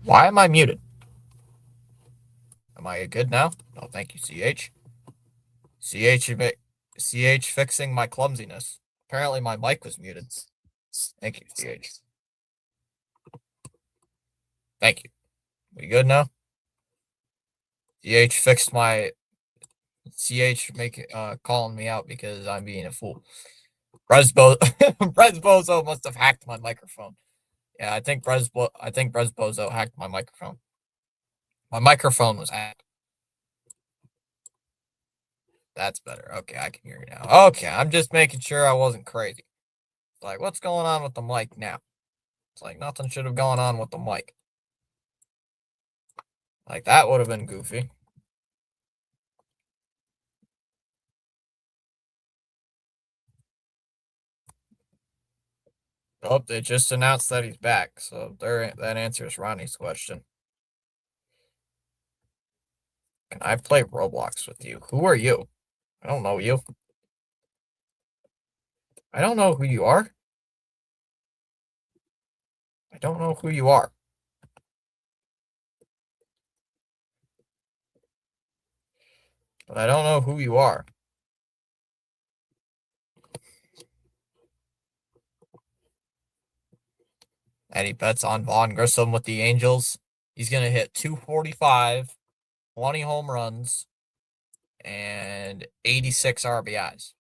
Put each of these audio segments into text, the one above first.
Why am I muted? Am I good now? No, thank you, CH. CH, CH fixing my clumsiness. Apparently my mic was muted. Thank you, CH. Thank you. We good now? CH fixed my calling me out because I'm being a fool. Brezbozo must have hacked my microphone. Yeah, I think Brezbozo hacked my microphone. My microphone was hacked. That's better. Okay, I can hear you now. Okay, I'm just making sure I wasn't crazy. Like, what's going on with the mic now? It's like nothing should have gone on with the mic. Like, that would have been goofy. Oh, they just announced that he's back, so that answers Ronnie's question. Can I play Roblox with you? Who are you? I don't know you. I don't know who you are. I don't know who you are. But I don't know who you are. And he bets on Vaughn Grissom with the Angels. He's going to hit 245, 20 home runs, and 86 RBIs.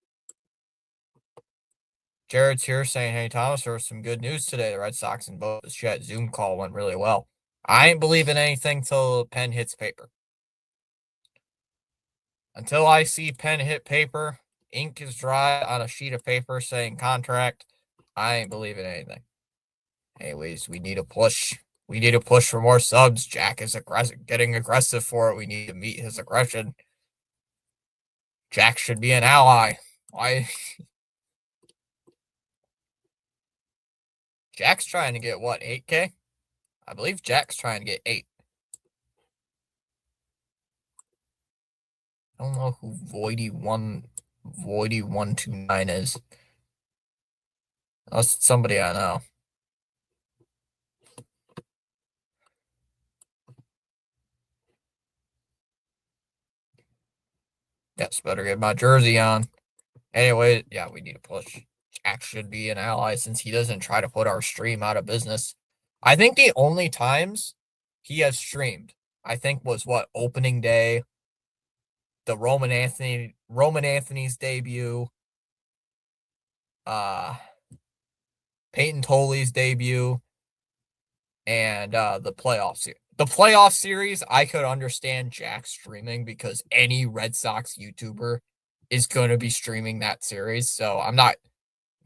Jared's here saying, hey, Thomas, there was some good news today. The Red Sox and both the Jet Zoom call went really well. I ain't believing anything till pen hits paper. Until I see pen hit paper, ink is dry on a sheet of paper saying contract, I ain't believing anything. Anyways, we need a push. We need a push for more subs. Jack is getting aggressive for it. We need to meet his aggression. Jack should be an ally. Why? Jack's trying to get what, 8K? I believe Jack's trying to get 8. I don't know who Voidy129 is. That's somebody I know. Yes, better get my jersey on. Anyway, yeah, we need to push. Jack should be an ally since he doesn't try to put our stream out of business. I think the only times he has streamed, I think, was what, opening day, the Roman Anthony's debut, uh Peyton Tolley's debut, and the playoff series. The playoff series, I could understand Jack streaming because any Red Sox YouTuber is going to be streaming that series. So I'm not.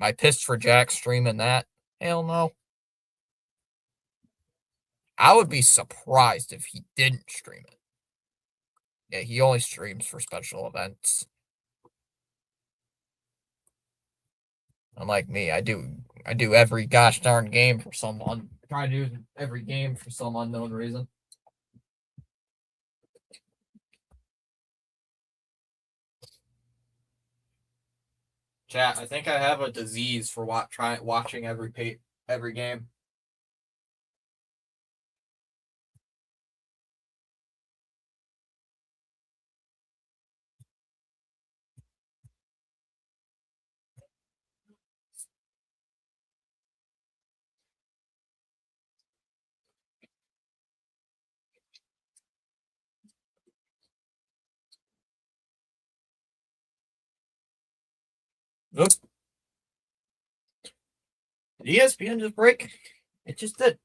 Am I pissed for Jack streaming that? Hell no. I would be surprised if he didn't stream it. Yeah, he only streams for special events. Unlike me, I do every gosh darn game for someone. Try to do every game for some unknown reason. Chat, I think I have a disease for watching every game. Oops. Did ESPN just break? It just did.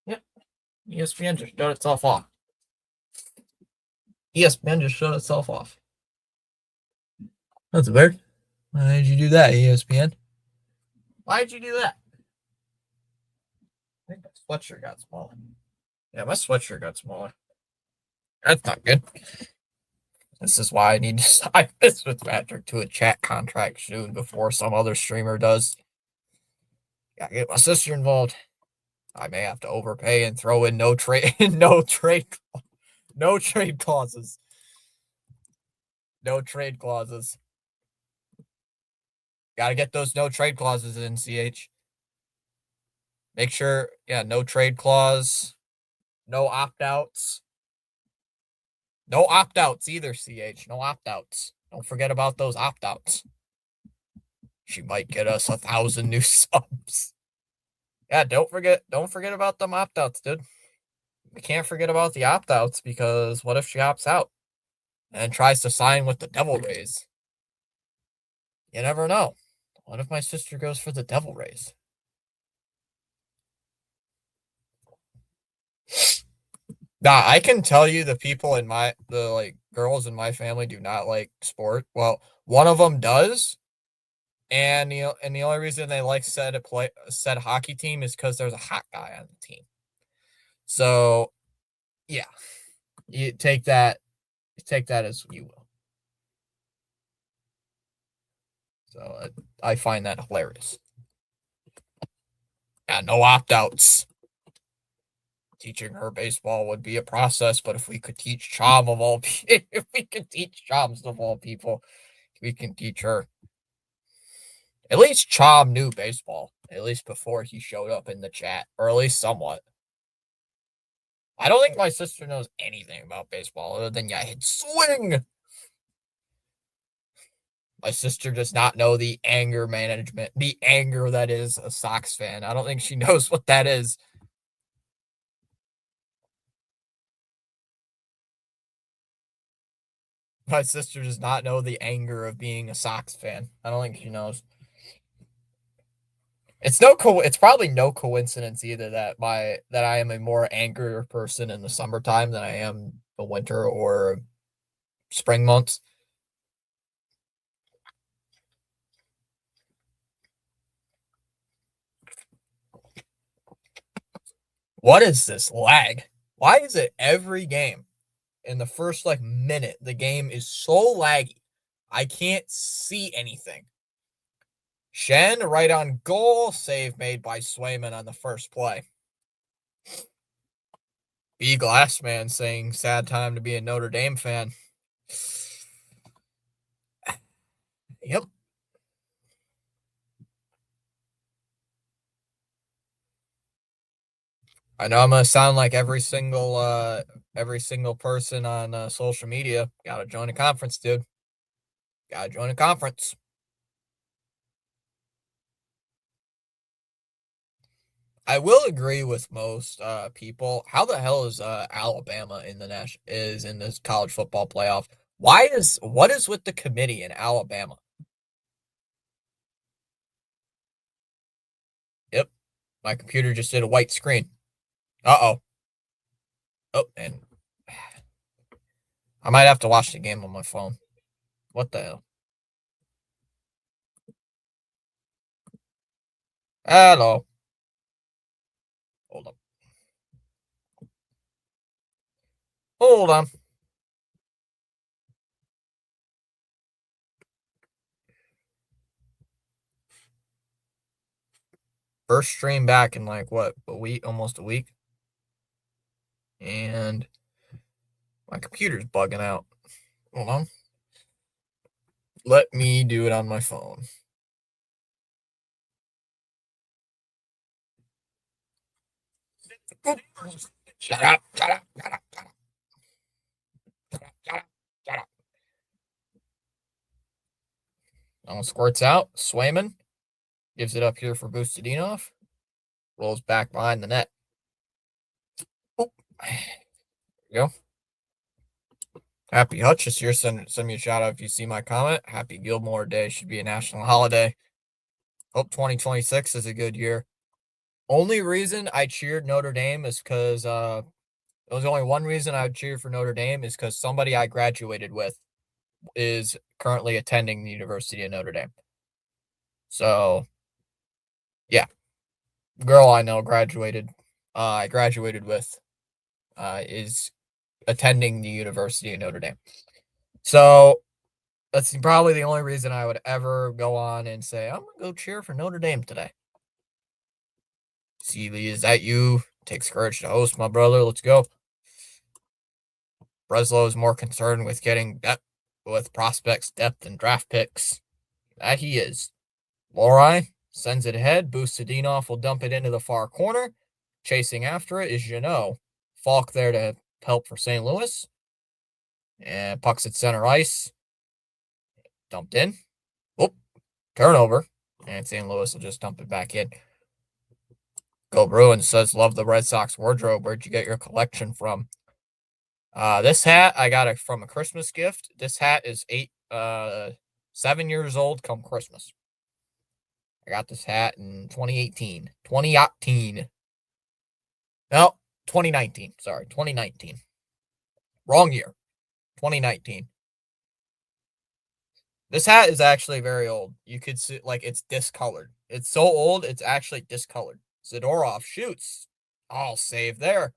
Yep. ESPN just shut itself off. ESPN just shut itself off. That's weird. Why did you do that, ESPN? Why did you do that? I think my sweatshirt got smaller. Yeah, my sweatshirt got smaller. That's not good. This is why I need to sign this with Patrick to a chat contract soon before some other streamer does. Gotta get my sister involved. I may have to overpay and throw in no trade no trade clauses. No trade clauses. Gotta get those no trade clauses in, CH. Make sure, yeah, no trade clause. No opt-outs. No opt-outs either, CH. No opt-outs. Don't forget about those opt-outs. She might get us 1,000 new subs. Yeah, don't forget about them opt-outs, dude. We can't forget about the opt-outs because what if she opts out and tries to sign with the Devil Rays? You never know. What if my sister goes for the Devil Rays? Nah, I can tell you the people in the like girls in my family do not like sport. Well, one of them does, and the only reason they like said hockey team is because there's a hot guy on the team. So yeah, you take that as you will. So I find that hilarious. Yeah, no opt outs. Teaching her baseball would be a process, but if we could teach Chom of all if we could teach Choms of all people, we can teach her. At least Chom knew baseball, at least before he showed up in the chat, or at least somewhat. I don't think my sister knows anything about baseball other than, yeah, hit swing. My sister does not know the anger management, the anger that is a Sox fan. I don't think she knows what that is. My sister does not know the anger of being a Sox fan. I don't think she knows. It's probably no coincidence either that I am a more angrier person in the summertime than I am the winter or spring months. What is this lag? Why is it every game in the first like minute the game is so laggy? I can't see anything. Shen right on goal, save made by Swayman on the first play. B Glassman saying sad time to be a Notre Dame fan. Yep. I know I'm gonna sound like every single person on social media. Gotta join a conference, dude. Gotta join a conference. I will agree with most people. How the hell is Alabama in this college football playoff? What is with the committee in Alabama? Yep, my computer just did a white screen. Uh-oh. Oh, and I might have to watch the game on my phone. What the hell? Hello. Hold on. Hold on. First stream back in like what, a week, almost a week. And my computer's bugging out. Hold on. Let me do it on my phone. Shut up, shut up, shut up, shut up. Shut up, shut up, shut up. Squirts out. Swayman gives it up here for Bustadinov. Rolls back behind the net. Oop. There you go. Happy Hutch is here. Send me a shout out if you see my comment. Happy Gilmore Day should be a national holiday. Hope 2026 is a good year. Only reason I cheered Notre Dame is because there was only one reason I would cheer for Notre Dame is because somebody I graduated with is currently attending the University of Notre Dame. So, yeah, girl I know I graduated with, is attending the University of Notre Dame. So that's probably the only reason I would ever go on and say I'm gonna go cheer for Notre Dame today. Seeley, is that you? Takes courage to host, my brother. Let's go. Breslow is more concerned with getting depth with prospects, depth, and draft picks. That he is. Lorai sends it ahead. Bustadinov will dump it into the far corner. Chasing after it is Janot. Falk there to help for St. Louis. And puck's at center ice. Dumped in. Whoop. Turnover. And St. Louis will just dump it back in. Go Bruins says, love the Red Sox wardrobe. Where'd you get your collection from? This hat, I got it from a Christmas gift. This hat is 7 years old come Christmas. I got this hat in 2018. 2018. No, 2019. Sorry, 2019. Wrong year. 2019. This hat is actually very old. You could see, like, it's discolored. It's so old, it's actually discolored. Zadorov shoots. All save there.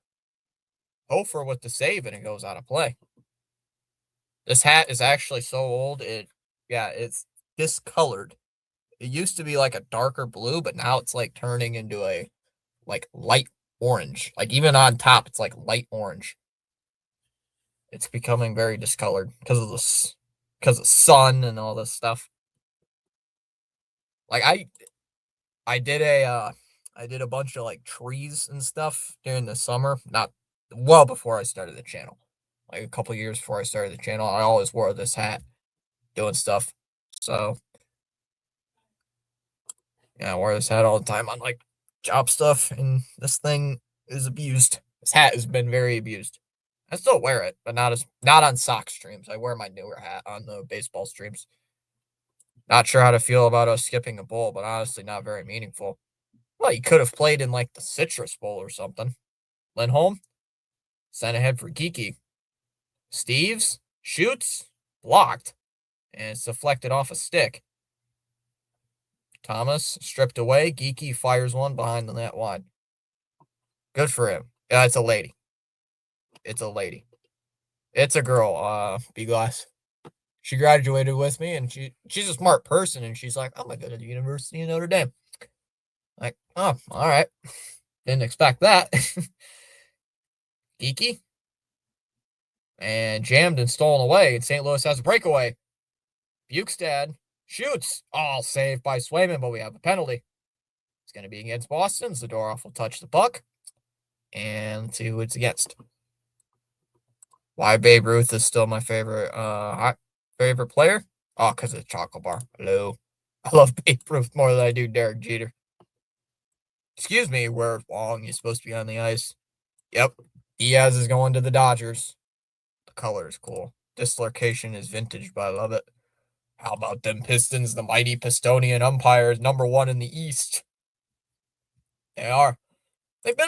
Hofer with the save, and it goes out of play. This hat is actually so old, it's discolored. It used to be like a darker blue, but now it's like turning into a like light orange. Like even on top, it's like light orange. It's becoming very discolored because of sun and all this stuff. Like I did a bunch of like trees and stuff during the summer, not well before I started the channel. Like a couple years before I started the channel, I always wore this hat doing stuff. So yeah, I wear this hat all the time on like job stuff, and this thing is abused. This hat has been very abused. I still wear it, but not on sock streams. I wear my newer hat on the baseball streams. Not sure how to feel about us skipping a bowl, but honestly not very meaningful. Well, you could have played in like the Citrus Bowl or something. Lindholm sent ahead for Geeky. Steves shoots, blocked, and it's deflected off a stick. Thomas stripped away. Geeky fires one behind the net wide. Good for him. Yeah, it's a lady. It's a lady. It's a girl, B-Glass. She graduated with me, and she's a smart person, and she's like, I'm going to go to the University of Notre Dame. Like, oh, all right. Didn't expect that. Geeky. And jammed and stolen away, and St. Louis has a breakaway. Bukestad shoots. All saved by Swayman, but we have a penalty. It's going to be against Boston. Zadorov will touch the puck. And let's see who it's against. Why Babe Ruth is still my favorite player? Oh, because of the chocolate bar. Hello. I love Babe Ruth more than I do Derek Jeter. Excuse me, we're long. He's supposed to be on the ice. Yep. Diaz is going to the Dodgers. The color is cool. Dislocation is vintage, but I love it. How about them Pistons, the mighty Pistonian umpires, #1 in the East? They are. They were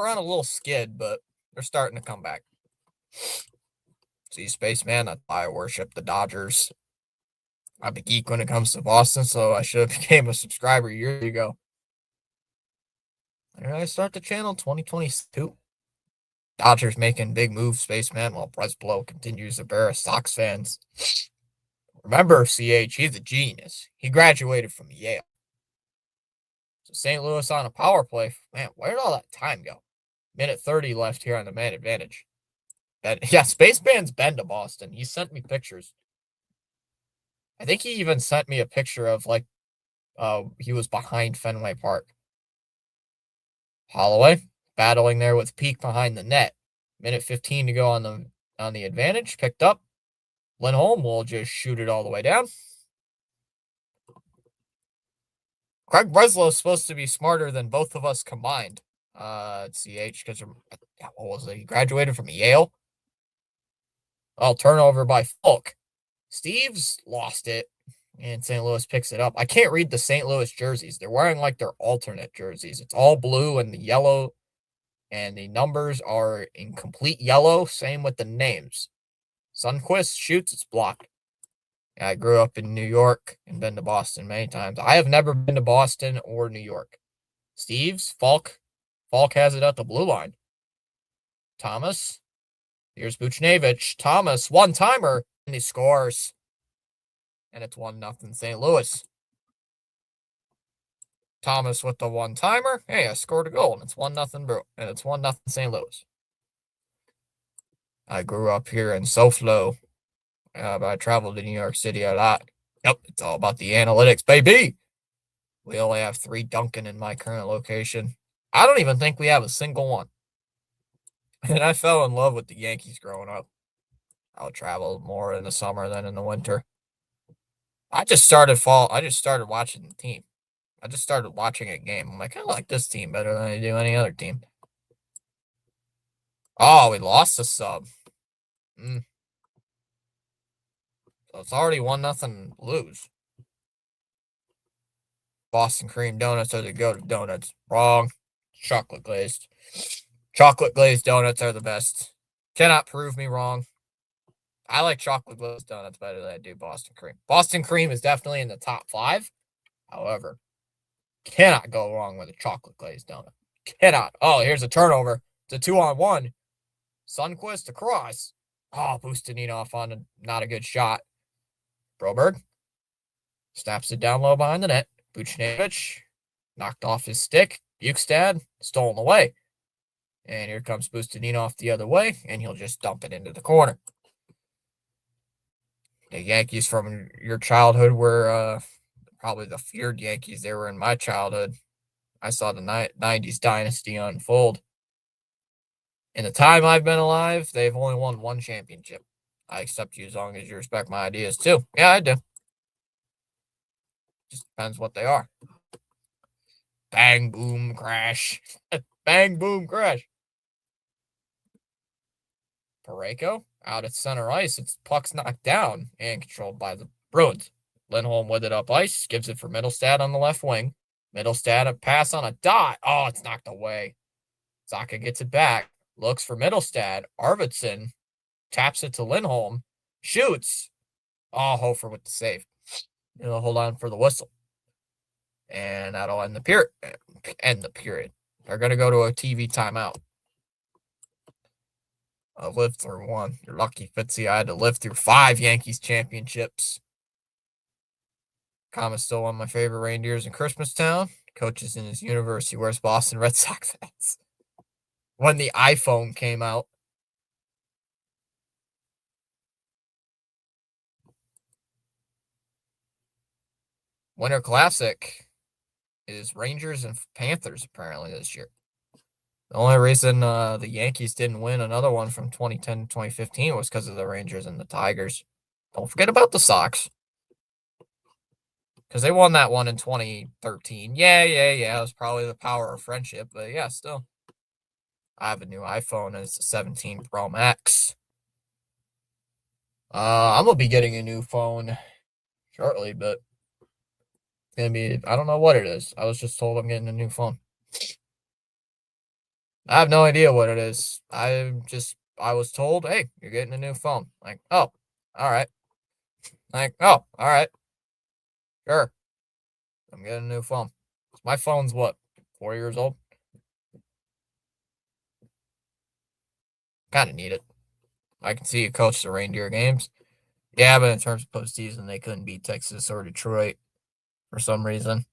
on a little skid, but they're starting to come back. See, Spaceman, I worship the Dodgers. I'm a geek when it comes to Boston, so I should have became a subscriber years ago. There I start the channel 2022. Dodgers making big moves, Spaceman, while Breslow continues to bear Sox fans. Remember, CH, he's a genius. He graduated from Yale. So St. Louis on a power play. Man, where did all that time go? Minute 30 left here on the man advantage. Yeah, Spaceman's been to Boston. He sent me pictures. I think he even sent me a picture of like he was behind Fenway Park. Holloway battling there with Peak behind the net. Minute 15 to go on the advantage. Picked up. Lindholm will just shoot it all the way down. Craig Breslow is supposed to be smarter than both of us combined. CH, because what was it? He graduated from Yale. Oh, turnover by Falk. Steves lost it, and St. Louis picks it up. I can't read the St. Louis jerseys. They're wearing like their alternate jerseys. It's all blue and the yellow, and the numbers are in complete yellow. Same with the names. Sundquist shoots, it's blocked. Yeah, I grew up in New York and been to Boston many times. I have never been to Boston or New York. Steves, Falk has it at the blue line. Thomas. Here's Buchnevich. Thomas, one-timer, and he scores. And it's 1-0 St. Louis. Thomas with the one-timer. Hey, I scored a goal, and it's 1-0 and it's 1-0 St. Louis. I grew up here in SoFlo, but I traveled to New York City a lot. Yep, it's all about the analytics, baby. We only have 3 Dunkin' in my current location. I don't even think we have a single one. And I fell in love with the Yankees growing up. I would travel more in the summer than in the winter. I just started watching the team. I just started watching a game. I'm like, I like this team better than I do any other team. Oh, we lost the sub. Mm, so it's already 1-0 lose. Boston cream donuts are the go to donuts. Wrong. Chocolate glazed. Chocolate glazed donuts are the best. Cannot prove me wrong. I like chocolate glazed donuts better than I do Boston cream. Boston cream is definitely in the top 5. However, cannot go wrong with a chocolate glazed donut. Cannot. Oh, here's a turnover. It's a 2-on-1. Sunquist across. Oh, Bustaninoff on not a good shot. Broberg snaps it down low behind the net. Buchnevich knocked off his stick. Bukestad stolen away. And here comes Bustaninoff the other way, and he'll just dump it into the corner. The Yankees from your childhood were probably the feared Yankees. They were in my childhood. I saw the 90s dynasty unfold. In the time I've been alive, they've only won 1 championship. I accept you as long as you respect my ideas too. Yeah, I do. Just depends what they are. Bang, boom, crash. Bang, boom, crash. Pareko out at center ice. Its puck's knocked down and controlled by the Bruins. Lindholm with it up ice. Gives it for Middlestad on the left wing. Middlestad a pass on a dot. Oh, it's knocked away. Zaka gets it back. Looks for Middlestad. Arvidsson taps it to Lindholm. Shoots. Oh, Hofer with the save. He'll hold on for the whistle. And that'll end the period. They're going to go to a TV timeout. I lived through one. You're lucky, Fitzy. I had to live through 5 Yankees championships. Kama's still one of my favorite reindeers in Christmastown. Coaches in his university wears Boston Red Sox hats. When the iPhone came out. Winter Classic is Rangers and Panthers apparently this year. The only reason the Yankees didn't win another one from 2010 to 2015 was because of the Rangers and the Tigers. Don't forget about the Sox. Because they won that one in 2013. Yeah. It was probably the power of friendship, but yeah, still. I have a new iPhone and it's a 17 Pro Max. I'm gonna be getting a new phone shortly, but it's gonna be I don't know what it is. I was just told I'm getting a new phone. I have no idea what it is. I was told, hey, you're getting a new phone. Like, oh, all right. Like, oh, all right. Sure. I'm getting a new phone. My phone's what, 4 years old? Kind of need it. I can see you coach the reindeer games. Yeah, but in terms of postseason, they couldn't beat Texas or Detroit for some reason.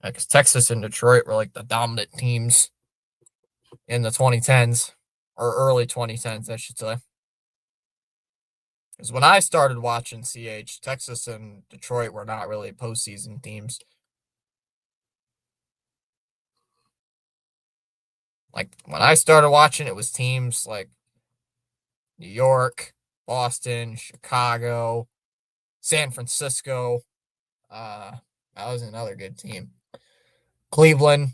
Because Texas and Detroit were like the dominant teams in the 2010s, or early 2010s, I should say. Because when I started watching CH, Texas and Detroit were not really postseason teams. Like when I started watching, it was teams like New York, Boston, Chicago, San Francisco. That was another good team. Cleveland.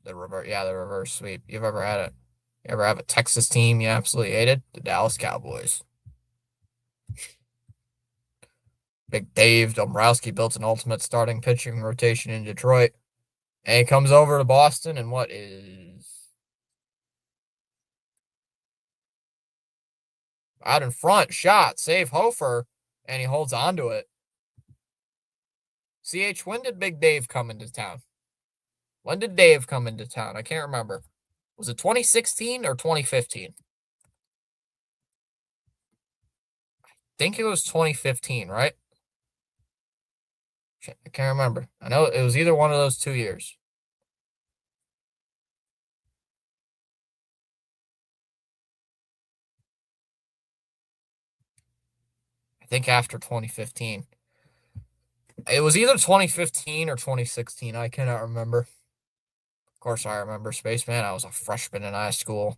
The reverse sweep. You ever have a Texas team you absolutely hated? The Dallas Cowboys. Big Dave Dombrowski built an ultimate starting pitching rotation in Detroit. And he comes over to Boston and what is out in front, shot, save Hofer, and he holds on to it. CH, when did Big Dave come into town? When did Dave come into town? I can't remember. Was it 2016 or 2015? I think it was 2015, right? I can't remember. I know it was either one of those 2 years. I think after 2015. It was either 2015 or 2016. I cannot remember. Of course, I remember Spaceman. I was a freshman in high school,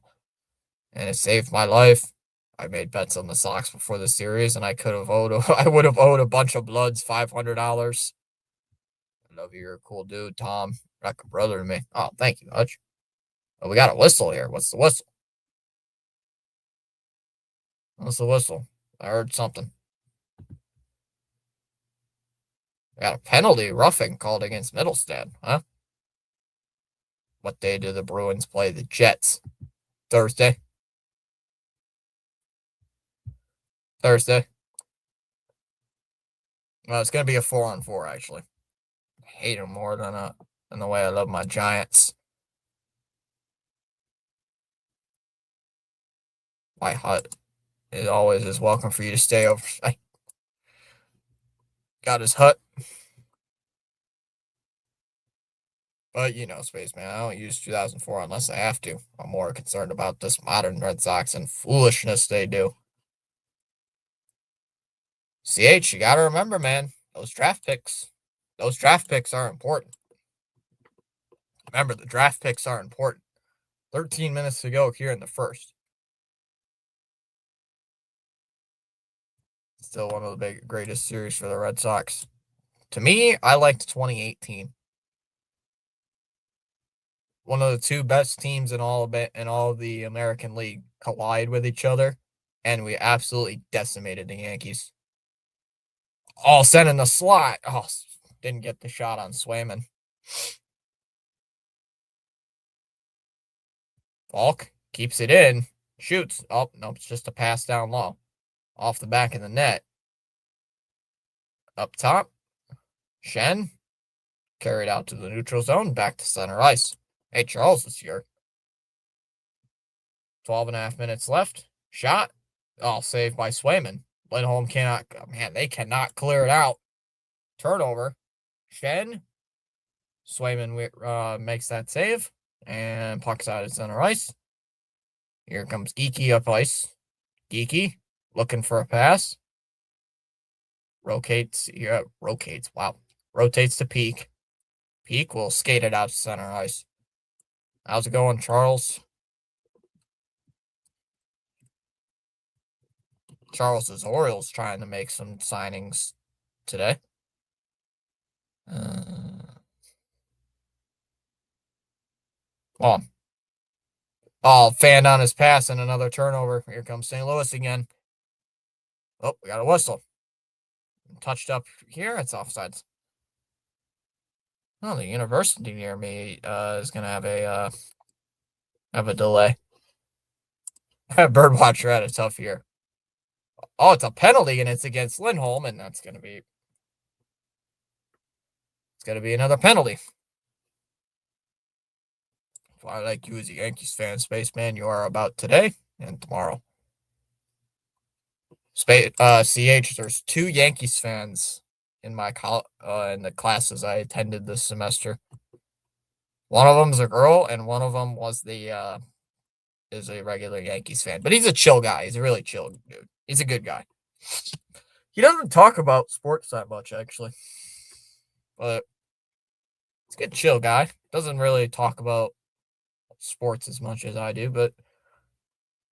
and it saved my life. I made bets on the Sox before the series, and I could have owed. I would have owed a bunch of Bloods $500. I love you. You're a cool dude, Tom. Like a brother to me. Oh, thank you, Hutch. Oh, we got a whistle here. What's the whistle? What's the whistle? I heard something. We got a penalty roughing called against Middlestead, huh? What day do the Bruins play the Jets? Thursday. Thursday. Well, it's gonna be a 4-on-4 actually. I hate them more than the way I love my Giants. My hut. It always is welcome for you to stay over. I got his hut. But, Spaceman, I don't use 2004 unless I have to. I'm more concerned about this modern Red Sox and foolishness they do. CH, you got to remember, man, those draft picks are important. Remember, the draft picks are important. 13 minutes to go here in the first. Still one of the greatest series for the Red Sox. To me, I liked 2018. One of the two best teams in all of the American League collide with each other, and we absolutely decimated the Yankees. All sent in the slot. Oh, didn't get the shot on Swayman. Falk keeps it in, shoots. Oh, no, it's just a pass down low. Off the back of the net. Up top, Shen carried out to the neutral zone, back to center ice. Hey, Charles is here. 12.5 minutes left. Shot. Oh, saved by Swayman. Lindholm cannot, man, they cannot clear it out. Turnover. Shen. Swayman makes that save. And puck's out at center ice. Here comes Geeky up ice. Geeky looking for a pass. Rotates. Wow. Rotates to Peak. Peak will skate it out to center ice. How's it going, Charles? Charles's Orioles trying to make some signings today. Fanned on his pass and another turnover. Here comes St. Louis again. Oh, we got a whistle. Touched up here. It's offsides. Oh, the university near me is going to have a delay. Birdwatcher had a tough year. Oh, it's a penalty, and it's against Lindholm, and that's going to be... It's going to be another penalty. I like you as a Yankees fan, Spaceman. You are about today and tomorrow. CH, there's 2 Yankees fans in my in the classes I attended this semester. One of them's a girl, and one of them is a regular Yankees fan. But he's a chill guy. He's a really chill dude. He's a good guy. He doesn't talk about sports that much, actually. But he's a good chill guy. Doesn't really talk about sports as much as I do, but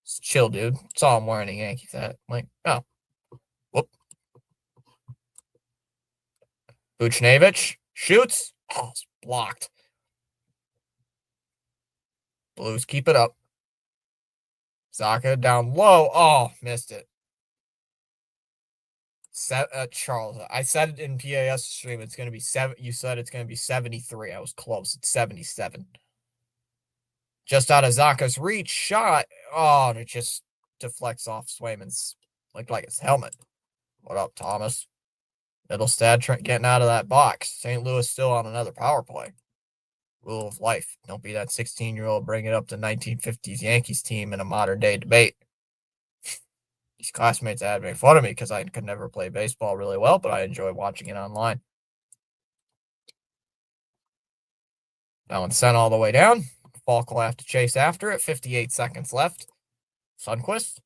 it's chill, dude. Saw him wearing a Yankees hat. I'm like, oh. Whoop. Buchnevich shoots. Oh, it's blocked. Blues keep it up. Zaka down low. Oh, missed it. Charles, I said it in PAS stream. It's going to be 7. You said it's going to be 73. I was close. It's 77. Just out of Zaka's reach. Shot. Oh, and it just deflects off Swayman's, like his helmet. What up, Thomas? Middlestead getting out of that box. St. Louis still on another power play. Rule of life. Don't be that 16-year-old bringing up the 1950s Yankees team in a modern-day debate. These classmates had made fun of me because I could never play baseball really well, but I enjoy watching it online. That one's sent all the way down. Falk will have to chase after it. 58 seconds left. Sundquist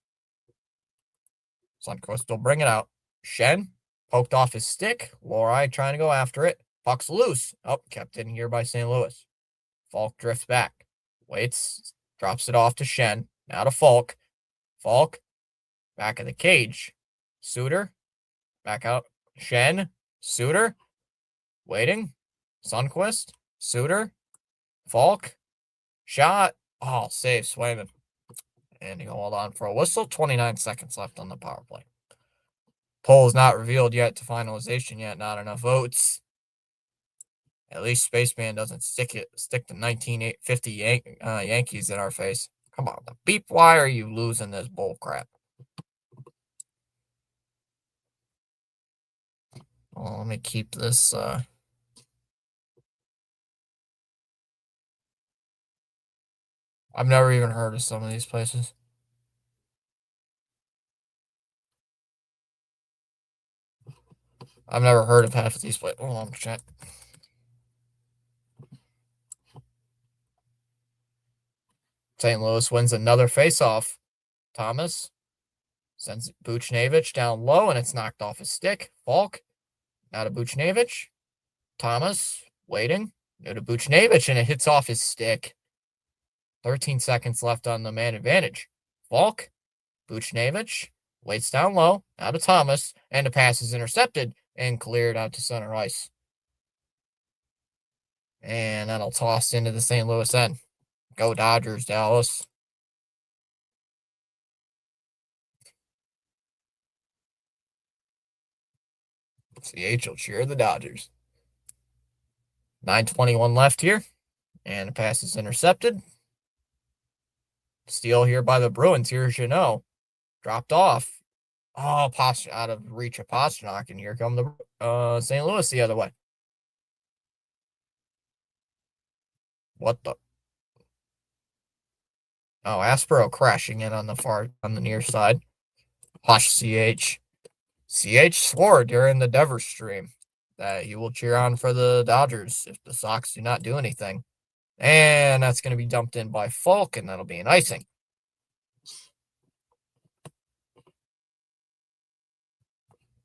will bring it out. Shen Poked off his stick. Lori trying to go after it. Puck's loose. Oh, kept in here by St. Louis. Falk drifts back. Waits. Drops it off to Shen. Now to Falk. Falk. Back of the cage. Suter. Back out. Shen. Suter. Waiting. Sundqvist. Suter. Falk. Shot. Oh, save Swayman. And he'll hold on for a whistle. 29 seconds left on the power play. Poll is not revealed yet to finalization yet. Not enough votes. At least Spaceman doesn't stick the 1950 Yankees in our face. Come on, the beep. Why are you losing this bull crap? Well, let me keep this. I've never even heard of some of these places. I've never heard of half of these places. Hold on, check. St. Louis wins another faceoff. Thomas sends Buchnevich down low, and it's knocked off his stick. Falk, now to Buchnevich. Thomas, waiting. Go to Buchnevich, and it hits off his stick. 13 seconds left on the man advantage. Falk, Buchnevich, waits down low, now to Thomas, and the pass is intercepted and cleared out to center ice. And that'll toss into the St. Louis end. Go Dodgers, Dallas. CH will cheer the Dodgers. 9:21 left here. And the pass is intercepted. Steal here by the Bruins. Here's Jeannot. Dropped off. Oh, out of reach of Pastrnak. And here come the St. Louis the other way. What the? Oh, Aspero crashing in on the near side. Hush, CH. CH swore during the Devers stream that he will cheer on for the Dodgers if the Sox do not do anything. And that's going to be dumped in by Falk, and that'll be an icing.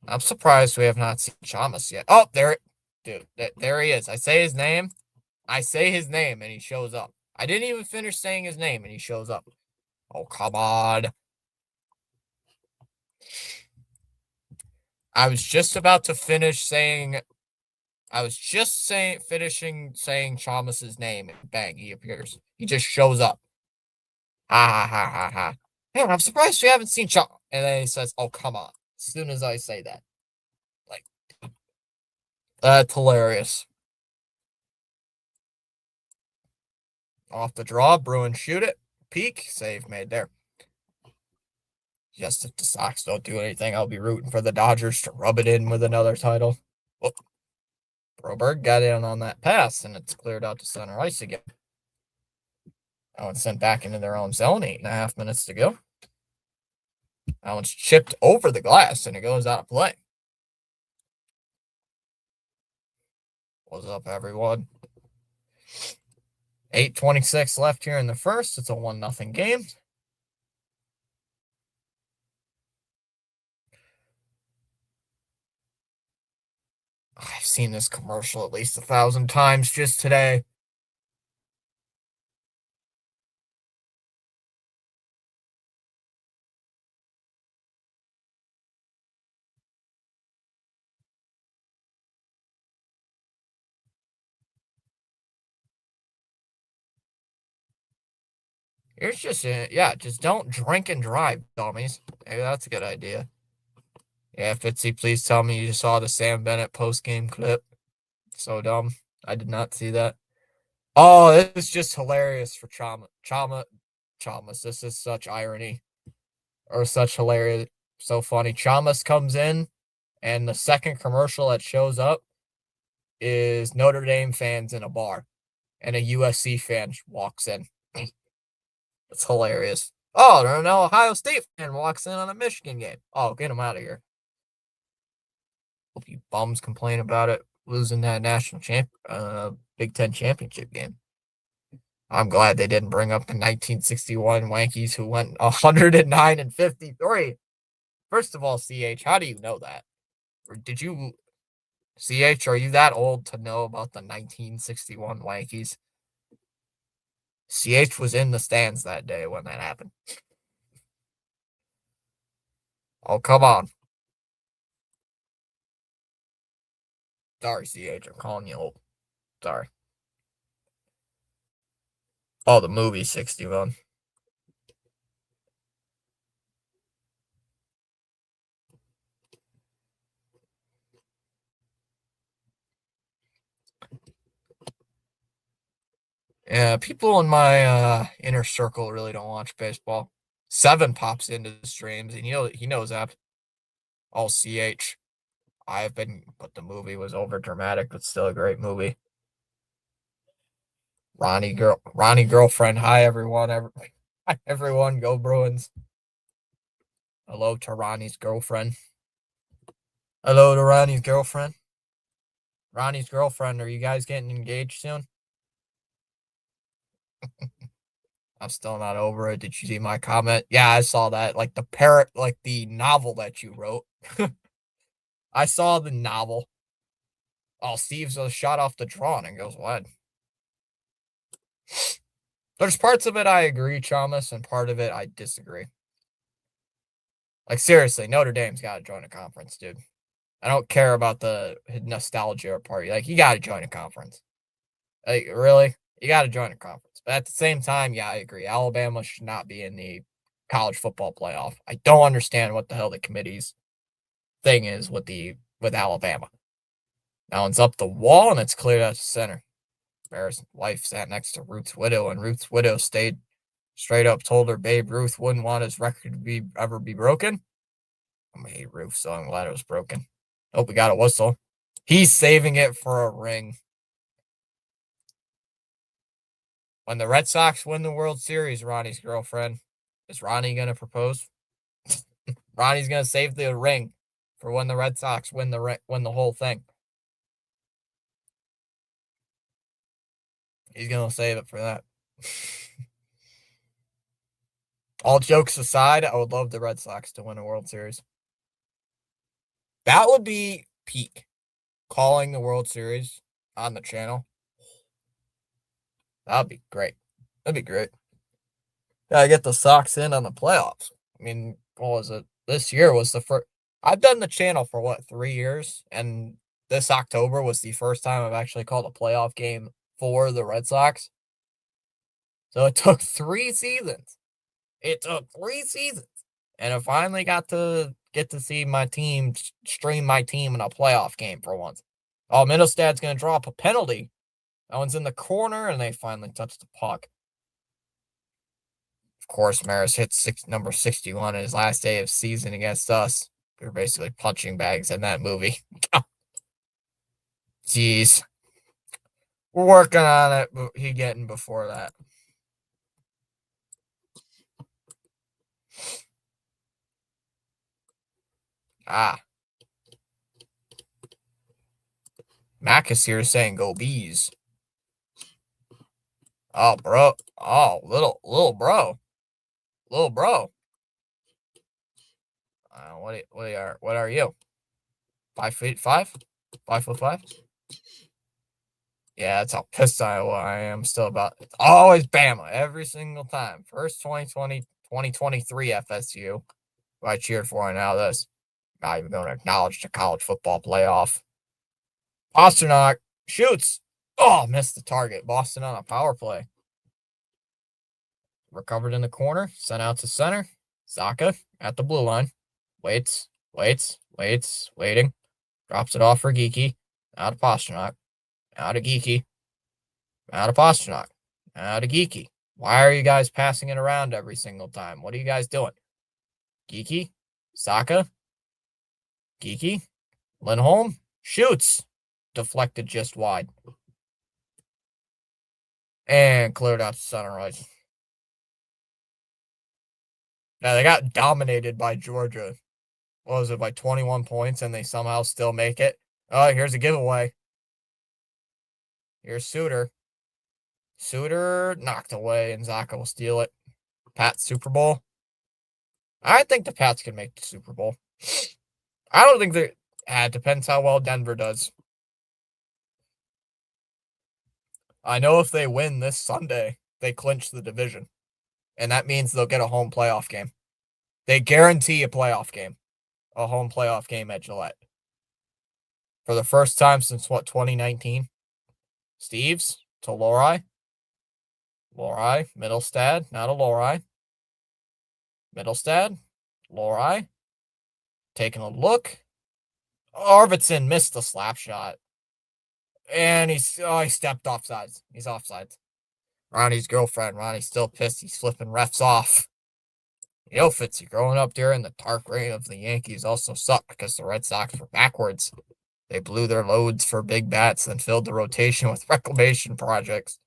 I'm surprised we have not seen Chalmers yet. Oh, there he is. I say his name, and he shows up. I didn't even finish saying his name, and he shows up. Oh, come on. I was just about to finish saying... finishing saying Chalmers' name, and bang, he appears. He just shows up. Ha ha ha ha ha. Man, I'm surprised we haven't seen Chalmers. And then he says, oh, come on. As soon as I say that. Like, that's hilarious. Off the draw, Bruins shoot it. Peak, save made there. Just if the Sox don't do anything, I'll be rooting for the Dodgers to rub it in with another title. Whoop. Broberg got in on that pass, and it's cleared out to center ice again. That one's sent back into their own zone. 8.5 minutes to go. That one's chipped over the glass, and it goes out of play. What's up, everyone? 8:26 left here in the first. It's a 1-0 game. I've seen this commercial at least 1,000 times just today. Here's just, just don't drink and drive, dummies. Maybe that's a good idea. Yeah, Fitzy, please tell me you saw the Sam Bennett post-game clip. So dumb. I did not see that. Oh, this is just hilarious for Chalmers. This is such irony. Or such hilarious. So funny. Chalmers comes in, and the second commercial that shows up is Notre Dame fans in a bar. And a USC fan walks in. It's hilarious. Oh, an Ohio State fan walks in on a Michigan game. Oh, get him out of here. Hope you bums complain about it losing that national Big Ten championship game. I'm glad they didn't bring up the 1961 Yankees who went 109-53. First of all, CH, how do you know that? Did you, CH, are you that old to know about the 1961 Yankees? CH was in the stands that day when that happened. Oh, come on. Sorry, CH, I'm calling you old. Sorry. Oh, the movie 61. Yeah, people in my inner circle really don't watch baseball. Seven pops into the streams, and he knows that. All CH. But the movie was over dramatic, but still a great movie. Ronnie girlfriend. Hi everyone. Hi everyone. Go Bruins. Hello to Ronnie's girlfriend. Hello to Ronnie's girlfriend. Ronnie's girlfriend. Are you guys getting engaged soon? I'm still not over it. Did you see my comment? Yeah, I saw that. Like like the novel that you wrote. I saw the novel. Oh, Steve's a shot off the draw and goes, what? There's parts of it I agree, Chalmers, and part of it I disagree. Like, seriously, Notre Dame's got to join a conference, dude. I don't care about the nostalgia party. Like, you got to join a conference. Like, really? You got to join a conference. But at the same time, yeah, I agree. Alabama should not be in the college football playoff. I don't understand what the hell the committee's thing is with Alabama. Now it's up the wall and it's cleared out to center. Bear's wife sat next to Ruth's widow, and Ruth's widow stayed straight up, told her Babe Ruth wouldn't want his record to ever be broken. I hate Ruth, so I'm glad it was broken. Hope we got a whistle. He's saving it for a ring. When the Red Sox win the World Series, Ronnie's girlfriend, is Ronnie going to propose? Ronnie's going to save the ring for when the Red Sox win the whole thing. He's going to save it for that. All jokes aside, I would love the Red Sox to win a World Series. That would be peak. Calling the World Series on the channel. That'd be great. That'd be great. Gotta get the Sox in on the playoffs. I mean, what was it? This year was the first. I've done the channel for what, 3 years? And this October was the first time I've actually called a playoff game for the Red Sox. So it took 3 seasons. It took 3 seasons. And I finally got to see my team, stream my team in a playoff game for once. Oh, Middlestad's going to draw up a penalty. That one's in the corner, and they finally touch the puck. Of course, Maris hits number 61 in his last day of season against us. We were basically punching bags in that movie. Jeez. We're working on it, but he getting before that. Mac is here saying go bees. Oh, bro. Oh, little bro. Little bro. What are you? 5'5"? 5'5"? Yeah, that's how pissed I am still about. It's always Bama every single time. First 2023 FSU, who I cheered for, and now this. Not even going to acknowledge the college football playoff. Pasternak shoots. Oh, missed the target. Boston on a power play. Recovered in the corner. Sent out to center. Zaka at the blue line. Waits. Waiting. Drops it off for Geeky. Out of Pasternak. Out of Geeky. Out of Pasternak. Out of Geeky. Why are you guys passing it around every single time? What are you guys doing? Geeky. Saka. Geeky. Lindholm. Shoots. Deflected just wide. And cleared out to center ice. Now, they got dominated by Georgia. What was it, by 21 points, and they somehow still make it? Oh, here's a giveaway. Here's Suter. Suter knocked away, and Zaka will steal it. Pats Super Bowl. I think the Pats can make the Super Bowl. I don't think It depends how well Denver does. I know if they win this Sunday, they clinch the division. And that means they'll get a home playoff game. They guarantee a playoff game. A home playoff game at Gillette. For the first time since, 2019? Steves to Lori. Lori, Middlestad, not a Lori. Middlestad, Lori. Taking a look. Arvidsson missed the slap shot. And he stepped offsides. He's offsides. Ronnie's girlfriend. Ronnie's still pissed. He's flipping refs off. You know, Fitzy, growing up during the dark reign of the Yankees also sucked because the Red Sox were backwards. They blew their loads for big bats and filled the rotation with reclamation projects.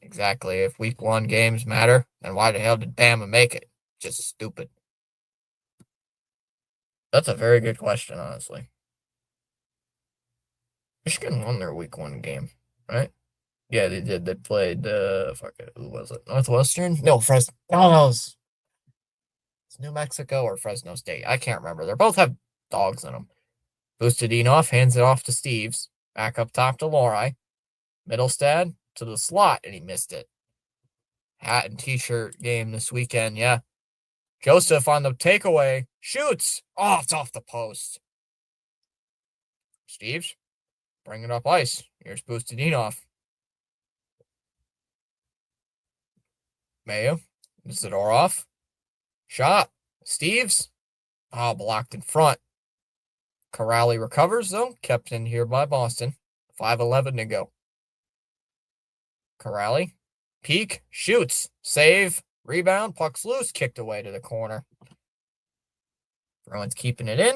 Exactly. If week 1 games matter, then why the hell did Bama make it? Just stupid. That's a very good question, honestly. Michigan won their week 1 game, right? Yeah, they did. They played, who was it? Northwestern? No, Fresno. Oh, it's New Mexico or Fresno State. I can't remember. They both have dogs in them. Bustadinov hands it off to Steves. Back up top to Lori. Middlestad to the slot, and he missed it. Hat and t-shirt game this weekend, yeah. Joseph on the takeaway. Shoots. Oh, it's off the post. Steves, bring it up ice. Here's Bustadinov. Mayo. Zadorov. Shot. Steves. Oh, blocked in front. Corrali recovers, though. Kept in here by Boston. 5:11 to go. Corrali. Peak. Shoots. Save. Rebound. Puck's loose. Kicked away to the corner. Bruins keeping it in.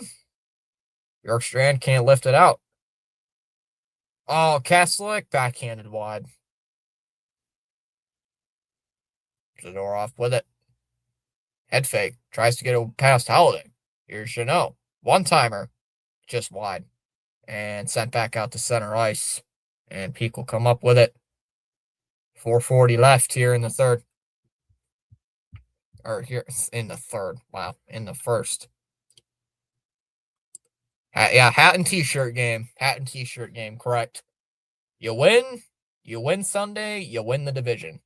Bjorkstrand can't lift it out. Oh, Kastelic backhanded wide. Zadorov with it. Head fake. Tries to get it past Holiday. Here's Chanel. One-timer. Just wide. And sent back out to center ice. And Peak will come up with it. 4:40 left here in the third. Or here in the third. Wow. In the first. Hat and t-shirt game. Hat and t-shirt game. Correct. You win Sunday, you win the division.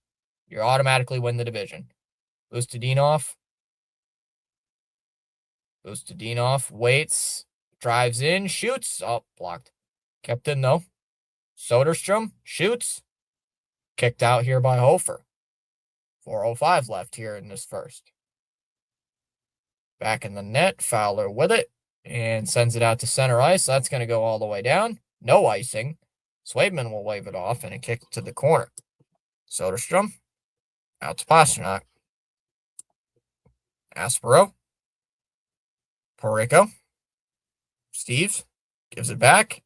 You automatically win the division. Bustadinov waits, drives in, shoots. Oh, blocked. Kept in, though. Soderstrom shoots. Kicked out here by Hofer. 4:05 left here in this first. Back in the net, Fowler with it. And sends it out to center ice. That's going to go all the way down. No icing. Swayman will wave it off, and it kicks to the corner. Soderstrom. Out to Pasternak. Aspero. Porrico. Steves. Gives it back.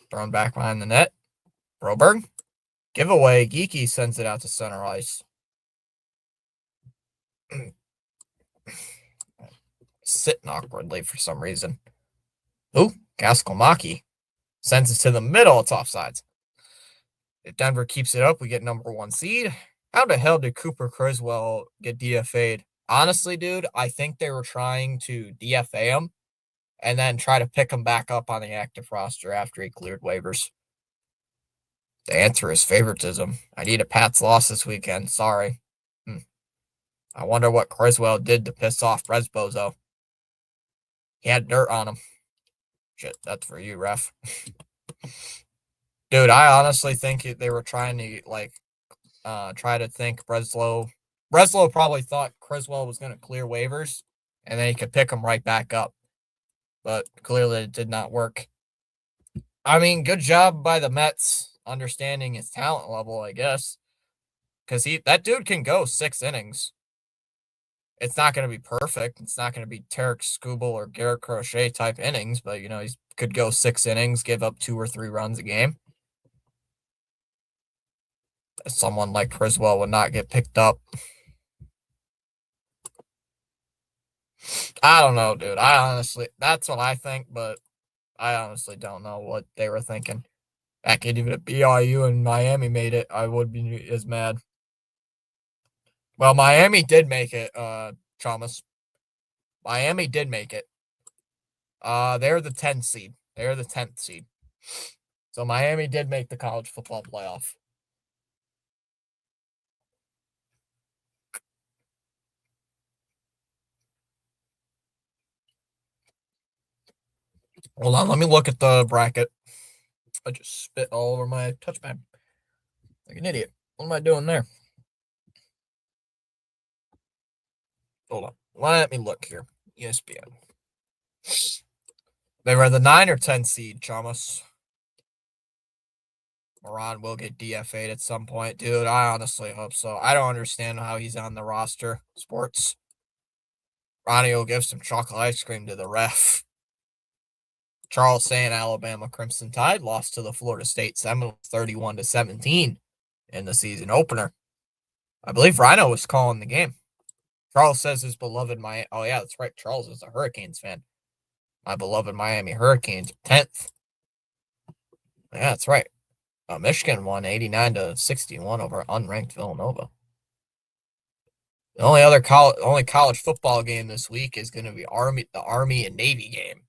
Thrown back behind the net. Broberg. Giveaway. Geeky sends it out to center ice. Sitting awkwardly for some reason. Ooh, Gaskelmaki sends it to the middle. It's offsides. If Denver keeps it up, we get number 1 seed. How the hell did Cooper Criswell get DFA'd? Honestly, dude, I think they were trying to DFA him and then try to pick him back up on the active roster after he cleared waivers. The answer is favoritism. I need a Pats loss this weekend. Sorry. I wonder what Criswell did to piss off Resbozo. He had dirt on him. Shit, that's for you, ref. Dude, I honestly think they were trying to, try to think Breslow probably thought Criswell was going to clear waivers, and then he could pick him right back up. But clearly it did not work. I mean, good job by the Mets understanding his talent level, I guess. Because that dude can go 6 innings. It's not going to be perfect. It's not going to be Tarek Skubal or Garrett Crochet type innings, but, he could go 6 innings, give up 2 or 3 runs a game. Someone like Criswell would not get picked up. I don't know, dude. That's what I think, but I honestly don't know what they were thinking. Back even if BYU and Miami made it, I would be as mad. Well, Miami did make it, Thomas. Miami did make it. They're the 10th seed. They're the 10th seed. So Miami did make the college football playoff. Hold on, let me look at the bracket. I just spit all over my touchpad. Like an idiot. What am I doing there? Hold on. Let me look here. ESPN. They were the 9 or 10 seed, Thomas. Moran will get DFA'd at some point. Dude, I honestly hope so. I don't understand how he's on the roster. Sports. Ronnie will give some chocolate ice cream to the ref. Charles saying Alabama Crimson Tide lost to the Florida State Seminoles 31-17 in the season opener. I believe Rhino was calling the game. Charles says his beloved Miami. Oh, yeah, that's right. Charles is a Hurricanes fan. My beloved Miami Hurricanes, 10th. Yeah, that's right. Michigan won 89-61 over unranked Villanova. The only college football game this week is going to be the Army and Navy game.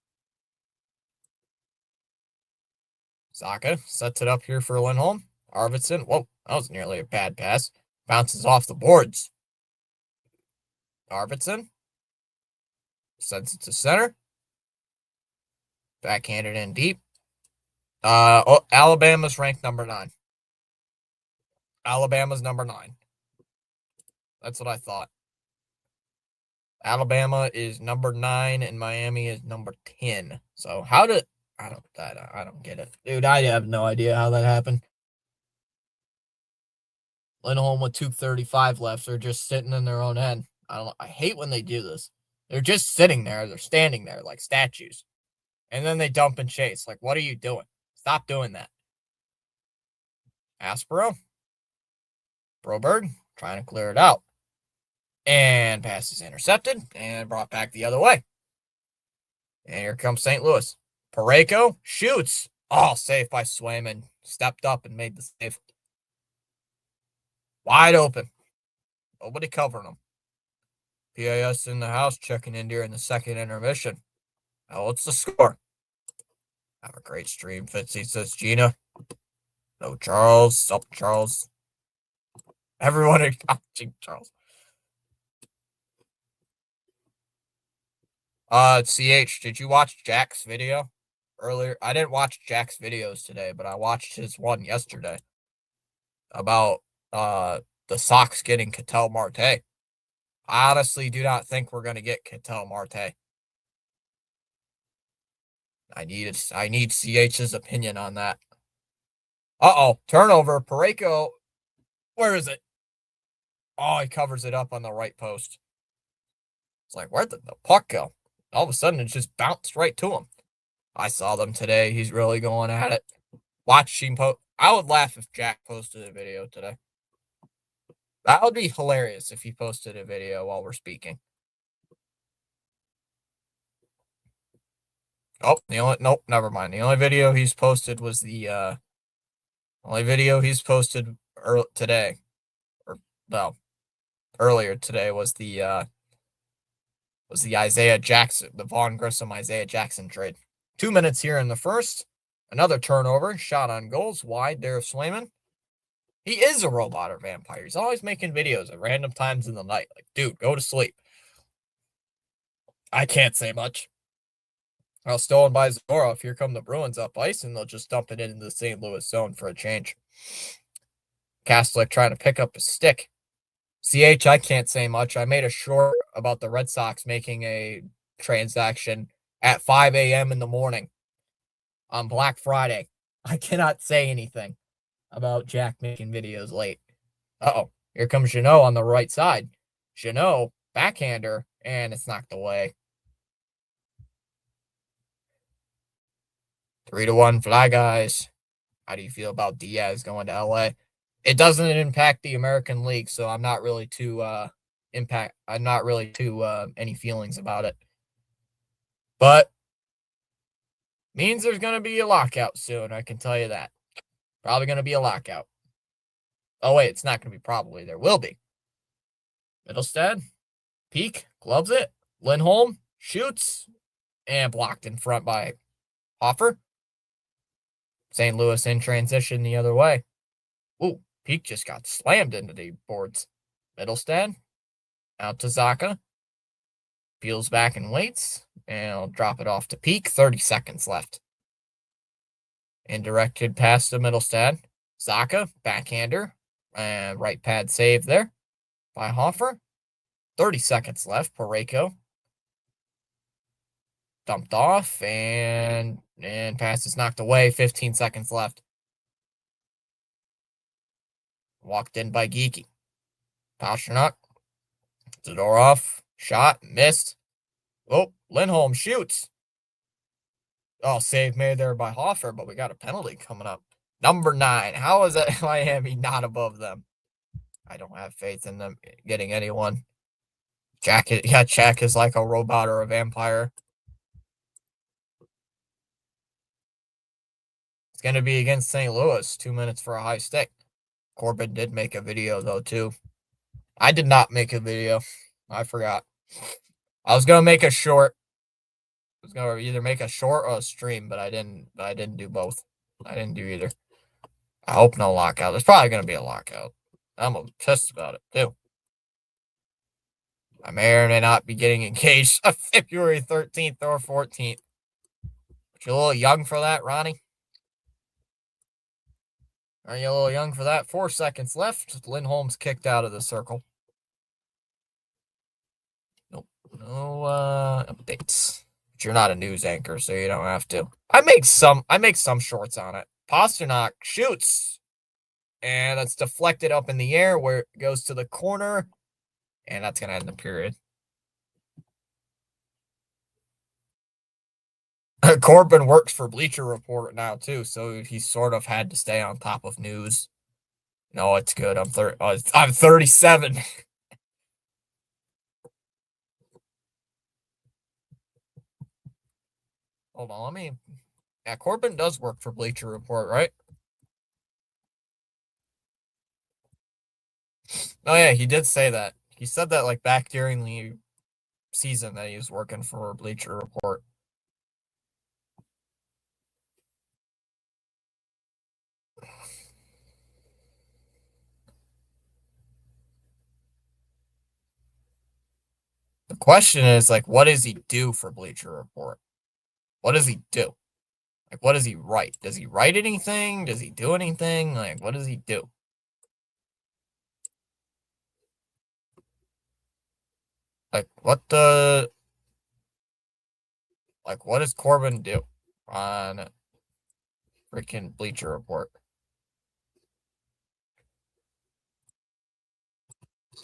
Saka sets it up here for Lindholm. Arvidsson. Whoa, that was nearly a bad pass. Bounces off the boards. Arvidsson sends it to center. Backhanded in deep. Alabama's ranked number 9. Alabama's number 9. That's what I thought. Alabama is number 9 and Miami is number 10. So I don't get it. Dude, I have no idea how that happened. Lindholm with 2:35 left. They're just sitting in their own end. I hate when they do this. They're just sitting there. They're standing there like statues. And then they dump and chase. Like, what are you doing? Stop doing that. Aspero. Broberg trying to clear it out. And pass is intercepted and brought back the other way. And here comes St. Louis. Pareko shoots. Oh, safe by Swayman. Stepped up and made the save. Wide open. Nobody covering him. PAS in the house checking in during the second intermission. Now, what's the score? Have a great stream, Fitzy, says Gina. No, Charles. Stop, Charles. Everyone acknowledging Charles. CH, did you watch Jack's video earlier? I didn't watch Jack's videos today, but I watched his one yesterday about the Sox getting Ketel Marte. I honestly do not think we're going to get Ketel Marte. I need CH's opinion on that. Uh-oh, turnover. Pareko, where is it? Oh, he covers it up on the right post. It's like, where'd the puck go? All of a sudden, it just bounced right to him. I saw them today. He's really going at it. Watch him post. I would laugh if Jack posted a video today. That would be hilarious if he posted a video while we're speaking. Oh, nope, never mind. The only video he's posted was the only video he's posted today, or no, earlier today was the Isaiah Jackson, the Vaughn Grissom Isaiah Jackson trade. 2 minutes here in the first. Another turnover, shot on goals, wide there of Swayman. He is a robot or vampire. He's always making videos at random times in the night. Like, dude, go to sleep. I can't say much. Well, stolen by Zorov. Here come the Bruins up ice, and they'll just dump it into the St. Louis zone for a change. Kastelic trying to pick up a stick. CH, I can't say much. I made a short about the Red Sox making a transaction at 5 a.m. in the morning on Black Friday. I cannot say anything about Jack making videos late. Uh-oh. Here comes Jeannot on the right side. Jeannot, backhander, and it's knocked away. 3-1 Fly Guys. How do you feel about Diaz going to LA? It doesn't impact the American League, so I'm not really too any feelings about it. But means there's going to be a lockout soon, I can tell you that. Probably going to be a lockout. Oh, wait, it's not going to be probably. There will be. Middlestad, peek, gloves it. Lindholm shoots and blocked in front by Hoffer. St. Louis in transition the other way. Ooh, Peak just got slammed into the boards. Middlestad out to Zaka. Peels back and waits, and I'll drop it off to Peak. 30 seconds left. Indirected pass to Middlestad. Zaka, backhander, and right pad save there by Hoffer. 30 seconds left. Pareko dumped off, and pass is knocked away. 15 seconds left. Walked in by Geeky. Pasternak. Zadorov. Shot. Missed. Oh, Lindholm shoots. Oh, save made there by Hoffer, but we got a penalty coming up. Number 9. How is that Miami not above them? I don't have faith in them getting anyone. Jack is like a robot or a vampire. It's going to be against St. Louis. 2 minutes for a high stick. Corbin did make a video, though, too. I did not make a video. I forgot. I was going to make a short. I was going to either make a short or a stream, but I didn't do both. I didn't do either. I hope no lockout. There's probably going to be a lockout. I'm obsessed about it, too. I may or may not be getting engaged on February 13th or 14th. But you're a little young for that, Ronnie? Are you a little young for that? 4 seconds left. Lindholm's kicked out of the circle. Nope. No updates. But you're not a news anchor, so you don't have to. I make some shorts on it. Pasternak shoots. And that's deflected up in the air where it goes to the corner. And that's going to end the period. Corbin works for Bleacher Report now, too, so he sort of had to stay on top of news. No, it's good. I'm 37. Hold on, let me... Yeah, Corbin does work for Bleacher Report, right? Oh, yeah, he did say that. He said that, like, back during the season that he was working for Bleacher Report. The question is, like, what does he do for Bleacher Report? What does he do? Like, what does he write? Does he write anything? Does he do anything? Like, what does he do? Like, what does Corbin do on freaking Bleacher Report?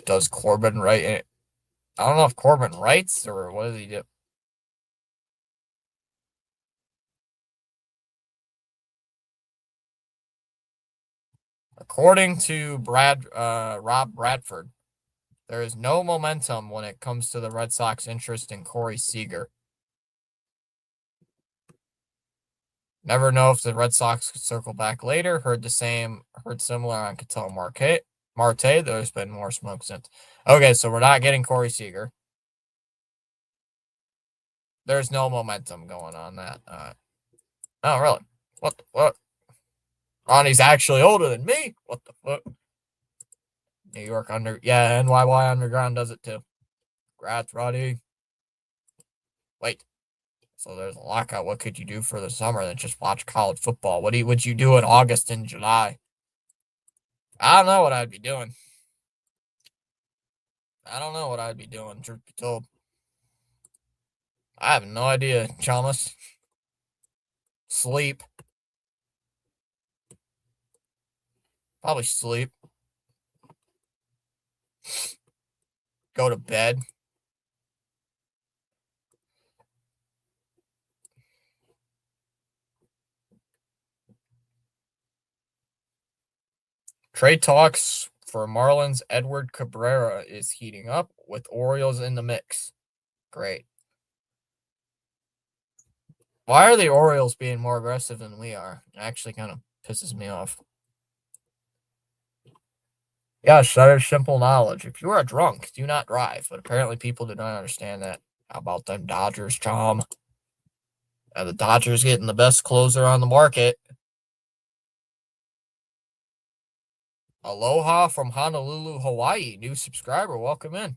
Does Corbin write it? I don't know if Corbin writes or what does he do? According to Rob Bradford, there is no momentum when it comes to the Red Sox interest in Corey Seager. Never know if the Red Sox could circle back later. Heard similar on Ketel Marte. There's been more smoke since. Okay, so we're not getting Corey Seager. There's no momentum going on that. Oh, really? What? Ronnie's actually older than me? What the fuck? New York NYY Underground does it too. Congrats, Roddy. Wait. So there's a lockout. What could you do for the summer than just watch college football? What would you do in August and July? I don't know what I'd be doing. Truth be told. I have no idea, Chalmers. Sleep. Probably sleep. Go to bed. Trade talks for Marlins Edward Cabrera is heating up with Orioles in the mix. Great. Why are the Orioles being more aggressive than we are? It actually kind of pisses me off. Yes, that is simple knowledge. If you are drunk, do not drive. But apparently, people do not understand that. How about them Dodgers, Tom? The Dodgers getting the best closer on the market. Aloha from Honolulu, Hawaii. New subscriber. Welcome in.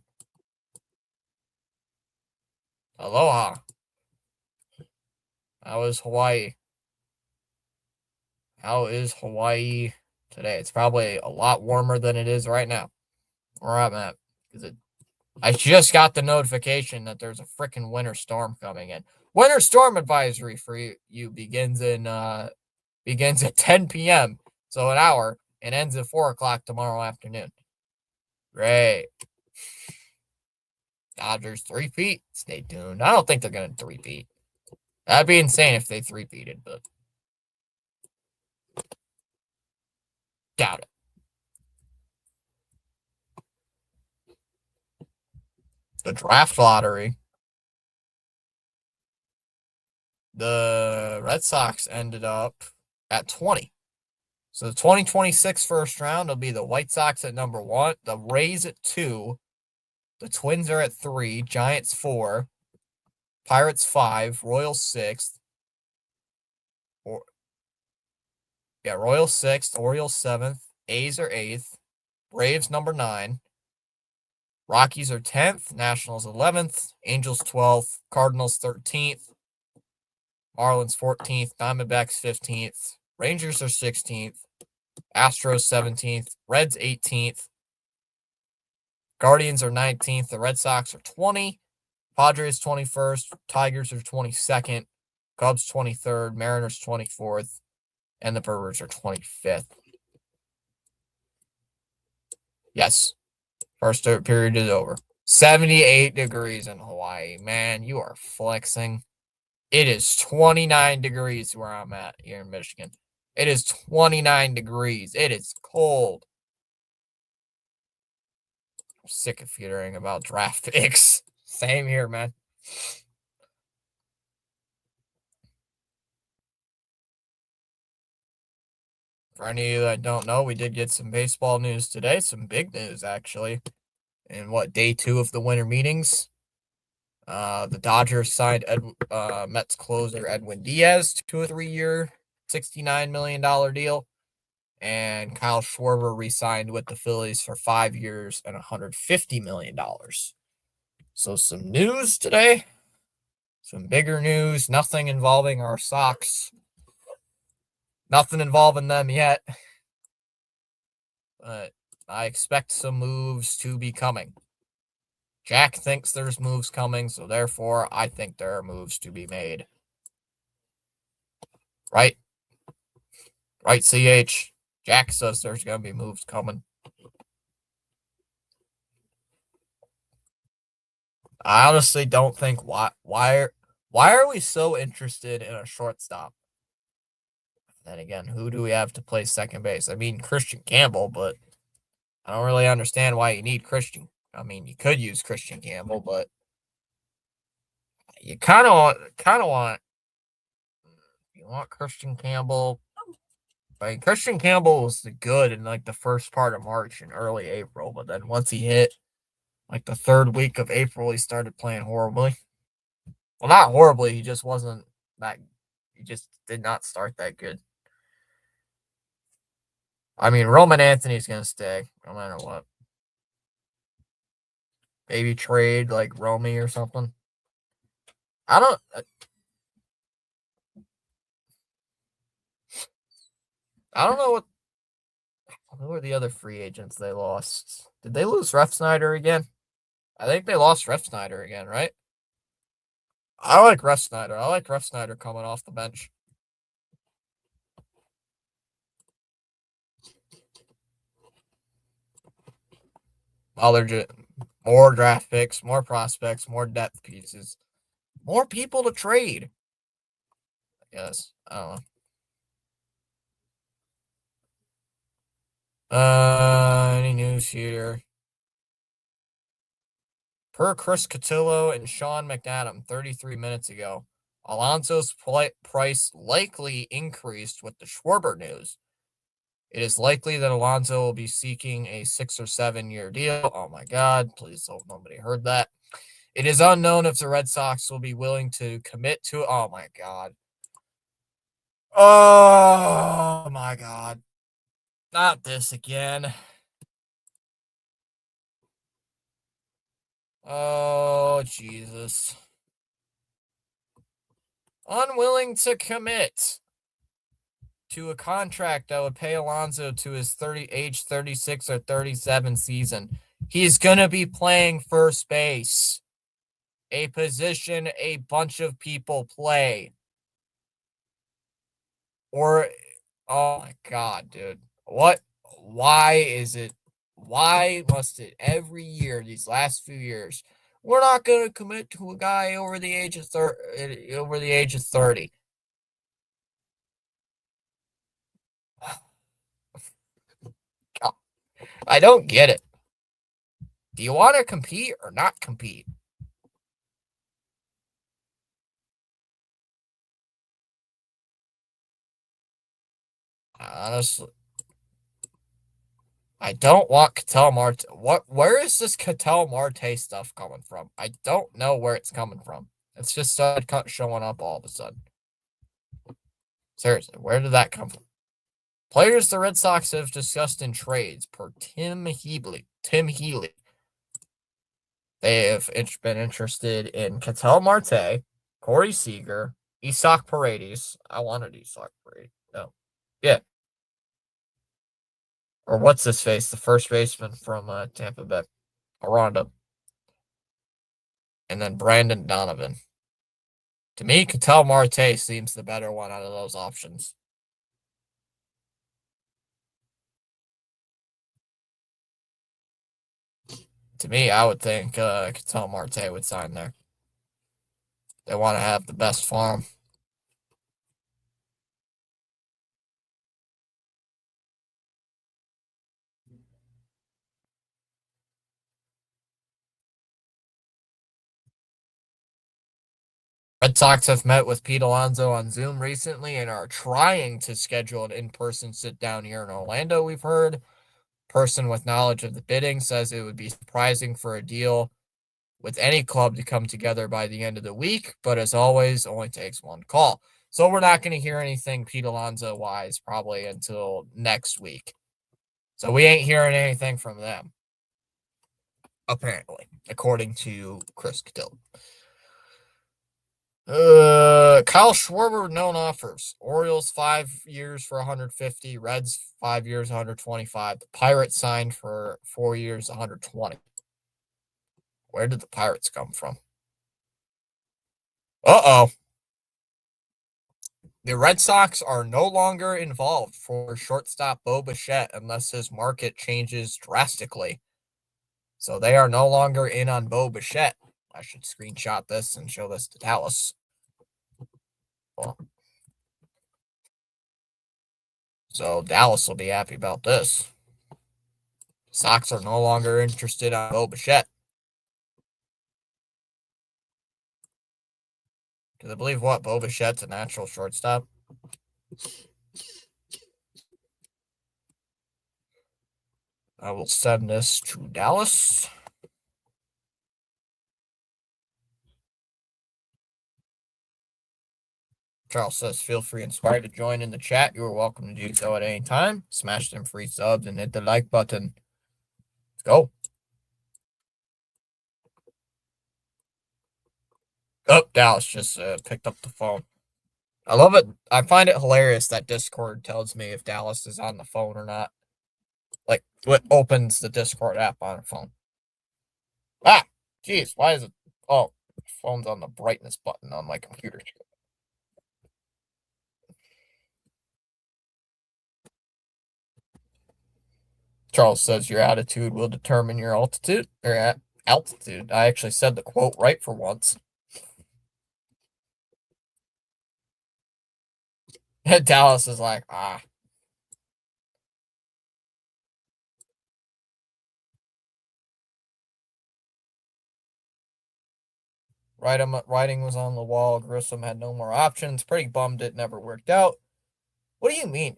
Aloha. How is Hawaii? How is Hawaii today? It's probably a lot warmer than it is right now. Where I'm at. I just got the notification that there's a freaking winter storm coming in. Winter storm advisory for you begins at 10 p.m. So an hour and ends at 4 o'clock tomorrow afternoon. Great. Dodgers 3-peat. Stay tuned. I don't think they're going to 3-peat. That'd be insane if they 3-peated, but doubt it. The draft lottery. The Red Sox ended up at 20. So the 2026 first round will be the White Sox at number 1, the Rays at 2, the Twins are at 3, Giants 4, Pirates 5, Royals 6th, Royals 6th, Orioles 7th, A's are 8th, Braves number 9, Rockies are 10th, Nationals 11th, Angels 12th, Cardinals 13th, Marlins 14th, Diamondbacks 15th, Rangers are 16th, Astros 17th, Reds 18th, Guardians are 19th, the Red Sox are 20, Padres 21st, Tigers are 22nd, Cubs 23rd, Mariners 24th, and the Brewers are 25th. Yes, first period is over. 78 degrees in Hawaii. Man, you are flexing. It is 29 degrees where I'm at here in Michigan. It is 29 degrees. It is cold. I'm sick of hearing about draft picks. Same here, man. For any of you that don't know, we did get some baseball news today. Some big news, actually. In day 2 of the winter meetings. The Dodgers signed Mets closer Edwin Diaz to a 3-year, $69 million deal. And Kyle Schwarber re-signed with the Phillies for 5 years and $150 million. So some news today. Some bigger news. Nothing involving our Sox. Nothing involving them yet. But I expect some moves to be coming. Jack thinks there's moves coming, so therefore I think there are moves to be made. Right? Right, CH? Jack says there's going to be moves coming. I honestly don't think why are we so interested in a shortstop? Then again, who do we have to play second base? I mean, Christian Campbell, but I don't really understand why you need Christian. I mean, you could use Christian Campbell, but you kind of want you want Christian Campbell. Like Christian Campbell was good in the first part of March and early April, but then once he hit the third week of April, he started playing horribly. Well, not horribly. He just wasn't that. He just did not start that good. I mean, Roman Anthony's gonna stay no matter what. Maybe trade like Romy or something. I don't. I don't know what. Who are the other free agents they lost? Did they lose Ref Snyder again? I think they lost Ref Snyder again, right? I like Ref Snyder. I like Ref Snyder coming off the bench. Well, they're just more draft picks, more prospects, more depth pieces, more people to trade. Yes, I don't know. Any news here? Per Chris Cotillo and Sean McAdam 33 minutes ago, Alonso's price likely increased with the Schwarber news. It is likely that Alonso will be seeking a 6 or 7 year deal. Oh my God, please hope nobody heard that. It is unknown if the Red Sox will be willing to commit to it. Oh my God. Oh my God. Not this again. Oh, Jesus. Unwilling to commit to a contract that would pay Alonso to his age 36 or 37 season. He's going to be playing first base, a position a bunch of people play. Or, oh my God, dude. What? Why is it? Why must it every year, these last few years, we're not going to commit to a guy over the age of 30, over the age of 30. I don't get it. Do you want to compete or not compete? Honestly, I don't want Cattell Marte. Where is this Cattell Marte stuff coming from? I don't know where it's coming from. It's just started showing up all of a sudden. Seriously, where did that come from? Players the Red Sox have discussed in trades per Tim Healy. They have been interested in Cattell Marte, Corey Seager, Isaac Paredes. I wanted Isaac Paredes. No. Yeah. Or what's his face? The first baseman from Tampa Bay. Aranda. And then Brandon Donovan. To me, Cattell Marte seems the better one out of those options. To me, I would think Cattell Marte would sign there. They want to have the best farm. Red Sox have met with Pete Alonso on Zoom recently and are trying to schedule an in-person sit-down here in Orlando, we've heard. Person with knowledge of the bidding says it would be surprising for a deal with any club to come together by the end of the week, but as always, only takes one call. So we're not going to hear anything Pete Alonso wise probably until next week. So we ain't hearing anything from them, apparently, according to Chris Catillo. Kyle Schwarber, known offers. Orioles 5 years for 150. Reds 5 years, 125. The Pirates signed for 4 years, 120. Where did the Pirates come from? Uh-oh. The Red Sox are no longer involved for shortstop Bo Bichette unless his market changes drastically. So they are no longer in on Bo Bichette. I should screenshot this and show this to Dallas. Well, so Dallas will be happy about this. Sox are no longer interested on Bo Bichette. Because I believe what? Bo Bichette's a natural shortstop. I will send this to Dallas. Charles says, feel free inspired to join in the chat. You are welcome to do so at any time. Smash them free subs and hit the like button. Let's go. Oh, Dallas just picked up the phone. I love it. I find it hilarious that Discord tells me if Dallas is on the phone or not. Like, what opens the Discord app on a phone. Ah, jeez, why is it? Oh, phone's on the brightness button on my computer. Charles says your attitude will determine your altitude or altitude. I actually said the quote right for once. Dallas is like, ah. Writing was on the wall. Grissom had no more options. Pretty bummed it never worked out. What do you mean?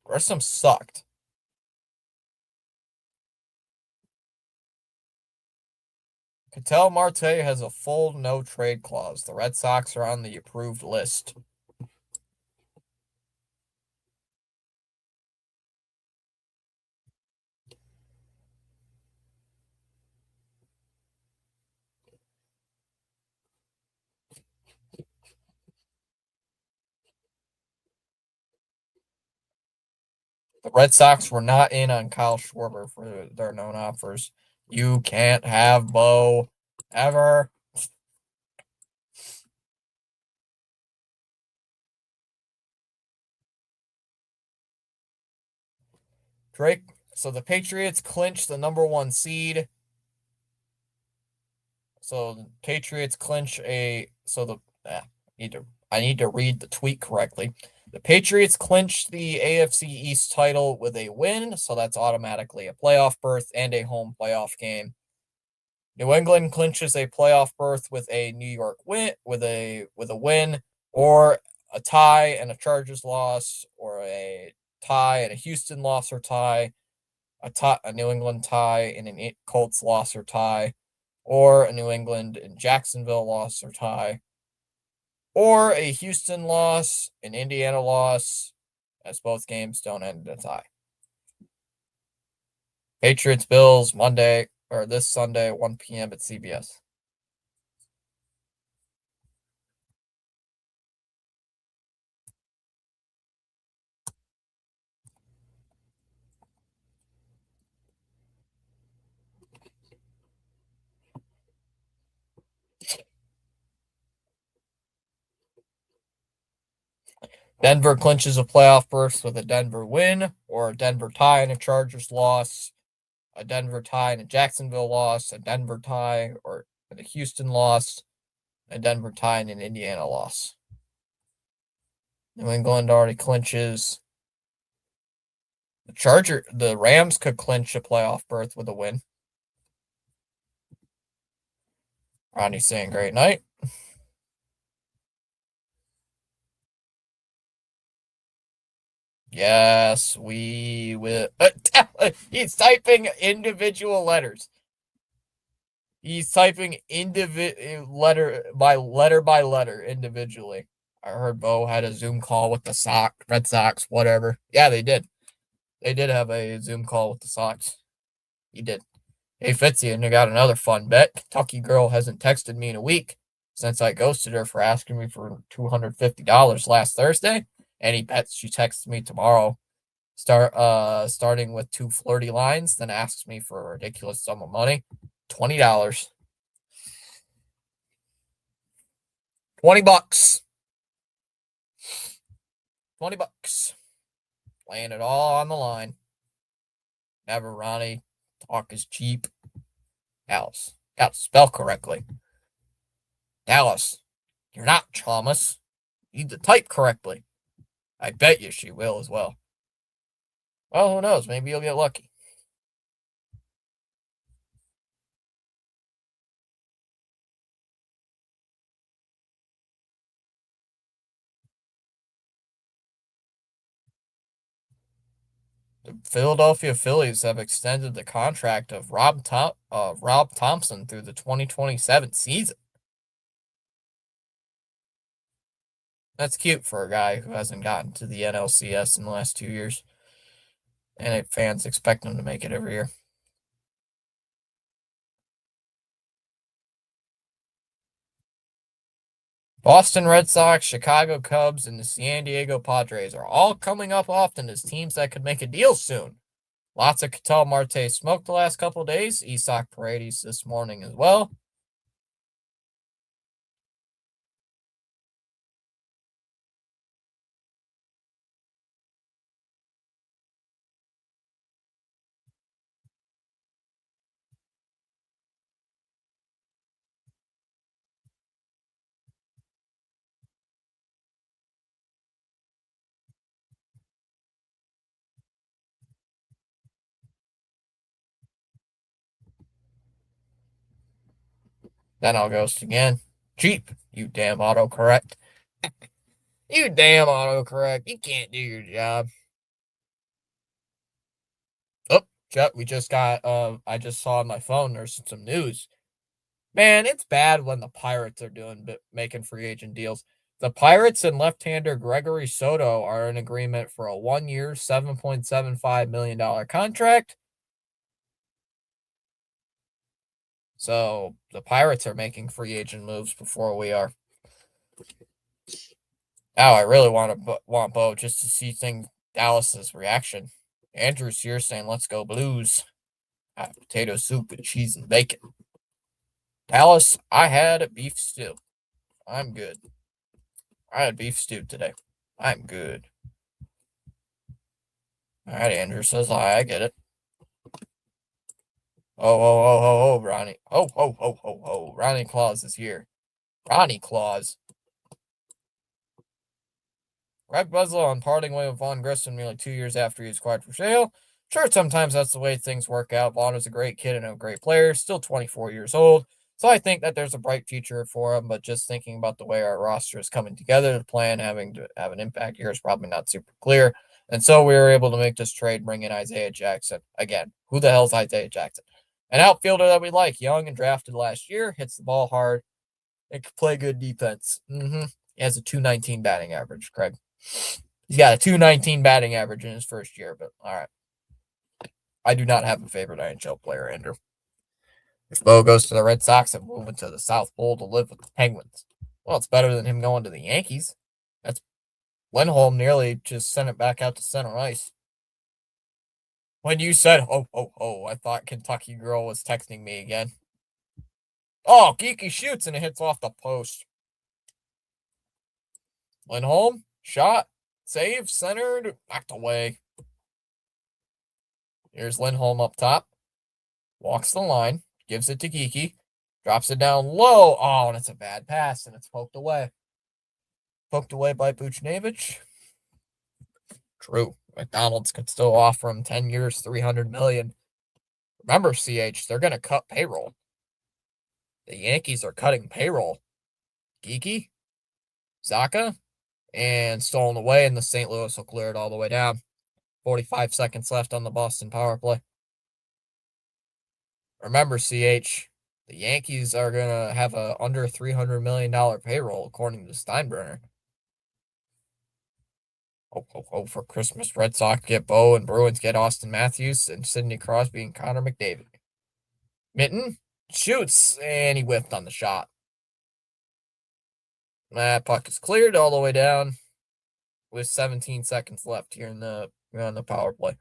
Grissom sucked. Ketel Marte has a full no trade clause. The Red Sox are on the approved list. The Red Sox were not in on Kyle Schwarber for their known offers. You can't have Bo ever. Drake. So the Patriots clinch the number one seed. So the Patriots clinch a. So the I need to read the tweet correctly. The Patriots clinch the AFC East title with a win, so that's automatically a playoff berth and a home playoff game. New England clinches a playoff berth with a New York win with a win, or a tie and a Chargers loss, or a tie and a Houston loss or tie, a New England tie and a Colts loss or tie, or a New England and Jacksonville loss or tie, or a Houston loss, an Indiana loss, as both games don't end in a tie. Patriots Bills Monday or this Sunday, 1 p.m. at CBS. Denver clinches a playoff berth with a Denver win, or a Denver tie and a Chargers loss, a Denver tie and a Jacksonville loss, a Denver tie or a Houston loss, a Denver tie and an Indiana loss. New England already clinches. The Rams could clinch a playoff berth with a win. Ronnie saying great night. Yes, we will. He's typing individual letters. He's typing letter by letter individually. I heard Bo had a Zoom call with the Red Sox, whatever. Yeah, they did. They did have a Zoom call with the Sox. He did. Hey, Fitzy, and I got another fun bet. Kentucky girl hasn't texted me in a week since I ghosted her for asking me for $250 last Thursday. And he bets she texts me tomorrow, starting with two flirty lines, then asks me for a ridiculous sum of money. $20. $20. $20. Laying it all on the line. Never, Ronnie. Talk is cheap. Dallas. Got to spell correctly. Dallas. You're not Thomas. You need to type correctly. I bet you she will as well. Well, who knows? Maybe you'll get lucky. The Philadelphia Phillies have extended the contract of Rob Thompson through the 2027 season. That's cute for a guy who hasn't gotten to the NLCS in the last 2 years. And fans expect him to make it every year. Boston Red Sox, Chicago Cubs, and the San Diego Padres are all coming up often as teams that could make a deal soon. Lots of Ketel Marte smoke the last couple of days. Isaac Paredes this morning as well. Then I'll ghost again. Cheap, you damn autocorrect. You damn autocorrect. You can't do your job. we just got I just saw on my phone there's some news. Man, it's bad when the Pirates are making free agent deals. The Pirates and left-hander Gregory Soto are in agreement for a 1-year, $7.75 million contract. So the Pirates are making free agent moves before we are. Now I really want Bo just to see Dallas's reaction. Andrew's here saying, "Let's go Blues." Potato soup with cheese and bacon. Dallas, I had a beef stew. I'm good. I had beef stew today. I'm good. All right, Andrew says, I get it. Oh, Ronnie. Oh. Ronnie Claus is here. Ronnie Claus. Greg Buzzell on parting way with Vaughn Grissom nearly 2 years after he was acquired for sale. Sure, sometimes that's the way things work out. Vaughn is a great kid and a great player, still 24 years old. So I think that there's a bright future for him, but just thinking about the way our roster is coming together, the plan having to have an impact here is probably not super clear. And so we were able to make this trade, bring in Isaiah Jackson. Again, who the hell's Isaiah Jackson? An outfielder that we like, young and drafted last year, hits the ball hard, and can play good defense. He has a 219 batting average, Craig. He's got a 219 batting average in his first year, but all right. I do not have a favorite NHL player, Andrew. If Bo goes to the Red Sox and moving to the South Pole to live with the Penguins, well, it's better than him going to the Yankees. That's Lindholm nearly just sent it back out to center ice. When you said, I thought Kentucky Girl was texting me again. Oh, Geeky shoots and it hits off the post. Lindholm, shot, save, centered, backed away. Here's Lindholm up top. Walks the line, gives it to Geeky, drops it down low. Oh, and it's a bad pass, and it's poked away. Poked away by Buchnevich. True. McDonald's could still offer him 10 years, $300 million. Remember, CH, they're going to cut payroll. The Yankees are cutting payroll. Geeky, Zaka, and stolen away, and the St. Louis will clear it all the way down. 45 seconds left on the Boston power play. Remember, CH, the Yankees are going to have a under $300 million payroll, according to Steinbrenner. For Christmas, Red Sox get Bo and Bruins get Austin Matthews and Sidney Crosby and Connor McDavid. Mitten shoots, and he whiffed on the shot. That puck is cleared all the way down with 17 seconds left here on the power play.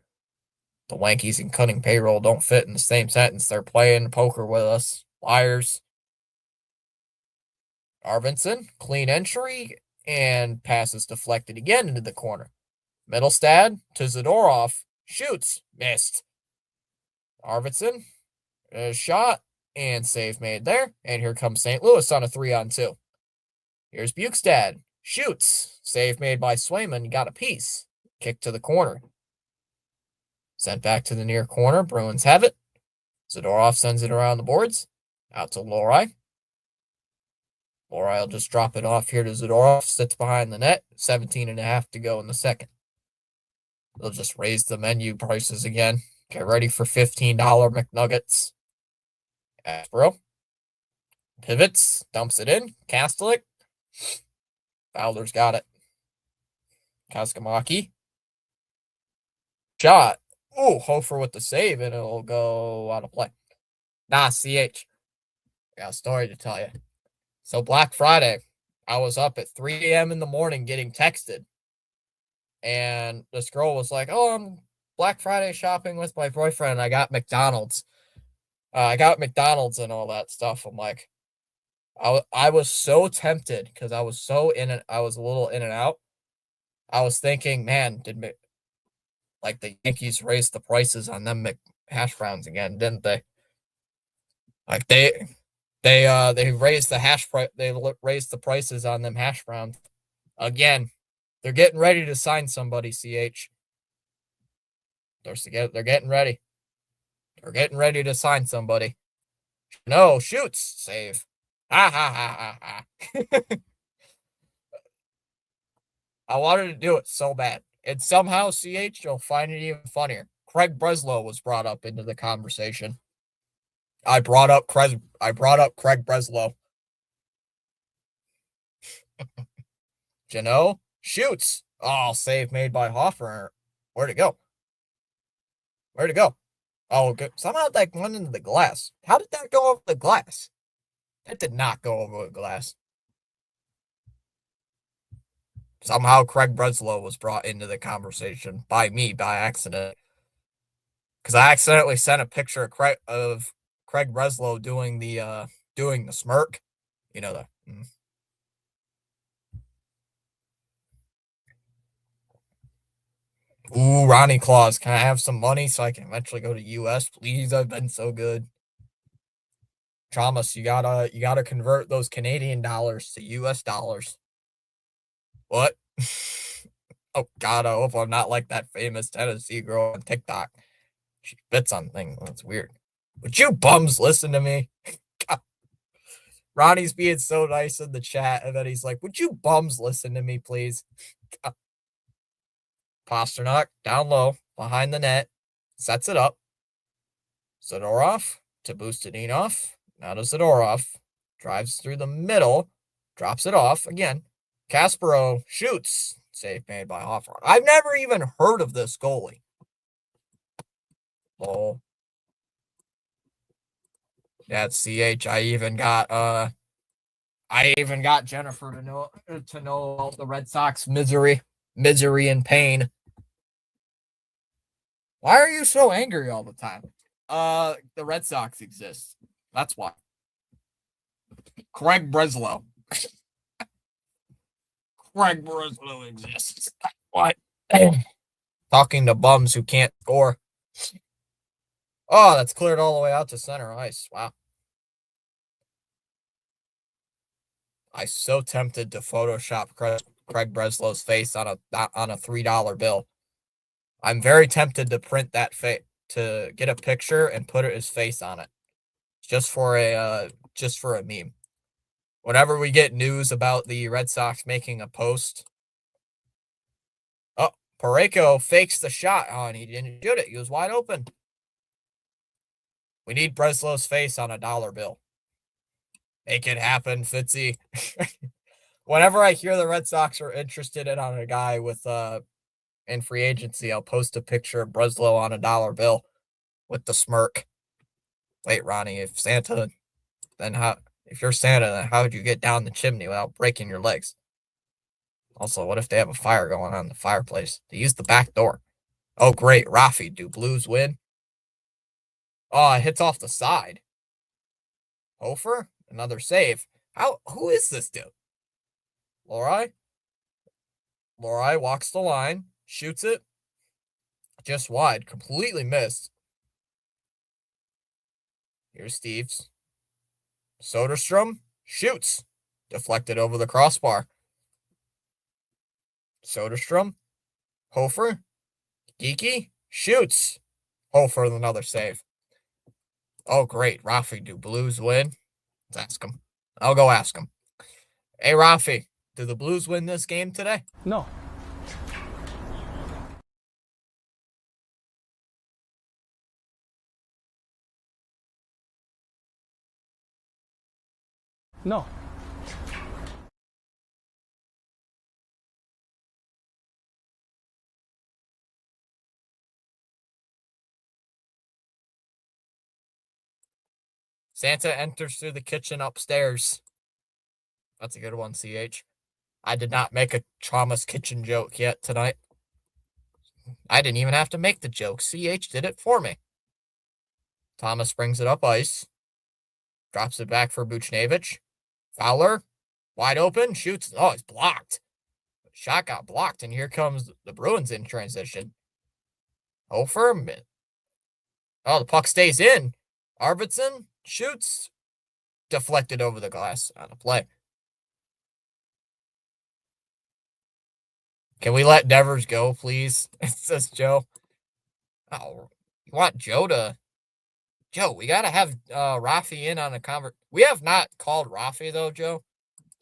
The Yankees and cutting payroll don't fit in the same sentence. They're playing poker with us. Liars. Arvidsson, clean entry, and passes deflected again into the corner. Middlestad to Zadorov, shoots, missed. Arvidsson, shot, and save made there. And here comes St. Louis on a 3-on-2. Here's Bukestad, shoots, save made by Swayman, got a piece. Kick to the corner. Sent back to the near corner. Bruins have it. Zadorov sends it around the boards. Out to Lohrei. Lohrei will just drop it off here to Zadorov. Sits behind the net. 17.5 to go in the second. They'll just raise the menu prices again. Get ready for $15 McNuggets. Ashbro. Pivots. Dumps it in. Kastelik. Fowler's got it. Kazkamaki. Shot. Ooh, Hofer with the save, and it'll go out of play. Nah, CH. I got a story to tell you. So Black Friday, I was up at 3 a.m. in the morning getting texted. And this girl was like, oh, I'm Black Friday shopping with my boyfriend. I got McDonald's. I got McDonald's and all that stuff. I'm like, I was so tempted because I was I was a little in and out. I was thinking, man, like the Yankees raised the prices on them hash browns again, didn't they? Like they raised the raised the prices on them hash browns again. They're getting ready to sign somebody. CH. They're getting ready. They're getting ready to sign somebody. No, shoots, save. Ha ha ha ha ha. I wanted to do it so bad. And somehow, CH, you'll find it even funnier. Craig Breslow was brought up into the conversation. I brought up Craig Breslow. Jano shoots. Oh, save made by Hoffer. Where'd it go? Where'd it go? Oh, good. Somehow that went into the glass. How did that go over the glass? That did not go over the glass. Somehow Craig Breslow was brought into the conversation by me by accident. Because I accidentally sent a picture of Craig Breslow doing the smirk. You know that. Ooh, Ronnie Claus, can I have some money so I can eventually go to US? Please, I've been so good. Thomas, you gotta convert those Canadian dollars to US dollars. What? Oh God, I hope I'm not like that famous Tennessee girl on TikTok. She bits on things. That's weird. Would you bums listen to me? God. Ronnie's being so nice in the chat, and then he's like, "Would you bums listen to me, please?" God. Pasternak down low behind the net, sets it up. Zadorov to Bustadinov. Now to Zadorov. Drives through the middle, drops it off again. Kaspero shoots. Save made by Hoffman. I've never even heard of this goalie. Oh. That's CH. I even got Jennifer to know about the Red Sox misery and pain. Why are you so angry all the time? The Red Sox exist. That's why. Craig Breslow. Craig Breslow exists. What? Talking to bums who can't score. Oh, that's cleared all the way out to center ice. Wow. I'm so tempted to Photoshop Craig Breslow's face on a $3 bill. I'm very tempted to print that to get a picture and put his face on it, just for a meme. Whenever we get news about the Red Sox making a post, oh, Parayko fakes the shot. Oh, and he didn't shoot it. He was wide open. We need Breslow's face on a dollar bill. Make it happen, Fitzy. Whenever I hear the Red Sox are interested in on a guy with in free agency, I'll post a picture of Breslow on a dollar bill with the smirk. Wait, Ronnie, if you're Santa, then how would you get down the chimney without breaking your legs? Also, what if they have a fire going on in the fireplace? They use the back door. Oh, great. Rafi, do Blues win? Oh, it hits off the side. Hofer, another save. Who is this dude? Lorai walks the line, shoots it. Just wide, completely missed. Here's Steves. Soderstrom shoots. Deflected over the crossbar. Soderstrom. Hofer. Geeky shoots. Hofer with another save. Oh, great. Rafi, do Blues win? Let's ask him. I'll go ask him. Hey, Rafi, do the Blues win this game today? No. No. Santa enters through the kitchen upstairs. That's a good one, CH. I did not make a Thomas kitchen joke yet tonight. I didn't even have to make the joke. CH did it for me. Thomas brings it up ice. Drops it back for Buchnevich. Fowler, wide open, shoots. Oh, it's blocked. Shot got blocked, and here comes the Bruins in transition. Hofer. Oh, the puck stays in. Arvidsson shoots. Deflected over the glass on a play. Can we let Devers go, please? Says Joe. Oh, you want Joe to... Joe, we got to have Rafi in on a convert. We have not called Rafi, though, Joe.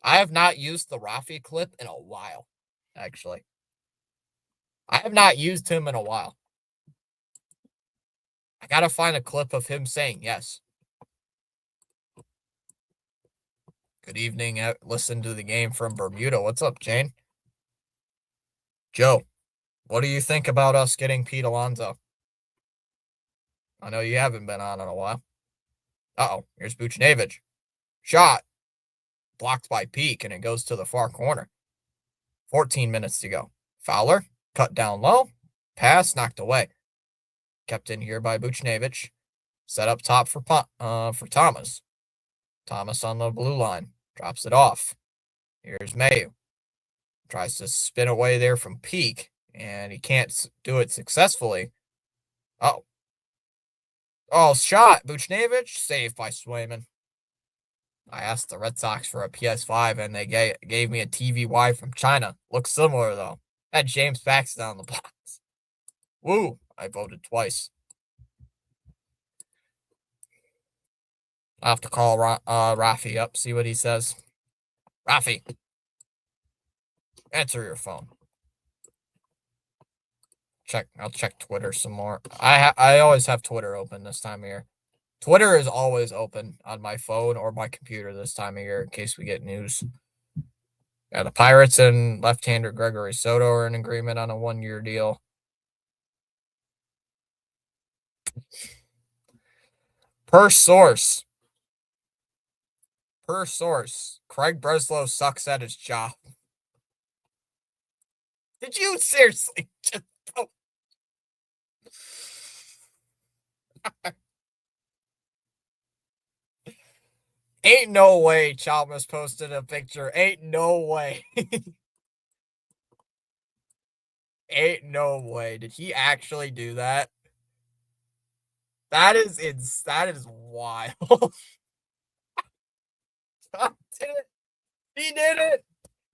I have not used the Rafi clip in a while, actually. I have not used him in a while. I gotta find a clip of him saying yes. Good evening. Listen to the game from Bermuda. What's up, Jane? Joe, what do you think about us getting Pete Alonso? I know you haven't been on in a while. Uh-oh, here's Buchnevich. Shot. Blocked by Peak, and it goes to the far corner. 14 minutes to go. Fowler, cut down low. Pass, knocked away. Kept in here by Buchnevich. Set up top for Thomas. Thomas on the blue line. Drops it off. Here's Mayu. Tries to spin away there from Peak, and he can't do it successfully. Oh. Oh, shot. Buchnevich, saved by Swayman. I asked the Red Sox for a PS5, and they gave me a TVY from China. Looks similar, though. Had James Paxton on the box. Woo! I voted twice. I'll have to call Rafi up, see what he says. Rafi, answer your phone. I'll check Twitter some more. I always have Twitter open this time of year. Twitter is always open on my phone or my computer this time of year in case we get news. Yeah, the Pirates and left-hander Gregory Soto are in agreement on a 1-year deal. Per source, Craig Breslow sucks at his job. Did you seriously just... Ain't no way Chalmers posted a picture. Ain't no way. Ain't no way. Did he actually do that? That is wild. Did it. He did it.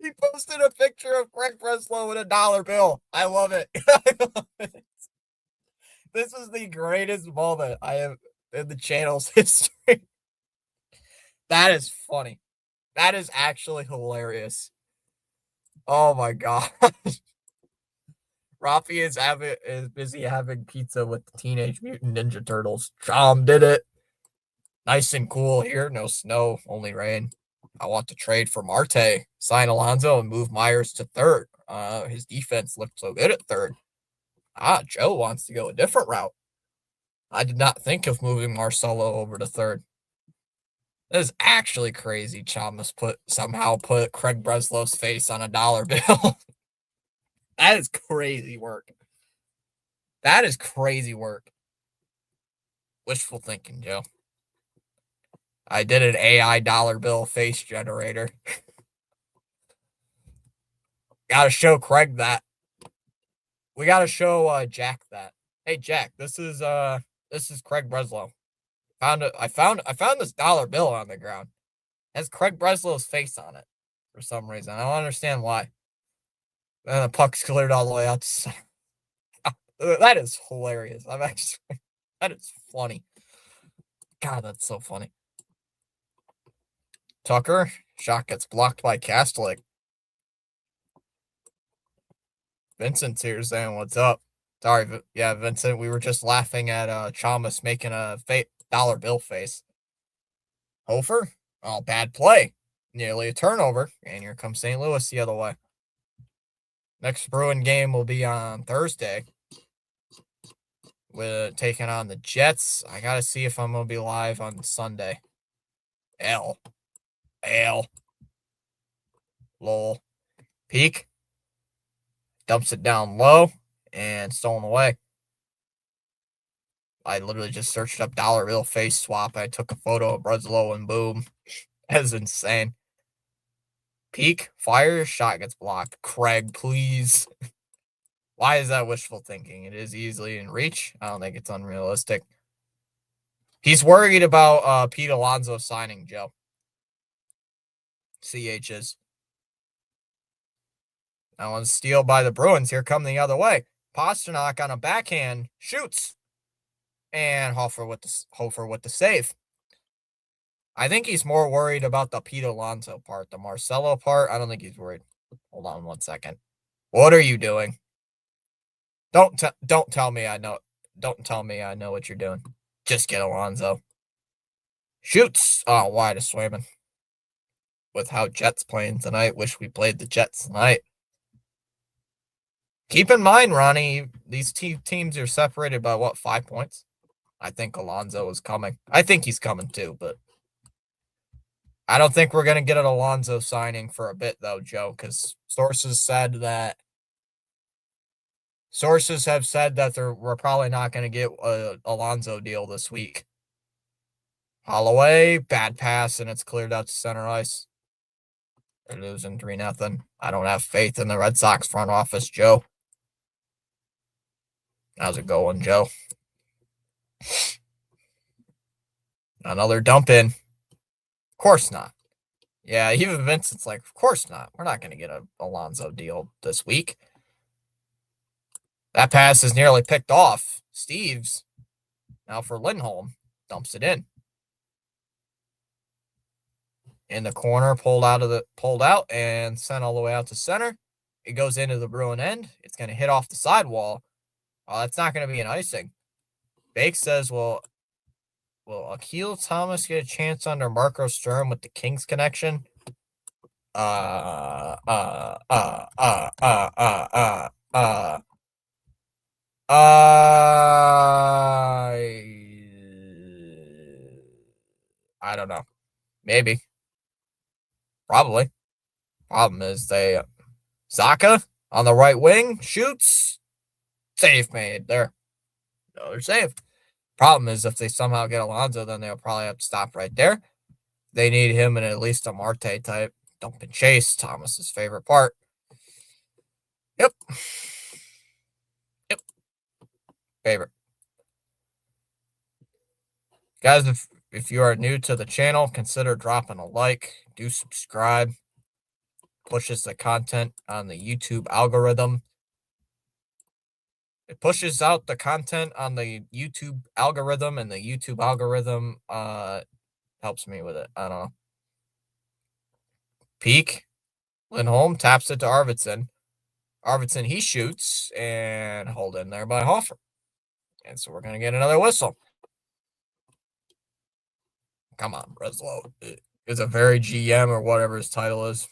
He posted a picture of Craig Breslow with a dollar bill. I love it. I love it. This is the greatest moment I have in the channel's history. That is funny. That is actually hilarious. Oh my god. Rafi is busy having pizza with the Teenage Mutant Ninja Turtles. Chom did it. Nice and cool here. No snow, only rain. I want to trade for Marte, sign Alonso, and move Myers to third. His defense looked so good at third. Joe wants to go a different route. I did not think of moving Marcelo over to third. That is actually crazy. Chalmers somehow put Craig Breslow's face on a dollar bill. That is crazy work. That is crazy work. Wishful thinking, Joe. I did an AI dollar bill face generator. Gotta show Craig that. We gotta show Jack that. Hey Jack, this is Craig Breslow. I found this dollar bill on the ground. It has Craig Breslow's face on it for some reason. I don't understand why. And the puck's cleared all the way out to that is hilarious. That is funny. God, that's so funny. Tucker, shot gets blocked by Kastelic. Vincent's here saying what's up. Sorry, yeah, Vincent, we were just laughing at Chalmers making a dollar bill face. Hofer, oh, bad play. Nearly a turnover, and here comes St. Louis the other way. Next Bruin game will be on Thursday. We're taking on the Jets. I gotta see if I'm gonna be live on Sunday. L. Lol. Peak. Dumps it down low and stolen away. I literally just searched up dollar bill face swap. I took a photo of Breslow and boom. That's insane. Peak, fire, shot gets blocked. Craig, please. Why is that wishful thinking? It is easily in reach. I don't think it's unrealistic. He's worried about Pete Alonso signing, Joe. CHs. That one's steal by the Bruins. Here come the other way. Pasternak on a backhand shoots. And Hofer with the save. I think he's more worried about the Pete Alonso part. The Marcelo part, I don't think he's worried. Hold on 1 second. What are you doing? Don't tell me I know. Don't tell me I know what you're doing. Just get Alonso. Shoots. Oh, wide to Swayman. With how Jets playing tonight. Wish we played the Jets tonight. Keep in mind, Ronnie, these teams are separated by what, 5 points? I think Alonso is coming. I think he's coming too, but I don't think we're going to get an Alonso signing for a bit, though, Joe, because sources have said that we're probably not going to get an Alonso deal this week. Holloway, bad pass, and it's cleared out to center ice. They're losing 3-0. I don't have faith in the Red Sox front office, Joe. How's it going, Joe? Another dump in. Of course not. Yeah, even Vincent's like, of course not. We're not going to get an Alonso deal this week. That pass is nearly picked off. Steves, now for Lindholm, dumps it in. In the corner, pulled out and sent all the way out to center. It goes into the Bruin end. It's going to hit off the sidewall. Oh, that's not going to be an icing. Bake says, will Akil Thomas get a chance under Marco Sturm with the Kings connection? I don't know. Maybe. Probably. Problem is Zaka on the right wing shoots. Save made there. Another save. Problem is if they somehow get Alonso, then they'll probably have to stop right there. They need him in at least a Marte type. Dump and chase, Thomas's favorite part. Yep. Favorite. Guys, if you are new to the channel, consider dropping a like. Do subscribe. Pushes the content on the YouTube algorithm. It pushes out the content on the YouTube algorithm, and the YouTube algorithm helps me with it. I don't know. Peak. Lindholm taps it to Arvidsson. Arvidsson, he shoots, and hold in there by Hoffer. And so we're going to get another whistle. Come on, Breslow. Is a very GM or whatever his title is.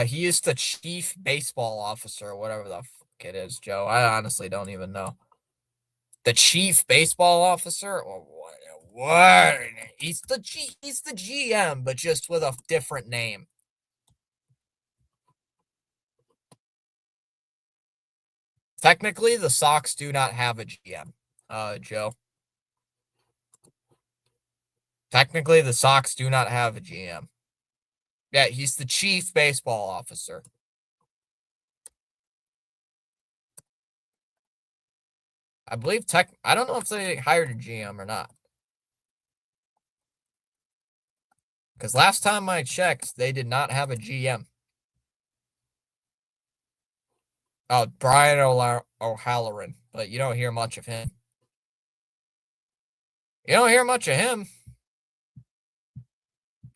He is the chief baseball officer, or whatever the fuck it is, Joe. I honestly don't even know. The chief baseball officer, or what? He's the GM, but just with a different name. Technically, the Sox do not have a GM, Joe. Technically, the Sox do not have a GM. Yeah, he's the chief baseball officer. I believe I don't know if they hired a GM or not. Because last time I checked, they did not have a GM. Oh, Brian O'Halloran, but you don't hear much of him. You don't hear much of him.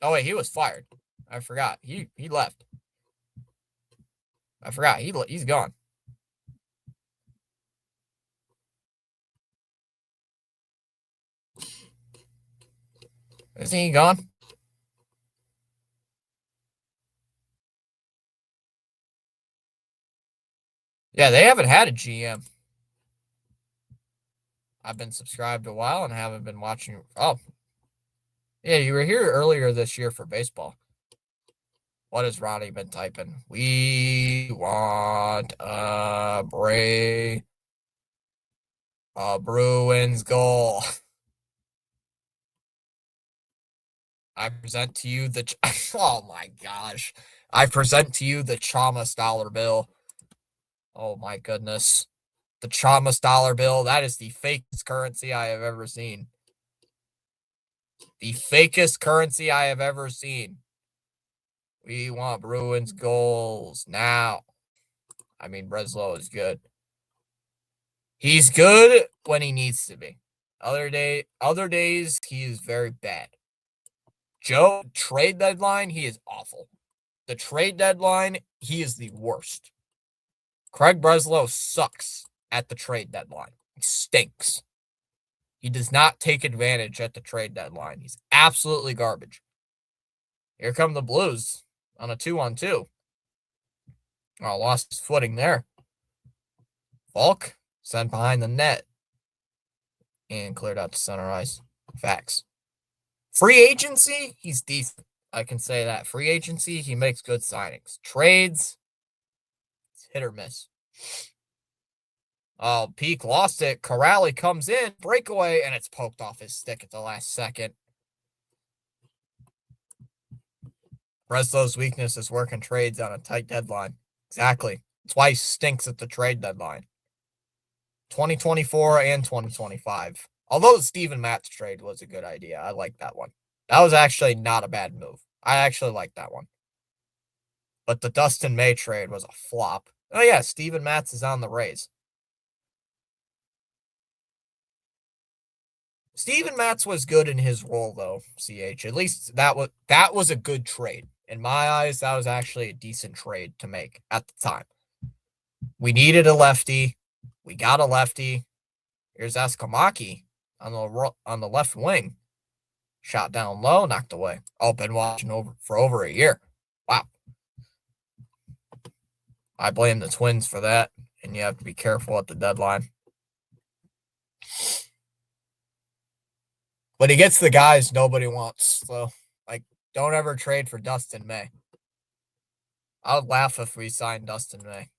Oh, wait, he was fired. I forgot. He left. I forgot. He's gone. Isn't he gone? Yeah, they haven't had a GM. I've been subscribed a while and haven't been watching. Oh. Yeah, you were here earlier this year for baseball. What has Ronnie been typing? We want a Bruins goal. I present to you the oh my gosh. I present to you the Chalmers dollar bill. Oh my goodness. The Chalmers dollar bill, that is the fakest currency I have ever seen. The fakest currency I have ever seen. We want Bruins goals now. I mean, Breslow is good. He's good when he needs to be. Other days, he is very bad. Joe, trade deadline, he is awful. The trade deadline, he is the worst. Craig Breslow sucks at the trade deadline. He stinks. He does not take advantage at the trade deadline. He's absolutely garbage. Here come the Blues on a 2-on-2. Oh, lost his footing there. Falk sent behind the net and cleared out to center ice. Facts. Free agency, he's decent. I can say that. Free agency, he makes good signings. Trades, it's hit or miss. Oh, Peak lost it. Corrali comes in, breakaway, and it's poked off his stick at the last second. Breslow's weakness is working trades on a tight deadline. Exactly. That's why he stinks at the trade deadline. 2024 and 2025. Although the Steven Matz trade was a good idea. I like that one. That was actually not a bad move. I actually like that one. But the Dustin May trade was a flop. Oh, yeah, Steven Matz is on the Rays. Steven Matz was good in his role, though, CH. At least that was a good trade. In my eyes, that was actually a decent trade to make at the time. We needed a lefty. We got a lefty. Here's Eskamaki on the left wing. Shot down low, knocked away. Oh, been watching for over a year. Wow. I blame the Twins for that, and you have to be careful at the deadline. But he gets the guys nobody wants. So, don't ever trade for Dustin May. I would laugh if we signed Dustin May.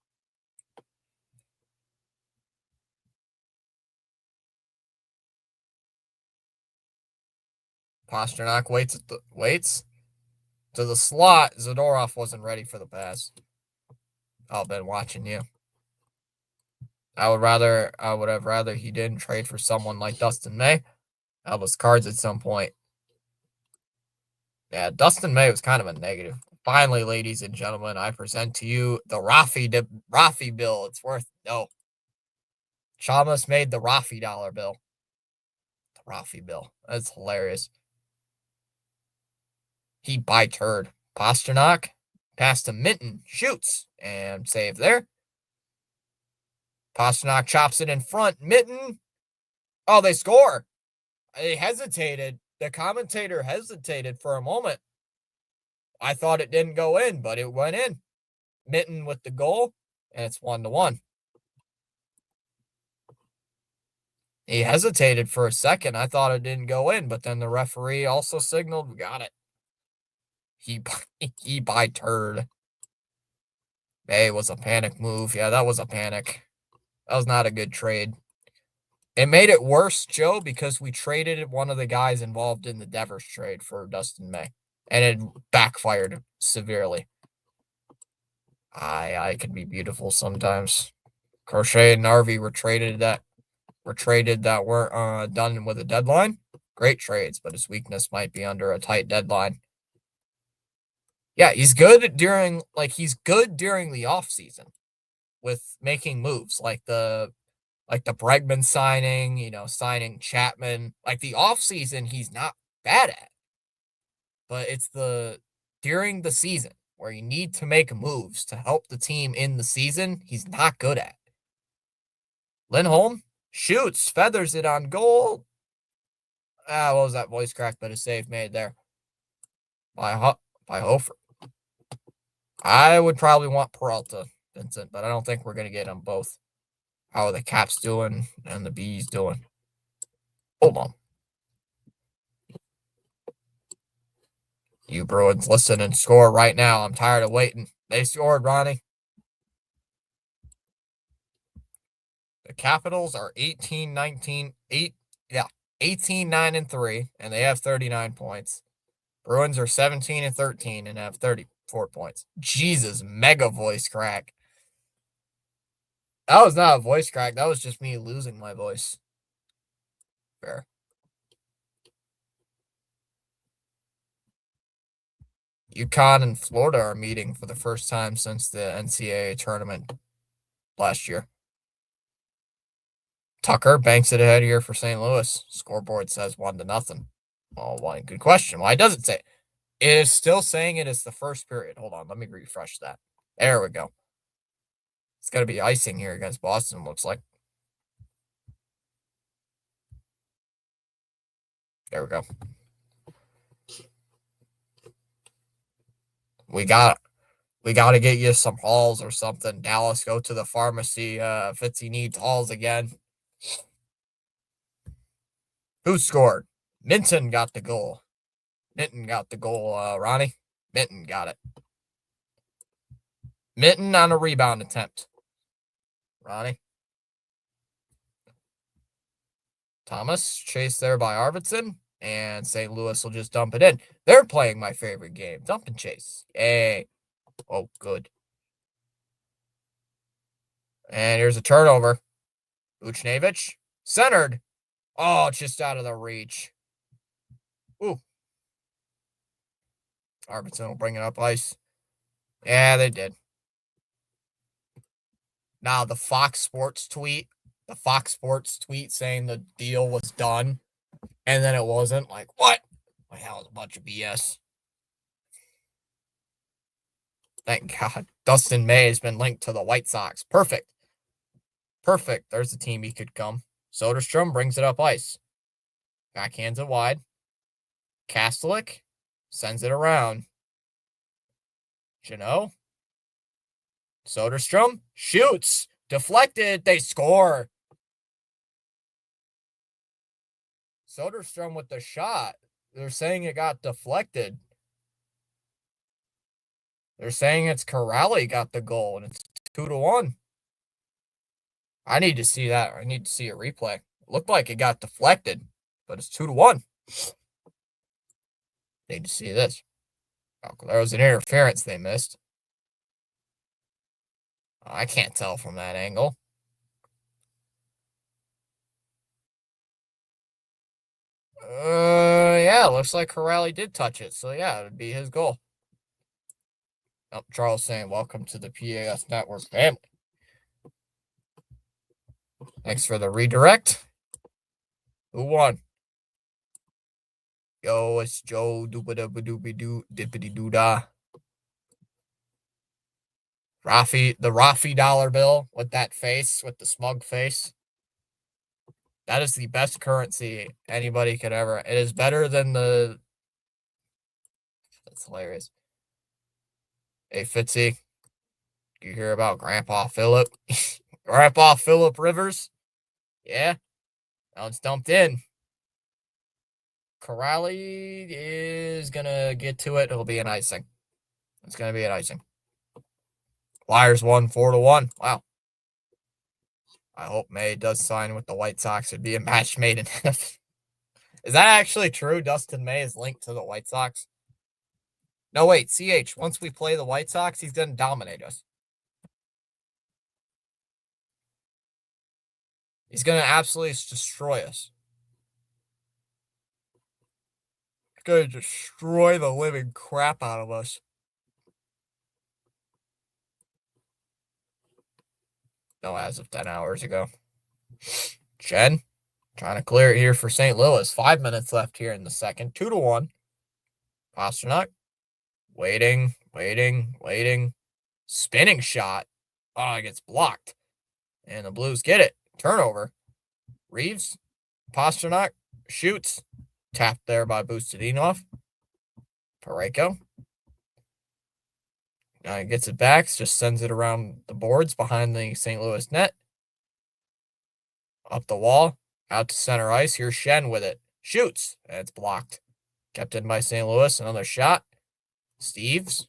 Pastrnak waits to the slot. Zadorov wasn't ready for the pass. I've been watching you. I would have rather he didn't trade for someone like Dustin May. That was cards at some point. Yeah, Dustin May was kind of a negative. Finally, ladies and gentlemen, I present to you the Rafi bill. It's worth no. Chalmers made the Rafi dollar bill. The Rafi bill. That's hilarious. He by turd. Pastrnak pass to Minton. Shoots. And save there. Pastrnak chops it in front. Minton. Oh, they score. They hesitated. The commentator hesitated for a moment. I thought it didn't go in, but it went in. Minton with the goal, and it's 1-1. He hesitated for a second. I thought it didn't go in, but then the referee also signaled, we got it. He by turd. Hey, it was a panic move. Yeah, that was a panic. That was not a good trade. It made it worse, Joe, because we traded one of the guys involved in the Devers trade for Dustin May, and it backfired severely. I can be beautiful sometimes. Crochet and Narvi were traded that weren't done with a deadline. Great trades, but his weakness might be under a tight deadline. Yeah, he's good during the off season with making moves like the Bregman signing, signing Chapman. Like the off season, he's not bad at. But it's during the season where you need to make moves to help the team in the season, he's not good at. Lindholm shoots, feathers it on goal. What was that voice crack? But a save made there by Hofer. I would probably want Peralta, Vincent, but I don't think we're going to get them both. How are the Caps doing and the Bees doing? Hold on. You Bruins, listen and score right now. I'm tired of waiting. They scored, Ronnie. The Capitals are 18-9-3, and they have 39 points. Bruins are 17-13 and have 34 points. Jesus, mega voice crack. That was not a voice crack. That was just me losing my voice. Fair. UConn and Florida are meeting for the first time since the NCAA tournament last year. Tucker banks it ahead here for St. Louis. Scoreboard says 1-0. Oh, why? Good question. Why does it say? It is still saying it is the first period. Hold on. Let me refresh that. There we go. It's got to be icing here against Boston, looks like. There we go. We got to get you some halls or something. Dallas, go to the pharmacy. Fitzy needs halls again. Who scored? Minton got the goal. Ronnie. Minton got it. Minton on a rebound attempt. Ronnie. Thomas, chased there by Arvidsson, and St. Louis will just dump it in. They're playing my favorite game. Dump and chase. Hey. Oh, good. And here's a turnover. Buchnevich. Centered. Oh, just out of the reach. Ooh. Arvidsson will bring it up ice. Yeah, they did. Now, the Fox Sports tweet saying the deal was done, and then it wasn't. Like, what? Like, that was a bunch of BS. Thank God. Dustin May has been linked to the White Sox. Perfect. There's a team he could come. Soderstrom brings it up ice. Backhands it wide. Kastelik sends it around. Janot. Soderstrom shoots. Deflected. They score. Soderstrom with the shot. They're saying it got deflected. They're saying it's Corrali got the goal, and it's 2-1. I need to see that. I need to see a replay. It looked like it got deflected, but it's 2-1. Need to see this. Oh, there was an interference they missed. I can't tell from that angle. Yeah, looks like Corrali did touch it. So, yeah, it would be his goal. Oh, Charles saying, welcome to the PAS Network family. Thanks for the redirect. Who won? Yo, it's Joe Dippity-doo-da. Rafi, the Rafi dollar bill with that face, with the smug face. That is the best currency anybody could ever. It is better than the. That's hilarious. Hey, Fitzy, you hear about Grandpa Philip? Grandpa Philip Rivers? Yeah. Now it's dumped in. Corrali is going to get to it. It'll be an icing. It's going to be an icing. Flyers won 4-1. Wow. I hope May does sign with the White Sox. It'd be a match made in heaven. Is that actually true? Dustin May is linked to the White Sox? No, wait. CH, once we play the White Sox, he's going to dominate us. He's going to absolutely destroy us. He's going to destroy the living crap out of us. No, as of 10 hours ago. Jen, trying to clear it here for St. Louis. 5 minutes left here in the second. 2-1. Pasternak. Waiting. Spinning shot. Oh, it gets blocked. And the Blues get it. Turnover. Reeves. Pasternak. Shoots. Tapped there by Bustadinov. Parayko. Now he gets it back. Just sends it around the boards behind the St. Louis net. Up the wall. Out to center ice. Here's Shen with it. Shoots. And it's blocked. Kept in by St. Louis. Another shot. Steves.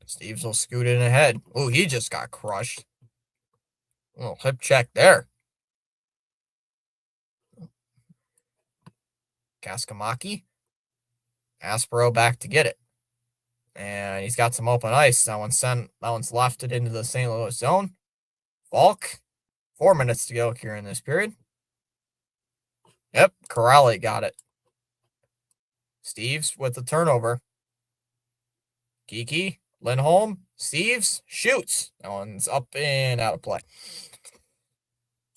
Steves will scoot in ahead. Oh, he just got crushed. Oh, hip check there. Kaskamaki. Aspero back to get it. And he's got some open ice. That one's left it into the St. Louis zone. Falk. 4 minutes to go here in this period. Yep, Corrali got it. Steves with the turnover. Geeky. Lindholm. Steves. Shoots. That one's up and out of play.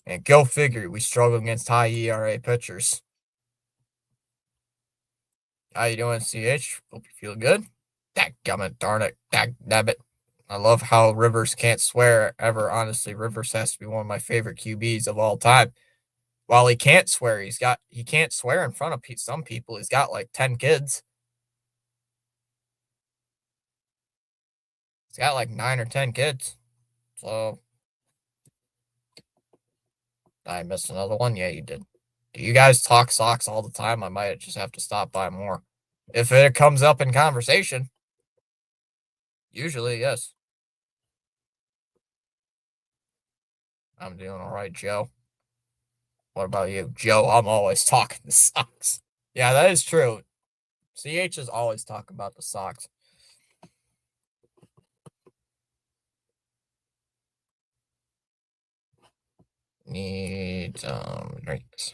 And go figure, we struggle against high ERA pitchers. How you doing, CH? Hope you feel good. Dadgummit, darn it. Dagnabbit. I love how Rivers can't swear ever. Honestly, Rivers has to be one of my favorite QBs of all time. While he can't swear, he can't swear in front of some people. He's got like 10 kids. He's got like 9 or 10 kids. So I missed another one. Yeah, you did. Do you guys talk socks all the time? I might just have to stop by more. If it comes up in conversation, usually, yes. I'm doing all right, Joe. What about you? Joe, I'm always talking the socks. Yeah, that is true. CH is always talking about the socks. Need drinks.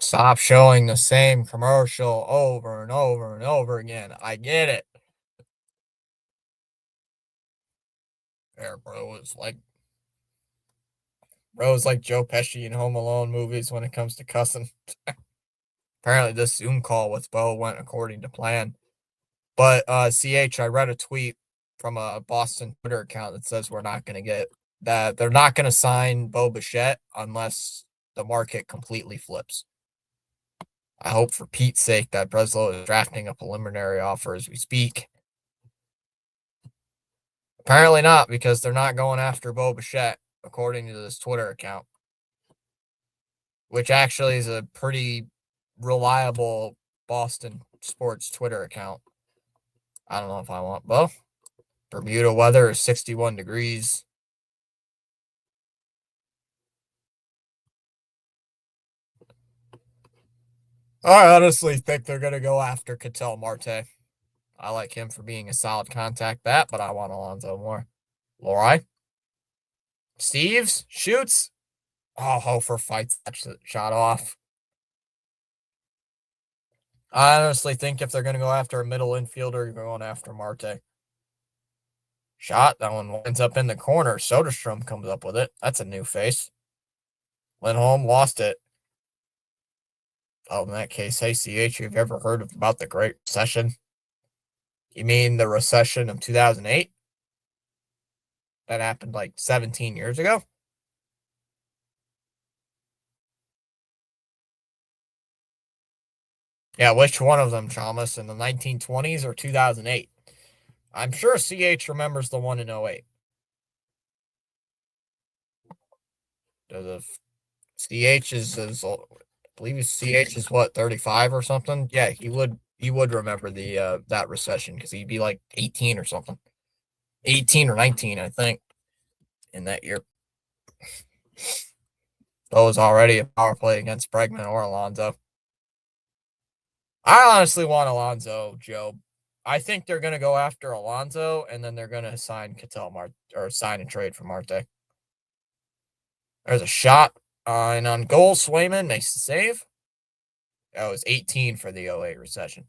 Stop showing the same commercial over and over and over again. I get it. There, bro. Bro's like Joe Pesci in Home Alone movies when it comes to cussing. Apparently, this Zoom call with Bo went according to plan. But CH, I read a tweet from a Boston Twitter account that says we're not going to get that. They're not going to sign Bo Bichette unless the market completely flips. I hope for Pete's sake that Breslow is drafting a preliminary offer as we speak. Apparently not, because they're not going after Bo Bichette, according to this Twitter account, which actually is a pretty reliable Boston sports Twitter account. I don't know if I want Bo. Bermuda weather is 61 degrees. I honestly think they're going to go after Ketel Marte. I like him for being a solid contact bat, but I want Alonso more. Lorai? Steves? Shoots? Oh, Hofer fights that shot off. I honestly think if they're going to go after a middle infielder, you're going after Marte. Shot. That one winds up in the corner. Soderstrom comes up with it. That's a new face. Lindholm lost it. Oh, in that case, hey, CH, you've ever heard about the Great Recession? You mean the recession of 2008? That happened like 17 years ago? Yeah, which one of them, Chalmers? In the 1920s or 2008? I'm sure CH remembers the one in 08. The CH is I believe CH is what, 35 or something? Yeah, he would remember the that recession because he'd be like 18 or something. 18 or 19, I think, in that year. That was already a power play against Bregman or Alonso. I honestly want Alonso, Joe. I think they're going to go after Alonso, and then they're going to sign Ketel Marte or sign and trade for Marte. There's a shot, and on goal, Swayman makes the save. That was 18 for the 08 recession.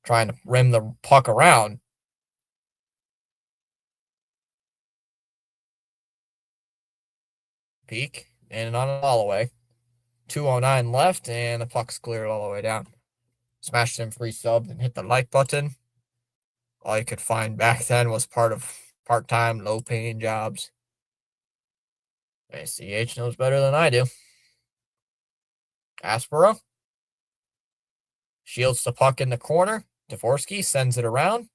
Trying to rim the puck around. Peak, and on all the way. 209 left, and the puck's cleared all the way down. Smashed in free subs and hit the like button. All you could find back then was part-time, low-paying jobs. ACH knows better than I do. Aspera shields the puck in the corner. Dvorsky sends it around.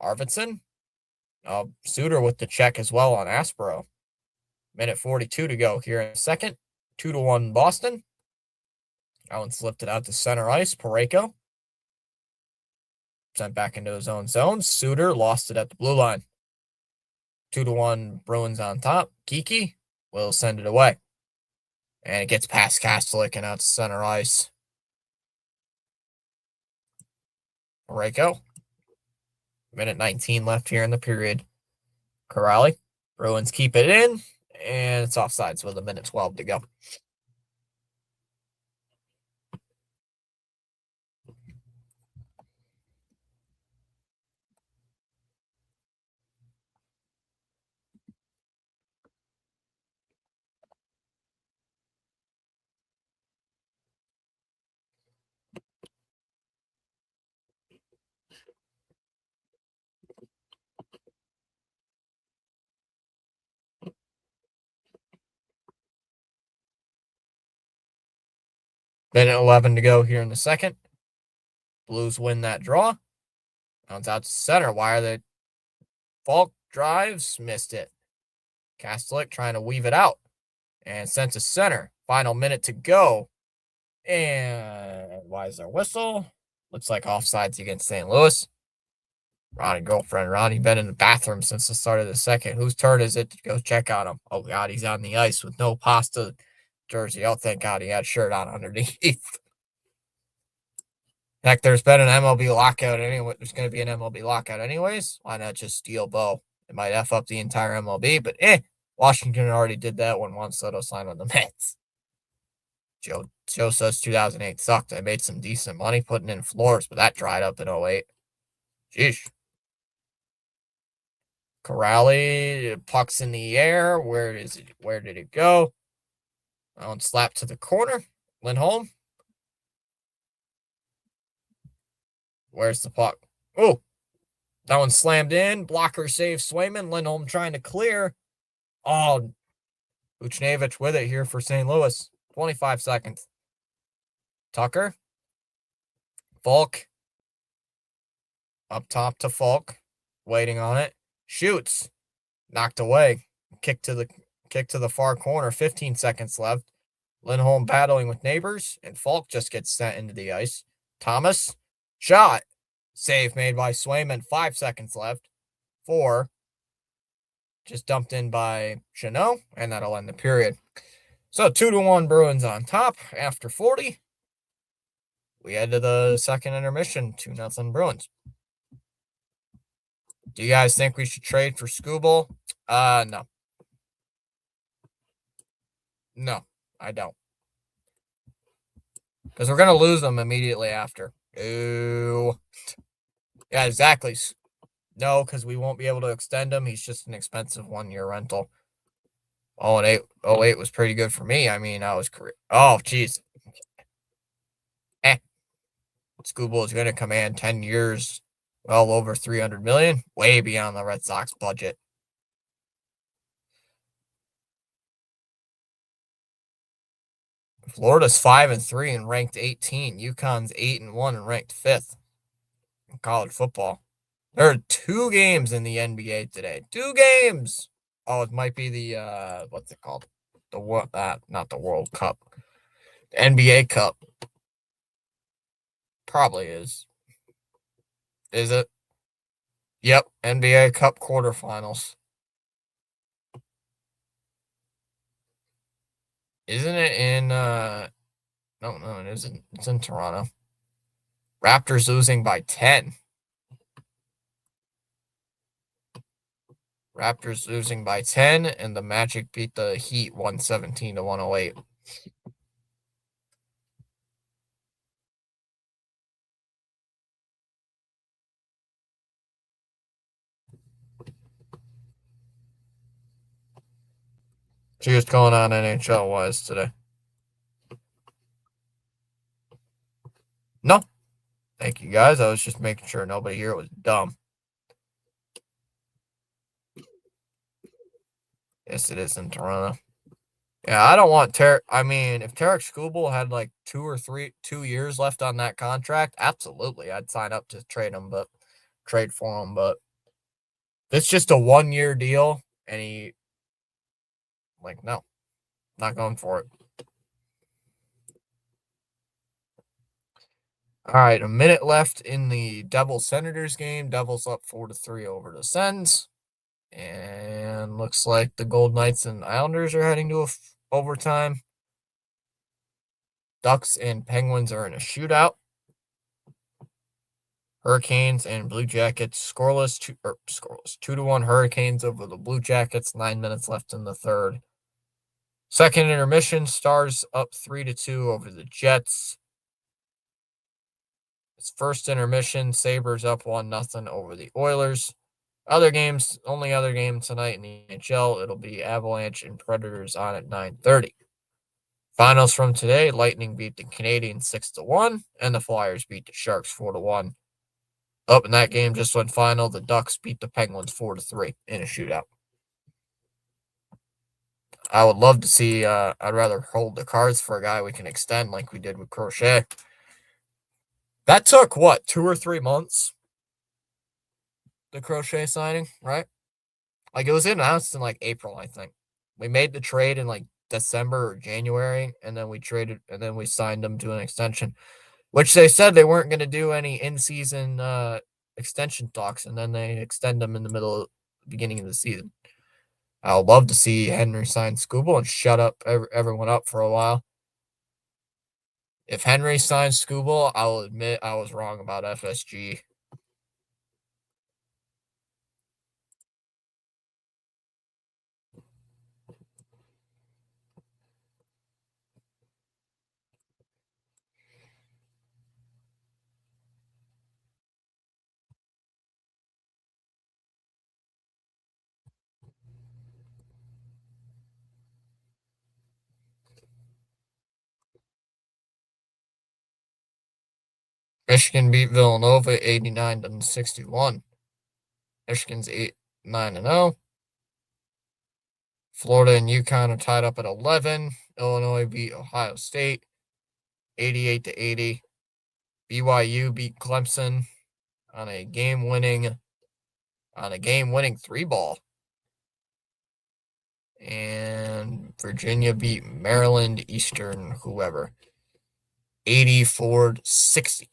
Arvidsson. Suter with the check as well on Aspero. Minute 42 to go here in the second. 2-1 Boston. That one slipped it out to center ice. Pareko sent back into his own zone. Suter lost it at the blue line. 2-1 Bruins on top. Kiki will send it away. And it gets past Kastelik and out to center ice. Pareko. Minute 19 left here in the period. Corrali. Bruins keep it in. And it's offsides with a minute 12 to go. Minute 11 to go here in the second. Blues win that draw. Bounce out to center. Why are they? Falk drives, missed it. Kastelic trying to weave it out. And sent to center. Final minute to go. And why is there a whistle? Looks like offsides against St. Louis. Ronnie been in the bathroom since the start of the second. Whose turn is it to go check on him? Oh, God, he's on the ice with no pasta jersey. Oh, thank God he had a shirt on underneath. Heck, there's been an MLB lockout anyway. There's going to be an MLB lockout anyways. Why not just steal Bo? It might F up the entire MLB, but Washington already did that when Juan Soto signed with the Mets. Joe says 2008 sucked. I made some decent money putting in floors, but that dried up in 08. Jeez. Corrali, puck's in the air. Where is it? Where did it go? That one slapped to the corner. Lindholm. Where's the puck? Oh, that one slammed in. Blocker save Swayman. Lindholm trying to clear. Oh, Buchnevich with it here for St. Louis. 25 seconds. Tucker. Falk. Up top to Falk. Waiting on it. Shoots. Knocked away. Kick to the far corner. 15 seconds left. Lindholm battling with neighbors. And Falk just gets sent into the ice. Thomas. Shot. Save made by Swayman. 5 seconds left. 4. Just dumped in by Chanot. And that'll end the period. So 2-1 Bruins on top after 40. We head to the second intermission. 2-0 Bruins. Do you guys think we should trade for Skubal? No. No, I don't. Because we're going to lose them immediately after. Ooh. Yeah, exactly. No, because we won't be able to extend him. He's just an expensive one-year rental. 08 was pretty good for me. I mean, I was career. Oh, jeez. Skubal is going to command 10 years, well over $300 million, way beyond the Red Sox budget. Florida's 5-3 and ranked 18. UConn's 8-1 and ranked 5th in college football. There are 2 games in the NBA today. 2 games. Oh, it might be the what's it called? Not the World Cup. The NBA Cup. Probably is. Is it? Yep, NBA Cup quarterfinals. Isn't it in no, it isn't. It's in Toronto. Raptors losing by 10. Raptors losing by 10, and the Magic beat the Heat 117-108. See what's going on NHL-wise today. No. Thank you, guys. I was just making sure nobody here was dumb. Yes, it is in Toronto. Yeah, I don't want I mean, if Tarek Skubal had like 2 years left on that contract, absolutely, I'd sign up to trade for him. But it's just a 1-year deal, and no, not going for it. All right, a minute left in the Devils Senators game. Devils up 4-3 over the Sens. And looks like the Gold Knights and Islanders are heading to overtime. Ducks and Penguins are in a shootout. Hurricanes and Blue Jackets scoreless. 2-1 Hurricanes over the Blue Jackets. 9 minutes left in the third. Second intermission, Stars up 3-2 over the Jets. It's first intermission, Sabres up 1-0 over the Oilers. Only other game tonight in the NHL, it'll be Avalanche and Predators on at 9:30. Finals from today, Lightning beat the Canadiens 6-1, and the Flyers beat the Sharks 4-1. Up in that game just went final, the Ducks beat the Penguins 4-3 in a shootout. I would love to see. I'd rather hold the cards for a guy we can extend like we did with Crochet. That took what 2 or 3 months. The Crochet signing, right? Like it was announced in like April, I think. We made the trade in like December or January, and then we traded, and then we signed them to an extension, which they said they weren't going to do any in-season extension talks, and then they extend them in the beginning of the season. I would love to see Henry sign Scooble and shut up everyone up for a while. If Henry signs Scooble, I will admit I was wrong about FSG. Michigan beat Villanova 89-61. Michigan's 8-9-0. Florida and UConn are tied up at 11. Illinois beat Ohio State 88-80. BYU beat Clemson on a game-winning 3-ball. And Virginia beat Maryland Eastern whoever 84-60.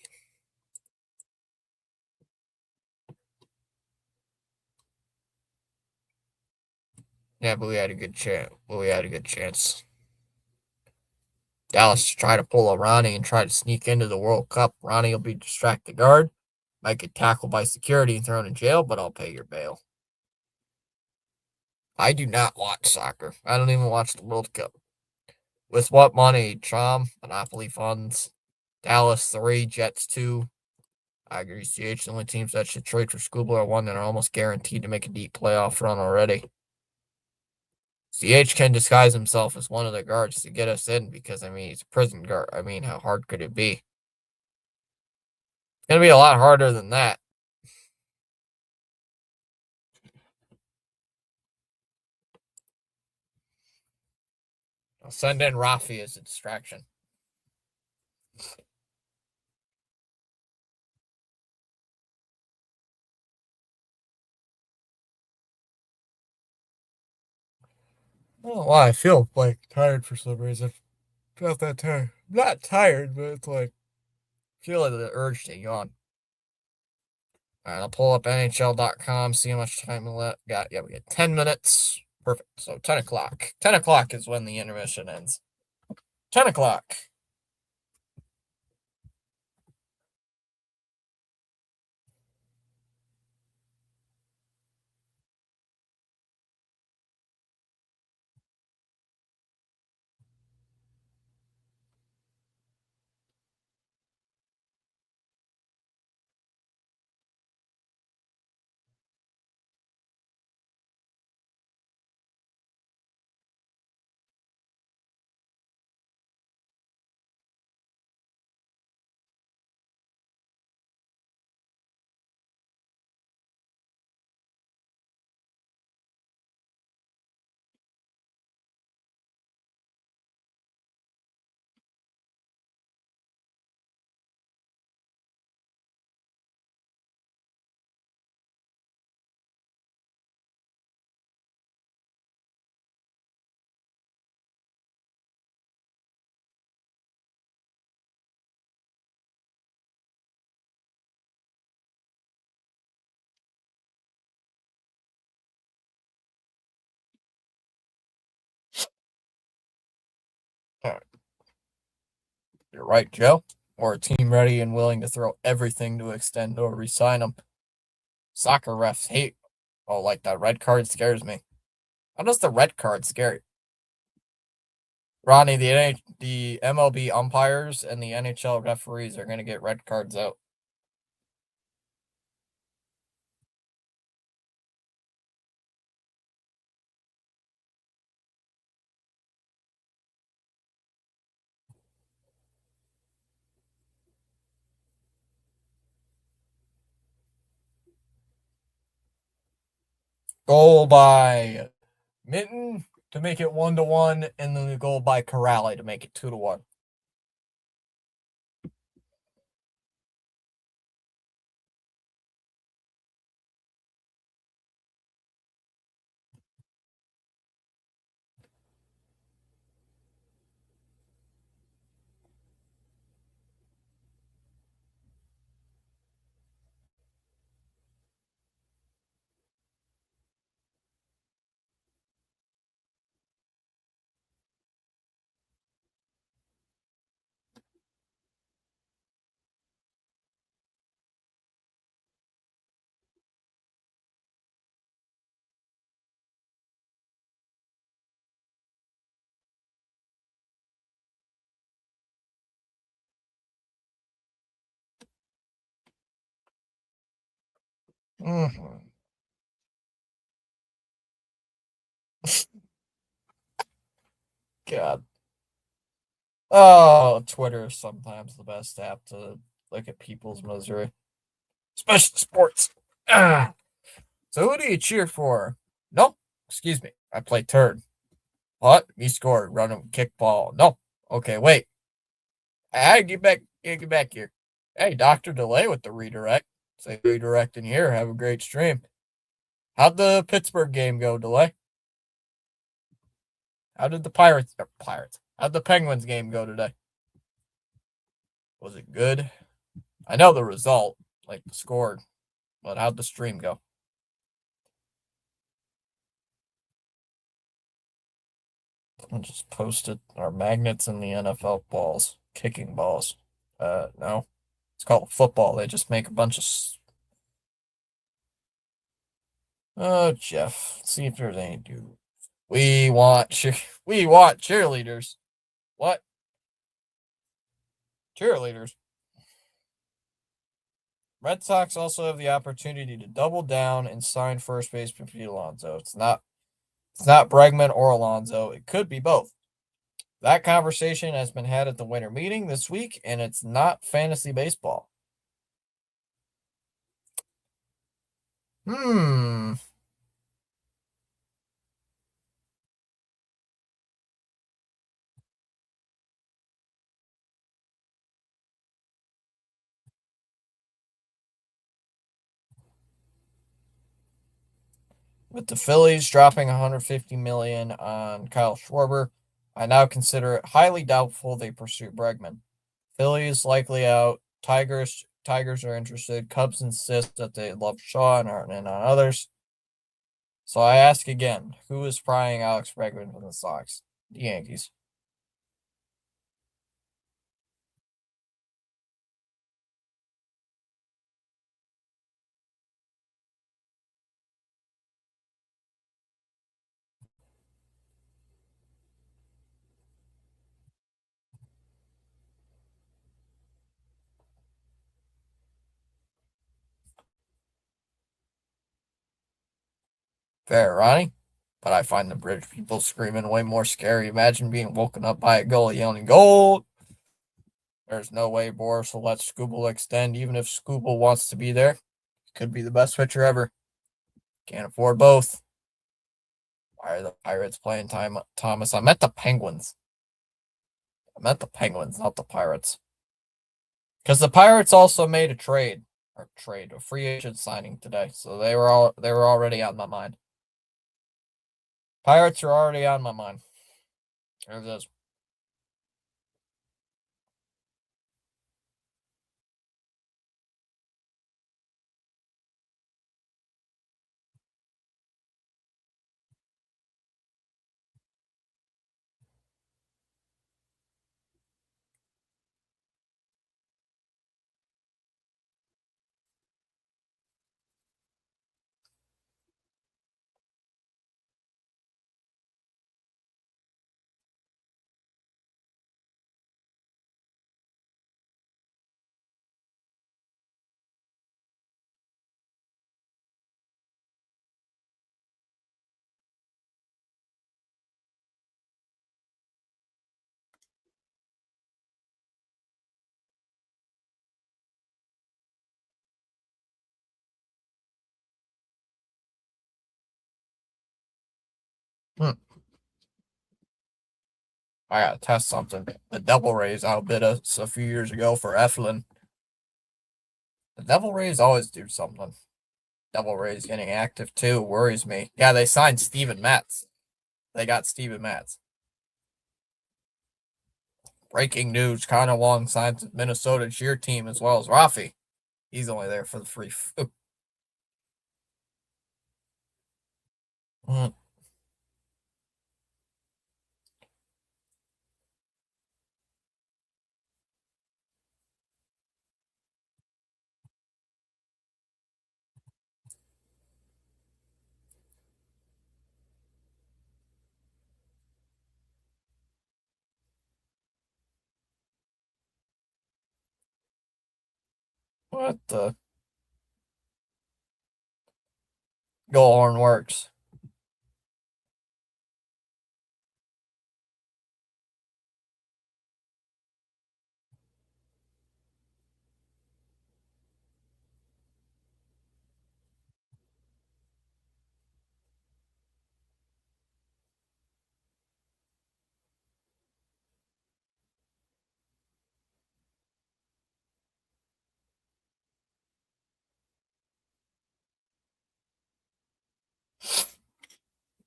Yeah, but we had a good chance. Dallas try to pull a Ronnie and try to sneak into the World Cup. Ronnie will be distracted guard. Might get tackled by security and thrown in jail, but I'll pay your bail. I do not watch soccer. I don't even watch the World Cup. With what money? Trom, Monopoly funds, Dallas 3, Jets 2. I agree. CH, the only teams that should trade for Scuba are one that are almost guaranteed to make a deep playoff run already. CH can disguise himself as one of the guards to get us in because, I mean, he's a prison guard. I mean, how hard could it be? It's going to be a lot harder than that. I'll send in Rafi as a distraction. I don't know why I feel like tired for some reason. I felt that tired. I'm not tired, but it's like I feel like the urge to yawn. All right, I'll pull up NHL.com, see how much time we got. Yeah, we got 10 minutes. Perfect. So 10 o'clock. 10 o'clock is when the intermission ends. 10 o'clock. All right. You're right, Joe. We're a team ready and willing to throw everything to extend or resign them. Soccer refs hate. Oh, like that red card scares me. How does the red card scare you? Ronnie, the MLB umpires and the NHL referees are going to get red cards out. Goal by Mitten. to make it 1-1, and then the goal by Corrali to make it 2-1. Mm-hmm. God. Oh, Twitter is sometimes the best app to look at people's misery, especially sports. Ah. So who do you cheer for? Nope. Excuse me. I play turd. What? Me scored. Run and kick ball. No. Okay, wait. Hey, get back. Get back here. Hey, Dr. Delay with the redirect. Say redirect in here. Have a great stream. How'd the Pittsburgh game go, Delay? How did the Pirates? How'd the Penguins game go today? Was it good? I know the result, like the score, but how'd the stream go? I just posted our magnets in the NFL balls, kicking balls. No, it's called football. They just make a bunch of. Oh, Jeff, let's see if there's any dude. We want cheerleaders. What cheerleaders? Red Sox also have the opportunity to double down and sign first baseman Pete Alonso. It's not Bregman or Alonso. It could be both. That conversation has been had at the winter meeting this week, and it's not fantasy baseball. Hmm. With the Phillies dropping 150 million on Kyle Schwarber, I now consider it highly doubtful they pursue Bregman. Phillies likely out. Tigers are interested. Cubs insist that they love Shaw and aren't in on others. So I ask again, who is prying Alex Bregman from the Sox? The Yankees. Fair, Ronnie. But I find the British people screaming way more scary. Imagine being woken up by a goal yelling, "Goal!" There's no way Boris will let Scooble extend, even if Scooble wants to be there. Could be the best pitcher ever. Can't afford both. Why are the Pirates playing Thomas? I meant the Penguins. Not the Pirates. Because the Pirates also made a free agent signing today. So they were already on my mind. Pirates are already on my mind. There it is. Hmm. I gotta test something. The Devil Rays outbid us a few years ago for Eflin. The Devil Rays always do something. Devil Rays getting active too worries me. Yeah, they signed Steven Matz. They got Steven Matz. Breaking news: Connor Wong signs with Minnesota cheer team as well as Rafi. He's only there for the free food. What the goal horn works?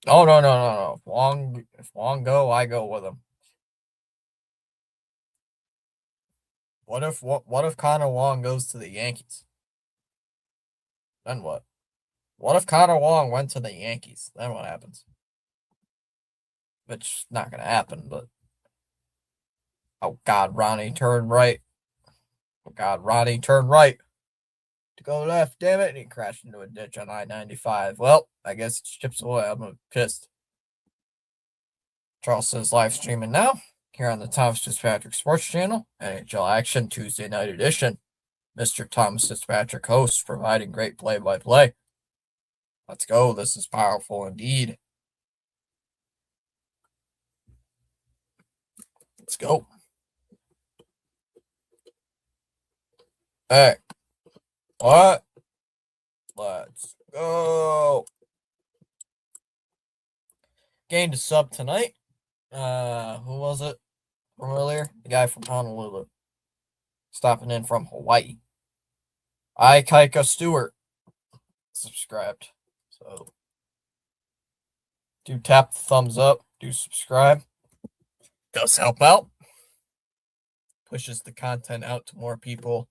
Oh no. If Wong go, I go with him. What if Connor Wong goes to the Yankees? Then what? What if Connor Wong went to the Yankees? Then what happens? Which is not gonna happen, but oh god, Ronnie turned right. Oh god, Ronnie turned right to go left, damn it, and he crashed into a ditch on I-95. Well, I guess it's chips away. I'm pissed. Charleston's live streaming now here on the Thomas Fitzpatrick Sports Channel, NHL Action Tuesday night edition. Mr. Thomas Fitzpatrick hosts, providing great play-by-play. Let's go. This is powerful indeed. Let's go. Hey. What? Let's go. Game to sub tonight. Who was it from earlier? The guy from Honolulu. Stopping in from Hawaii. Kaika Stewart subscribed. So do tap the thumbs up. Do subscribe. Does help out. Pushes the content out to more people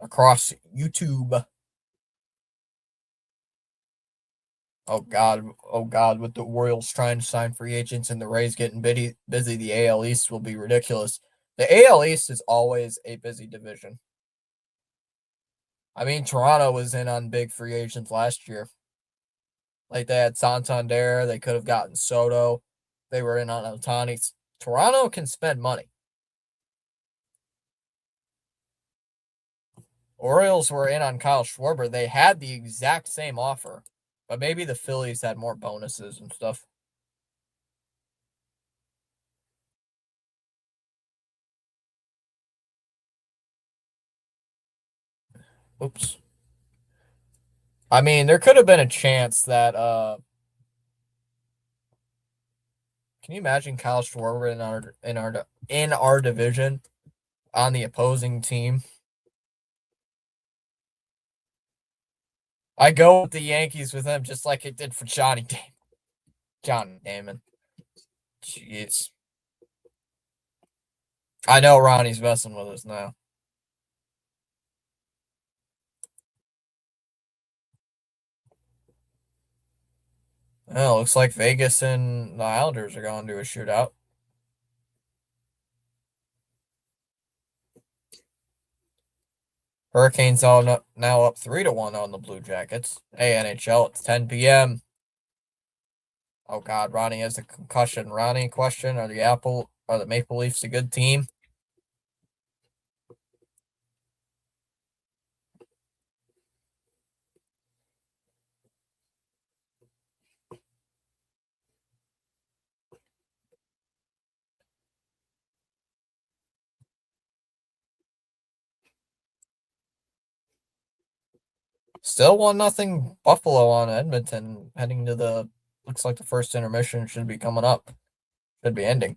across YouTube. Oh God, with the Royals trying to sign free agents and the Rays getting busy, the AL East will be ridiculous. The AL East is always a busy division. I mean, Toronto was in on big free agents last year. Like they had Santander, they could have gotten Soto. They were in on Ohtani. Toronto can spend money. Orioles were in on Kyle Schwarber. They had the exact same offer, but maybe the Phillies had more bonuses and stuff. Oops. I mean, there could have been a chance that can you imagine Kyle Schwarber in our division on the opposing team? I go with the Yankees with him just like it did for Johnny Damon. Jeez. I know Ronnie's messing with us now. Well, looks like Vegas and the Islanders are going to a shootout. Hurricanes all now up 3-1 on the Blue Jackets. Hey, NHL, it's 10 p.m. Oh God, Ronnie has a concussion. Ronnie, question: Are the Maple Leafs a good team? Still 1-0 Buffalo on Edmonton, heading to the looks like the first intermission should be coming up. Should be ending.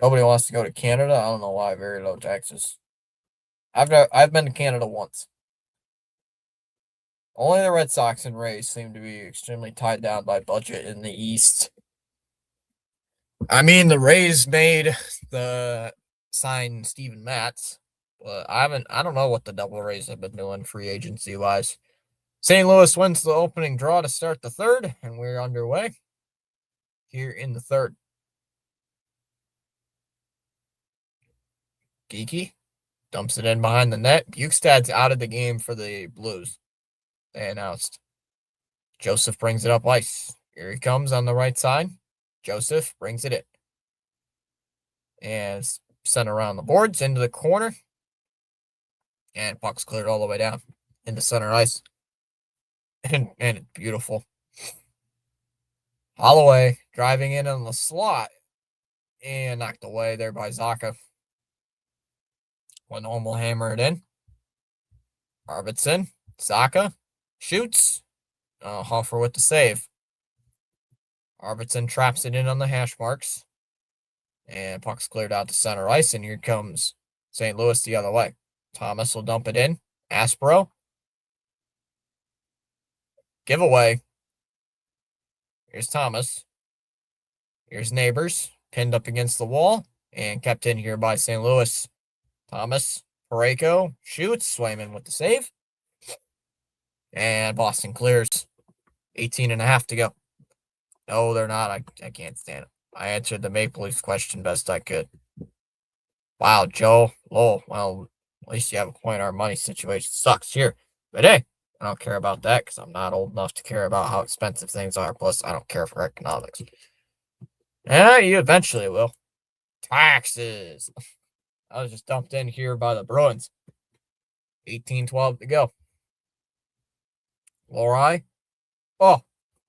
Nobody wants to go to Canada. I don't know why. Very low taxes. I've been to Canada once. Only the Red Sox and Rays seem to be extremely tied down by budget in the East. I mean, the Rays made the sign Steven Matz, but I don't know what the Devil Rays have been doing free agency wise. St. Louis wins the opening draw to start the third, and we're underway here in the third. Geeky dumps it in behind the net. Bukestad's out of the game for the Blues, they announced. Joseph brings it up ice. Here he comes on the right side. Joseph brings it in. And it's sent around the boards into the corner. And puck's cleared all the way down into center ice. And it's beautiful. Holloway driving in on the slot. And knocked away there by Zacha. Lindholm will hammer it in. Arvidsson. Zacha. Shoots. Hoffer with the save. Arvidsson traps it in on the hash marks. And puck's cleared out to center ice. And here comes St. Louis the other way. Thomas will dump it in. Aspro. Giveaway. Here's Thomas. Here's Neighbors. Pinned up against the wall. And kept in here by St. Louis. Thomas. Parayko shoots. Swayman with the save. And Boston clears. 18.5 to go. No, they're not. I can't stand it. I answered the Maple Leafs question best I could. Wow, Joe. Oh, well, at least you have a point. Our money situation sucks here. But hey, I don't care about that because I'm not old enough to care about how expensive things are. Plus, I don't care for economics. Yeah, you eventually will. Taxes. I was just dumped in here by the Bruins. 18-12 to go. Lorai. Oh,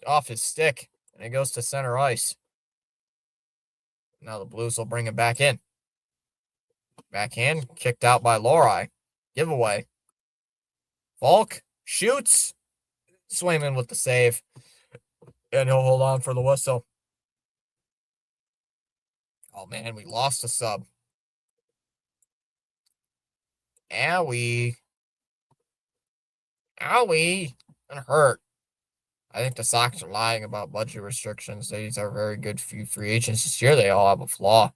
off his stick. And it goes to center ice. Now the Blues will bring it back in. Backhand, kicked out by Lorai. Giveaway. Falk shoots. Swayman with the save. And he'll hold on for the whistle. Oh, man, we lost a sub. Owie. Owie. It hurt. I think the Sox are lying about budget restrictions. These are very good few free agents this year. They all have a flaw.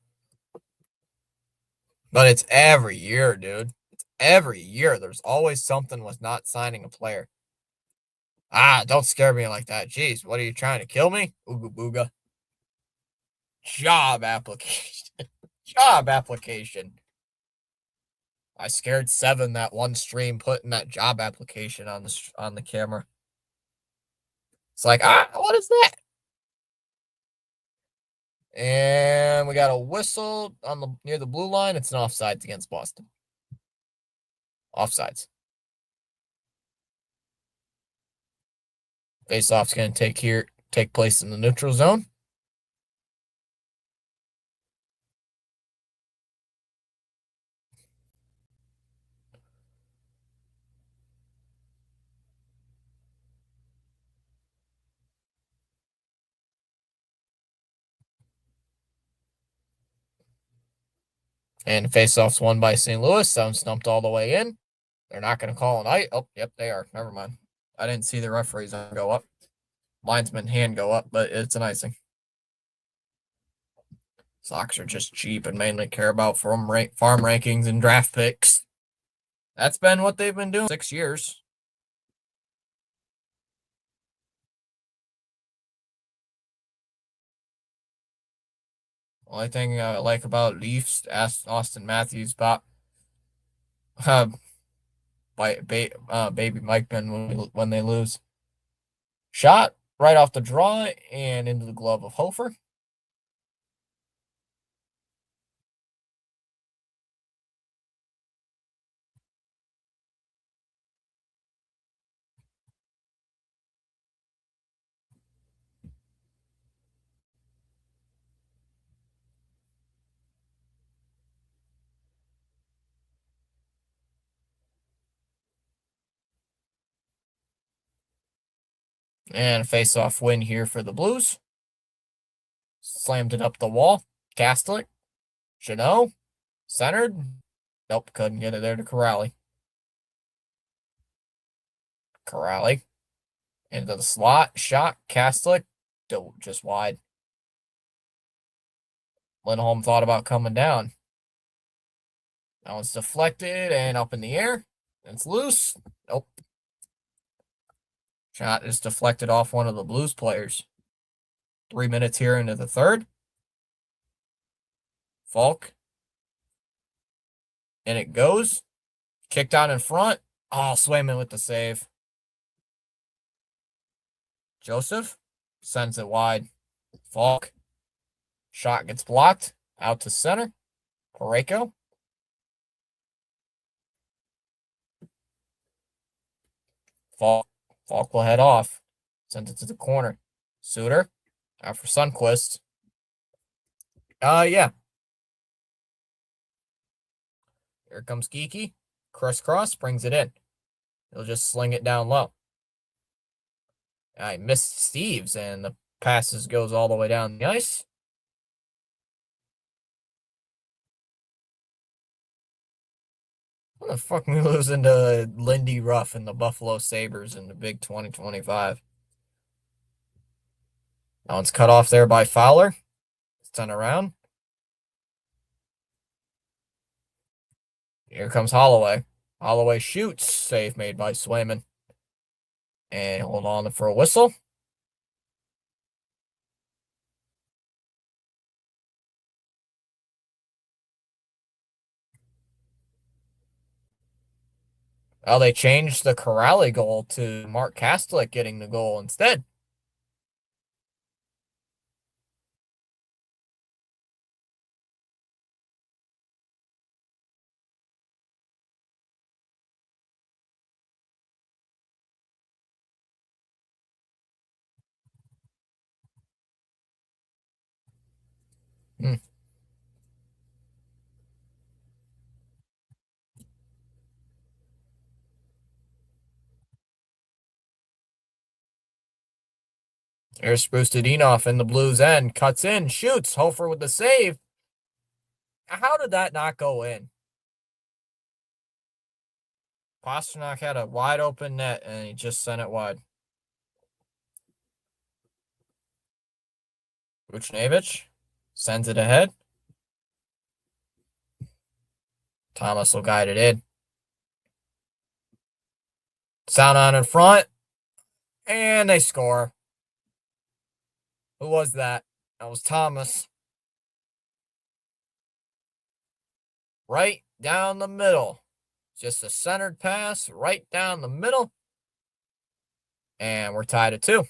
But it's every year, dude. It's every year. There's always something with not signing a player. Don't scare me like that. Jeez, what are you trying to kill me? Ooga booga. Job application. Job application. I scared Seven that one stream putting that job application on the camera. It's like, what is that? And we got a whistle on near the blue line. It's an offsides against Boston. Offsides. Faceoff's going to take place in the neutral zone. And faceoff's won by St. Louis. Sound stumped all the way in. They're not going to call an ice. Oh, yep, they are. Never mind. I didn't see the referee's go up. Linesman hand go up, but it's an icing. Sox are just cheap and mainly care about farm rankings and draft picks. That's been what they've been doing 6 years. Only thing I like about Leafs, asked Austin Matthews about baby Mike Ben when they lose. Shot right off the draw and into the glove of Hofer. And a face-off win here for the Blues. Slammed it up the wall. Castlick. Chanel, centered. Nope, couldn't get it there to Corrali. Corrali into the slot. Shot. Kastlik. Just wide. Lindholm thought about coming down. That one's deflected and up in the air. It's loose. Nope. Shot is deflected off one of the Blues players. 3 minutes here into the third. Falk. And it goes. Kicked out in front. Oh, Swayman with the save. Joseph sends it wide. Falk. Shot gets blocked. Out to center. Pareko. Falk will head off. Sends it to the corner. Suter. Out for Sundquist. Yeah. Here comes Geeky. Crisscross brings it in. He'll just sling it down low. I missed Steves, and the passes goes all the way down the ice. What the fuck we losing to Lindy Ruff and the Buffalo Sabres in the big 2025? That one's cut off there by Fowler. It's done around. Here comes Holloway. Holloway shoots. Save made by Swayman. And hold on for a whistle. Well, they changed the Corrali goal to Mark Kastlik getting the goal instead. There's Spustadinov in the Blues end. Cuts in, shoots. Hofer with the save. How did that not go in? Pasternak had a wide open net, and he just sent it wide. Buchnevich sends it ahead. Thomas will guide it in. Sound on in front. And they score. Who was that? That was Thomas. Right down the middle. Just a centered pass right down the middle. And we're tied at 2.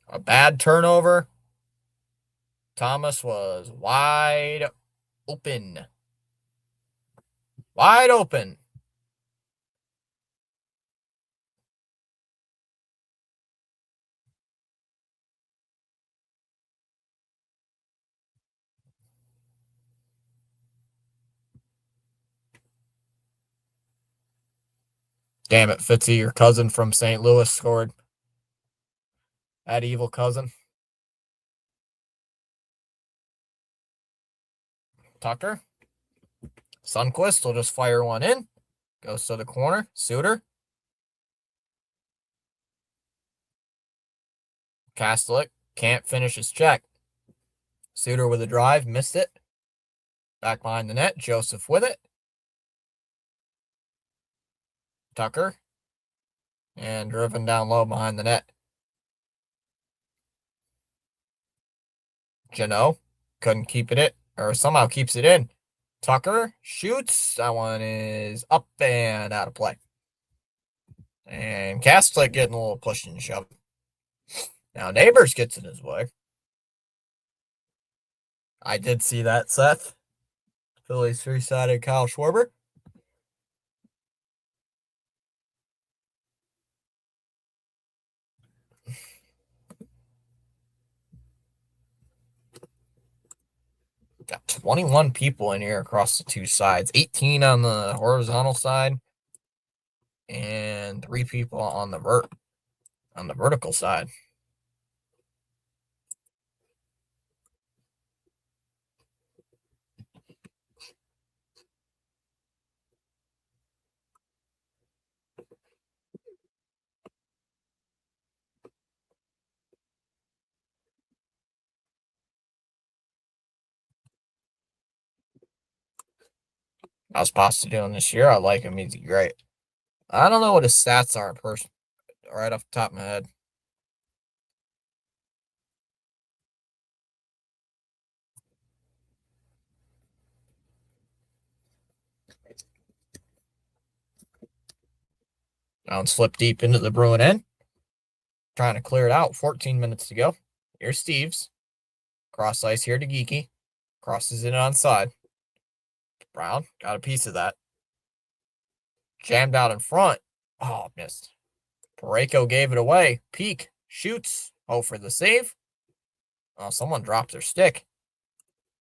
A bad turnover. Thomas was wide open. Wide open. Damn it, Fitzy, your cousin from St. Louis scored. That evil cousin. Tucker. Sundquist will just fire one in. Goes to the corner. Suter. Kastlik can't finish his check. Suter with a drive. Missed it. Back behind the net. Joseph with it. Tucker. And driven down low behind the net. Jeannot couldn't keep it in, or somehow keeps it in. Tucker shoots. That one is up and out of play. And Kastlik getting a little pushed and shoved. Now Neighbors gets in his way. I did see that, Seth. Phillies 3-sided Kyle Schwarber. Got 21 people in here across the 2 sides. 18 on the horizontal side and 3 people on the vertical side. How's Pasta doing this year? I like him. He's great. I don't know what his stats are, right off the top of my head. Down slip deep into the Bruin end. Trying to clear it out. 14 minutes to go. Here's Steves. Cross ice here to Geeky. Crosses it on side. Brown got a piece of that. Jammed out in front. Oh, missed. Pareko gave it away. Peak. Shoots. Oh, for the save. Oh, someone dropped their stick.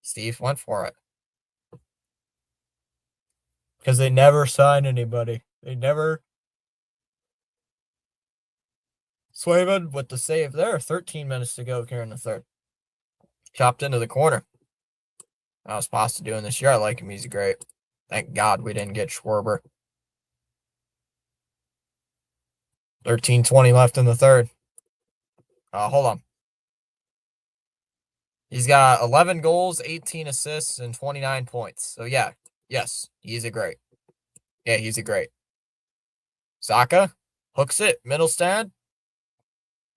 Steve went for it. Because they never signed anybody. They never. Swayman with the save there. 13 minutes to go here in the third. Chopped into the corner. How's Pasta doing this year? I like him. He's great. Thank God we didn't get Schwarber. 13:20 left in the third. Hold on. He's got 11 goals, 18 assists, and 29 points. So, yeah. Yes, he's a great. Yeah, he's a great. Saka hooks it. Middlestad.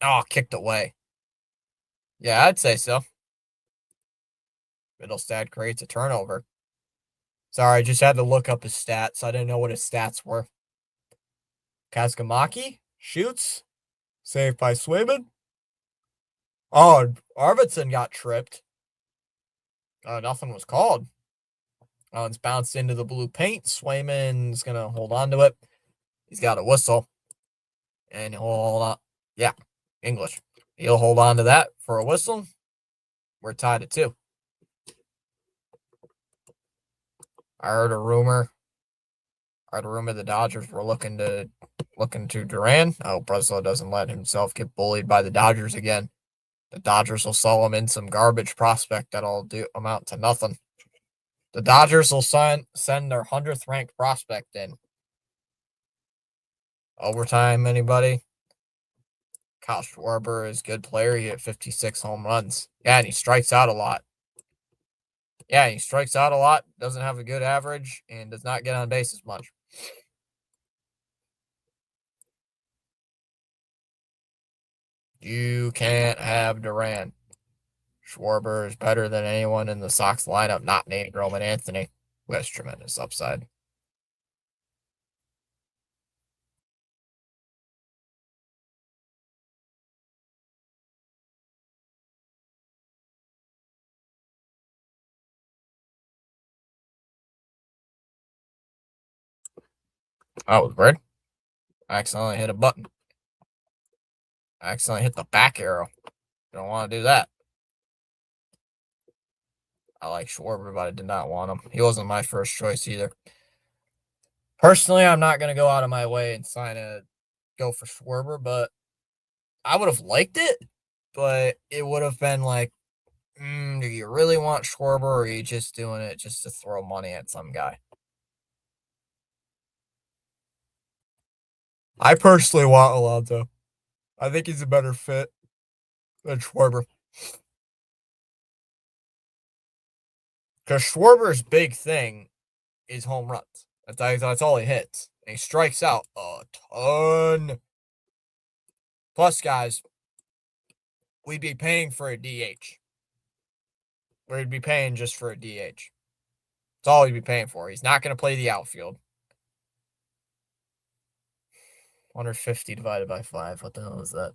Oh, kicked away. Yeah, I'd say so. Middlestad creates a turnover. Sorry, I just had to look up his stats. I didn't know what his stats were. Kazkamaki shoots. Saved by Swayman. Oh, Arvidsson got tripped. Nothing was called. Oh, it's bounced into the blue paint. Swayman's going to hold on to it. He's got a whistle. And he'll hold on. Yeah, English. He'll hold on to that for a whistle. We're tied at 2. I heard a rumor the Dodgers were looking to Duran. Oh, Breslow doesn't let himself get bullied by the Dodgers again. The Dodgers will sell him in some garbage prospect that'll amount to nothing. The Dodgers will send their 100th ranked prospect in. Overtime, anybody? Kyle Schwarber is a good player. He hit 56 home runs. Yeah, and he strikes out a lot. Doesn't have a good average, and does not get on base as much. You can't have Duran. Schwarber is better than anyone in the Sox lineup, not named Roman Anthony, who has tremendous upside. That was weird. I accidentally hit a button. I accidentally hit the back arrow. You don't want to do that. I like Schwarber, but I did not want him. He wasn't my first choice either. Personally, I'm not going to go out of my way and go for Schwarber, but I would have liked it, but it would have been like, do you really want Schwarber, or are you just doing it just to throw money at some guy? I personally want Alonso. I think he's a better fit than Schwarber. Because Schwarber's big thing is home runs. That's all he hits. And he strikes out a ton. Plus, guys, we'd be paying for a DH. We'd be paying just for a DH. That's all he'd be paying for. He's not going to play the outfield. 150 divided by 5. What the hell is that?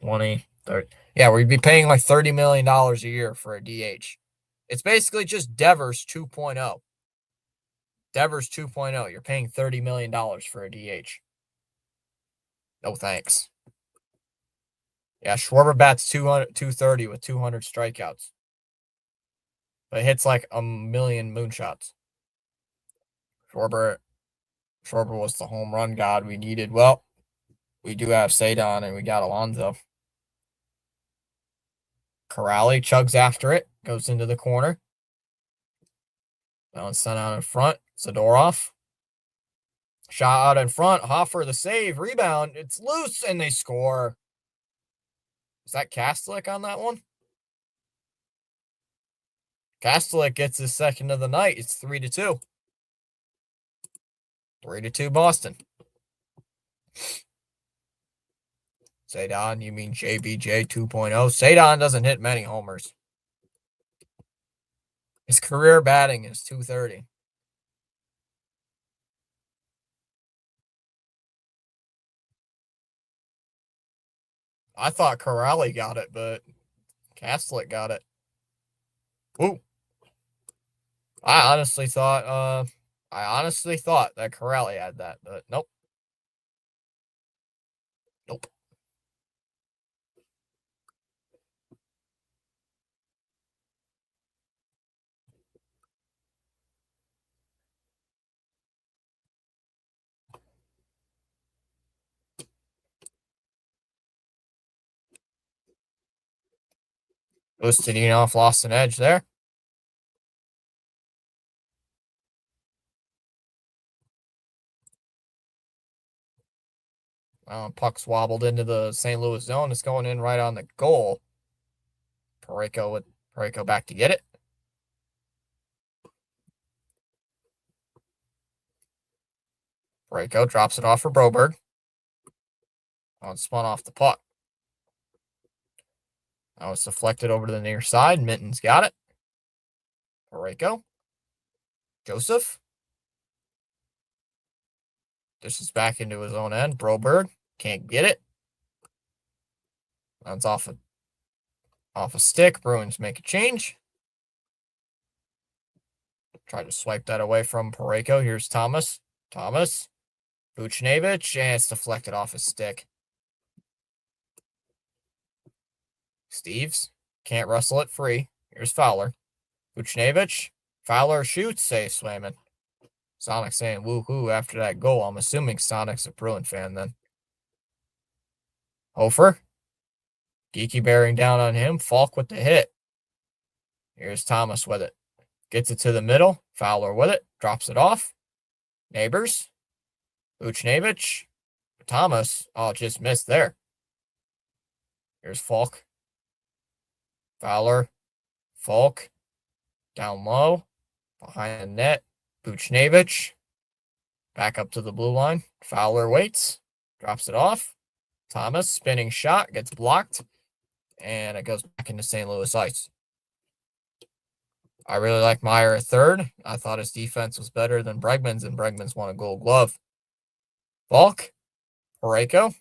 20, 30. Yeah, we'd be paying like $30 million a year for a DH. It's basically just Devers 2.0. Devers 2.0. You're paying $30 million for a DH. No thanks. Yeah, Schwarber bats 230 with 200 strikeouts. But hits like a million moonshots. Schwarber was the home run god we needed. Well, we do have Sadon and we got Alonso. Corrali chugs after it, goes into the corner. Now it's sent out in front. Zadorov. Shot out in front. Hoffer the save. Rebound. It's loose and they score. Is that Kastelik on that one? Kastelik gets his second of the night. It's 3-2. 3-2 Boston. Sadon, you mean JBJ 2.0? Sadon doesn't hit many homers. His career batting is 230. I thought Corrali got it, but Kastelik got it. Ooh. I honestly thought that Corrali had that, but nope. Nope. Ustedinov lost an edge there. Puck's wobbled into the St. Louis zone. It's going in right on the goal. Parayko back to get it. Parayko drops it off for Broberg. It's spun off the puck. Now it's deflected over to the near side. Minton's got it. Parayko. Joseph. This is back into his own end. Broberg can't get it. That's off a stick. Bruins make a change. Try to swipe that away from Parayko. Here's Thomas. Buchnevich, and it's deflected off his stick. Steves can't wrestle it free. Here's Fowler. Buchnevich. Fowler shoots. Safe Swayman. Sonic saying woohoo after that goal. I'm assuming Sonic's a Bruin fan then. Hofer. Geeky bearing down on him. Falk with the hit. Here's Thomas with it. Gets it to the middle. Fowler with it. Drops it off. Neighbors. Buchnevich. Thomas. Oh, just missed there. Here's Falk. Fowler. Falk. Down low. Behind the net. Buchnevich. Back up to the blue line. Fowler waits. Drops it off. Thomas. Spinning shot. Gets blocked. And it goes back into St. Louis ice. I really like Meyer at third. I thought his defense was better than Bregman's, and Bregman's won a Gold Glove. Falk. Parayko.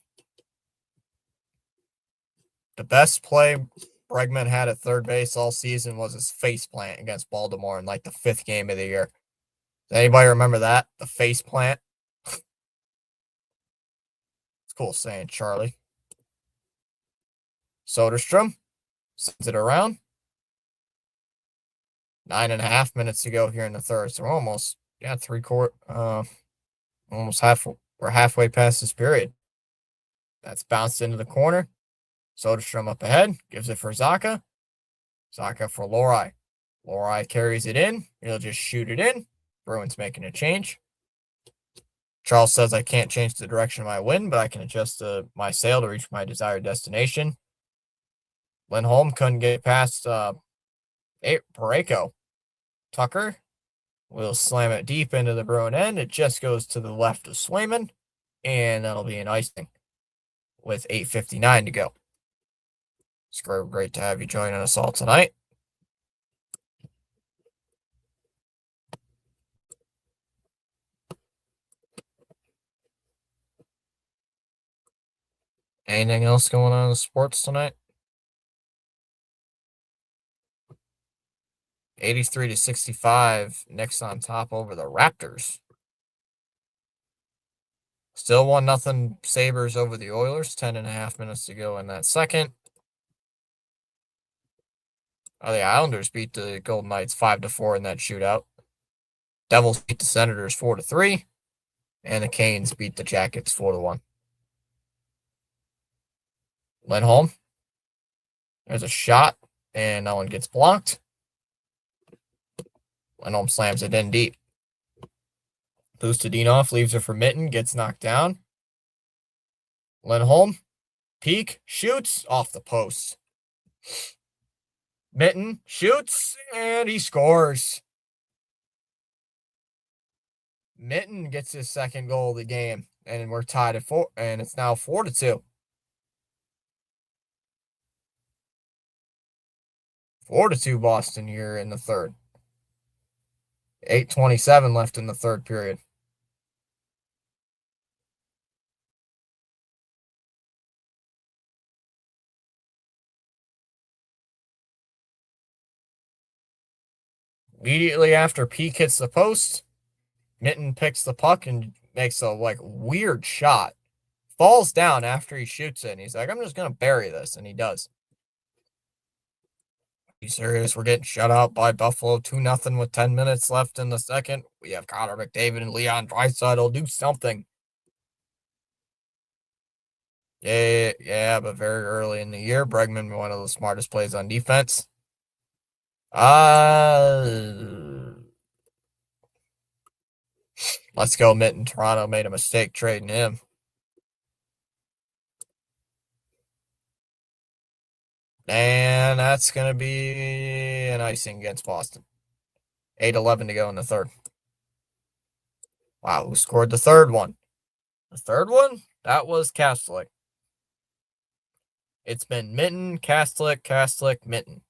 The best play Bregman had at third base all season was his face plant against Baltimore in like the 5th game of the year. Does anybody remember that? The face plant? It's cool saying, Charlie. Soderstrom sends it around. 9.5 minutes to go here in the third. So we're almost, almost we're halfway past this period. That's bounced into the corner. Soderstrom up ahead, gives it for Zacha. Zacha for Lohrei. Lohrei carries it in. He'll just shoot it in. Bruins making a change. Charles says I can't change the direction of my wind, but I can adjust my sail to reach my desired destination. Lindholm couldn't get past Parayko. Tucker will slam it deep into the Bruin end. It just goes to the left of Swayman, and that'll be an icing with 8:59 to go. It's great to have you joining us all tonight. Anything else going on in sports tonight? 83-65. Knicks on top over the Raptors. Still 1-0 Sabres over the Oilers. 10.5 minutes to go in that second. The Islanders beat the Golden Knights 5-4 in that shootout. Devils beat the Senators 4-3. And the Canes beat the Jackets 4-1. Lindholm. There's a shot, and no one gets blocked. Lindholm slams it in deep. Pustadinov leaves it for Mitten, gets knocked down. Lindholm, peek, shoots off the post. Mitten shoots, and he scores. Mitten gets his second goal of the game, and we're tied at 4, and it's now 4-2. 4-2 Boston here in the third. 8:27 left in the third period. Immediately after Peak hits the post, Mitten picks the puck and makes a weird shot. Falls down after he shoots it, and he's like, I'm just gonna bury this, and he does. Are you serious? We're getting shut out by Buffalo 2-0 with 10 minutes left in the second. We have Connor McDavid and Leon Draisaitl. Do something. Yeah, but very early in the year, Bregman, one of the smartest plays on defense. Let's go, Mitten. Toronto made a mistake trading him. And that's going to be an icing against Boston. 8:11 to go in the third. Wow, who scored the third one? The third one? That was Kastelic. It's been Mitten, Kastelic, Mitten.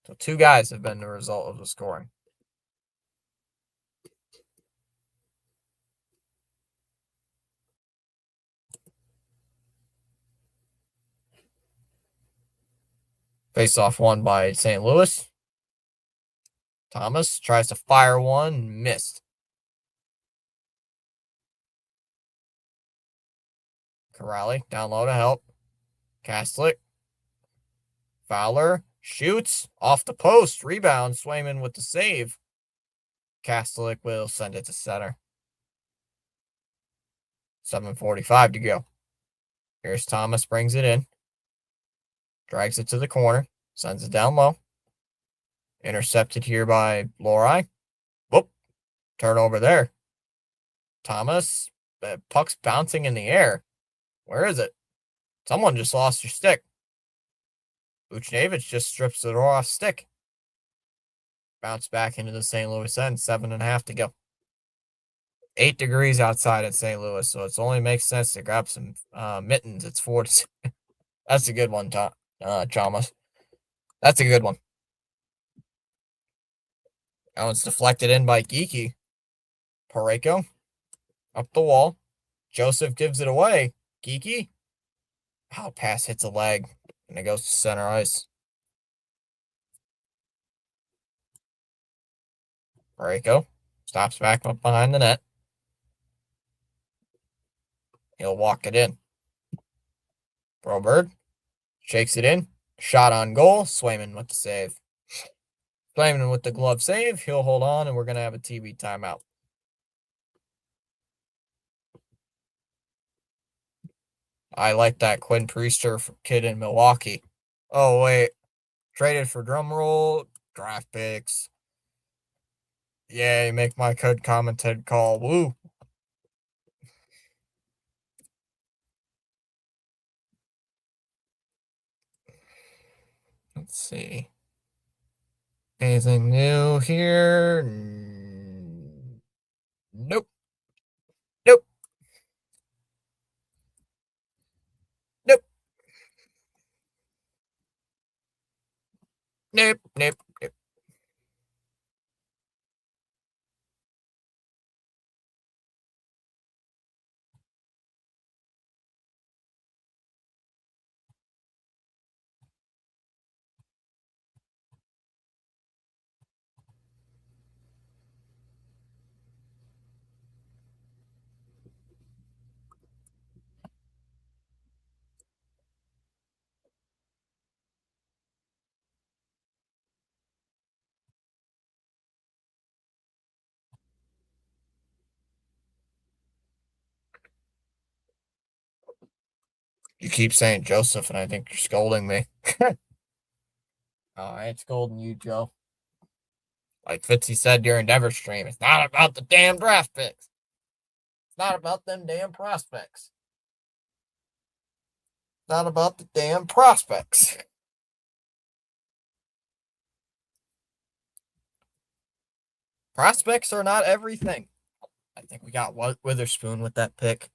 So 2 guys have been the result of the scoring. Face-off won by St. Louis. Thomas tries to fire one, missed. Corrali down low to help. Kastelic. Fowler shoots off the post. Rebound. Swayman with the save. Kastelic will send it to center. 7:45 to go. Here's Thomas, brings it in. Drags it to the corner. Sends it down low. Intercepted here by Lori. Whoop. Turnover there. Thomas. Puck's bouncing in the air. Where is it? Someone just lost your stick. Buchnevich just strips it off stick. Bounce back into the St. Louis end. 7.5 to go. 8 degrees outside at St. Louis, so it only makes sense to grab some mittens. It's 4 to. That's a good one, Chalmers. That's a good one. Now it's deflected in by Geeky. Pareko up the wall. Joseph gives it away. Geeky. Oh, pass hits a leg, and it goes to center ice. Pareko stops back up behind the net. He'll walk it in. Broberg shakes it in. Shot on goal. Swayman with the save. Swayman with the glove save. He'll hold on, and we're going to have a TV timeout. I like that Quinn Priester kid in Milwaukee. Oh, wait. Traded for drumroll. Draft picks. Yay, make my code commented call. Woo. Let's see. Anything new here? Nope. Nope. Nope. Nope. Nope. Nope. You keep saying Joseph, and I think you're scolding me. I ain't scolding you, Joe. Like Fitzy said during Denver stream, it's not about the damn draft picks. It's not about them damn prospects. It's not about the damn prospects. Prospects are not everything. I think we got Witherspoon with that pick.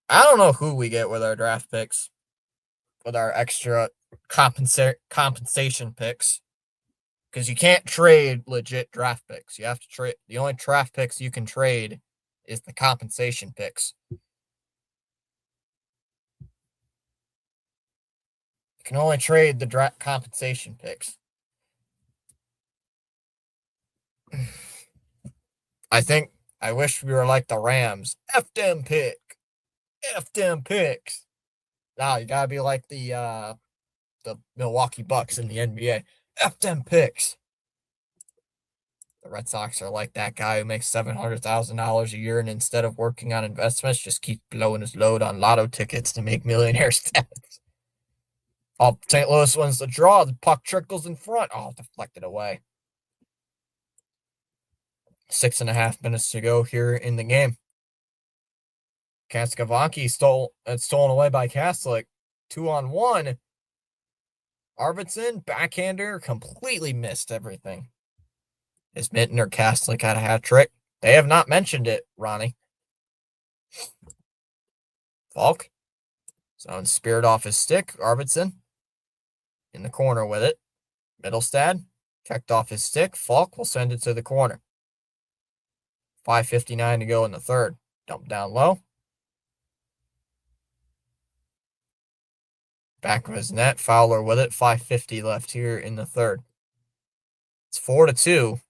I don't know who we get with our draft picks, with our extra compensation picks, because you can't trade legit draft picks. You have to trade. The only draft picks you can trade is the compensation picks. You can only trade the draft compensation picks. I wish we were like the Rams. F them pick. F them picks. Now you gotta be like the Milwaukee Bucks in the NBA. F them picks. The Red Sox are like that guy who makes $700,000 a year, and instead of working on investments, just keeps blowing his load on lotto tickets to make millionaire status. Oh, St. Louis wins the draw. The puck trickles in front. Oh, deflected away. 6.5 minutes to go here in the game. Kaskavanki stolen away by Kastlik. 2-on-1. Arvidsson, backhander, completely missed everything. Is Minton or Kastlik had a hat trick? They have not mentioned it, Ronnie. Falk. So speared off his stick. Arvidsson in the corner with it. Middlestad checked off his stick. Falk will send it to the corner. 5:59 to go in the third. Dump down low. Back of his net. Fowler with it. 5:50 left here in the third. It's 4-2.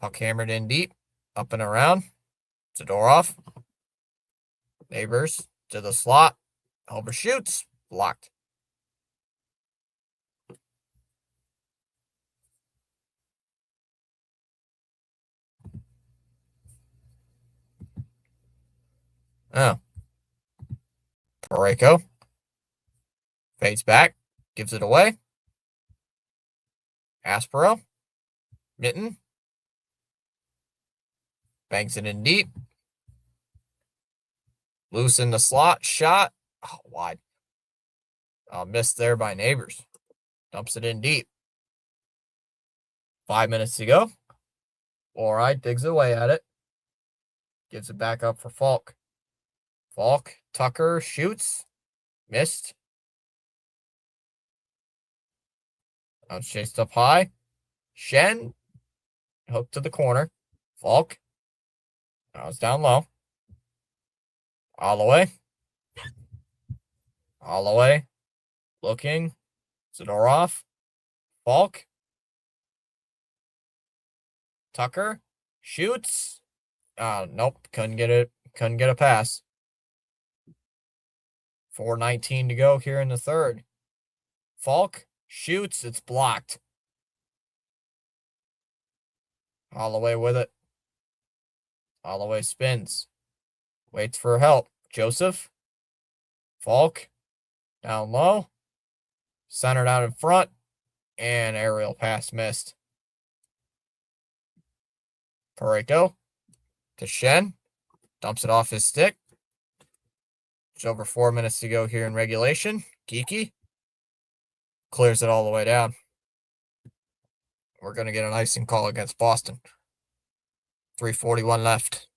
Puck hammered in deep. Up and around. Zadorov. Neighbors to the slot. Overshoots. Blocked. Oh. Pareko. Fades back. Gives it away. Aspero. Mitten. Bangs it in deep. Loose in the slot. Shot. Oh, wide. Missed there by Neighbors. Dumps it in deep. 5 minutes to go. All right, digs away at it. Gives it back up for Falk. Falk, Tucker shoots. Missed. Now it's chased up high. Shen. Hooked to the corner. Falk. Now it's down low. All the way. All the way. Looking. Zadorov. Falk. Tucker. Shoots. Nope. Couldn't get it. Couldn't get a pass. 4:19 to go here in the third. Falk shoots. It's blocked. All the way with it. All the way spins. Waits for help. Joseph. Falk. Down low. Centered out in front. And aerial pass missed. Pareko to Shen. Dumps it off his stick. It's over 4 minutes to go here in regulation. Geeky clears it all the way down. We're going to get an icing call against Boston. 3:41 left.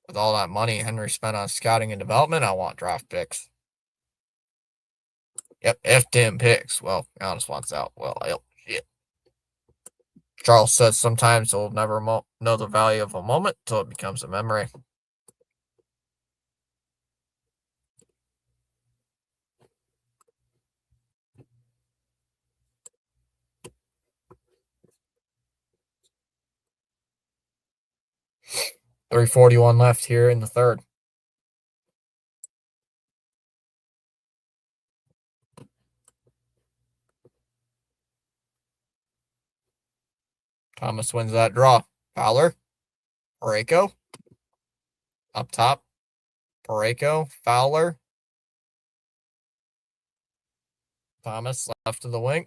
With all that money Henry spent on scouting and development, I want draft picks. Yep, F10 picks. Well, Giannis wants out. Well, shit. Charles says sometimes he'll never know the value of a moment until it becomes a memory. .341 left here in the third. Thomas wins that draw. Fowler. Parayko. Up top. Parayko. Fowler. Thomas left of the wing.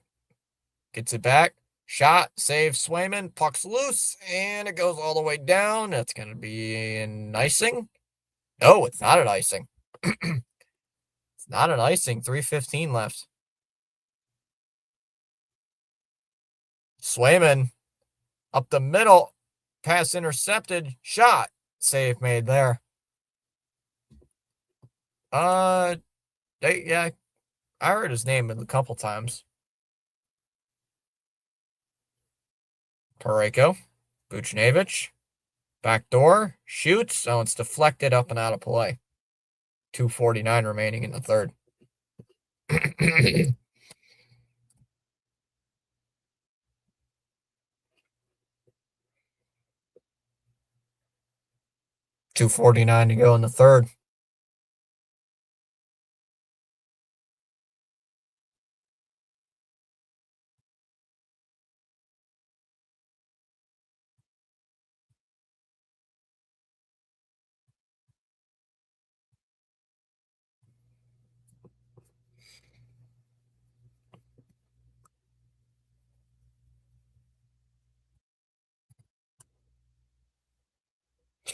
Gets it back. Shot. Save Swayman. Puck's loose. And it goes all the way down. That's going to be an icing. No, it's not an icing. It's not an icing. 3:15 left. Swayman up the middle. Pass intercepted. Shot. Save made there. Yeah, I heard his name a couple times. Parayko. Buchnevich. Backdoor. Shoots. Oh, it's deflected up and out of play. 2:49 remaining in the third. 2:49 to go in the third.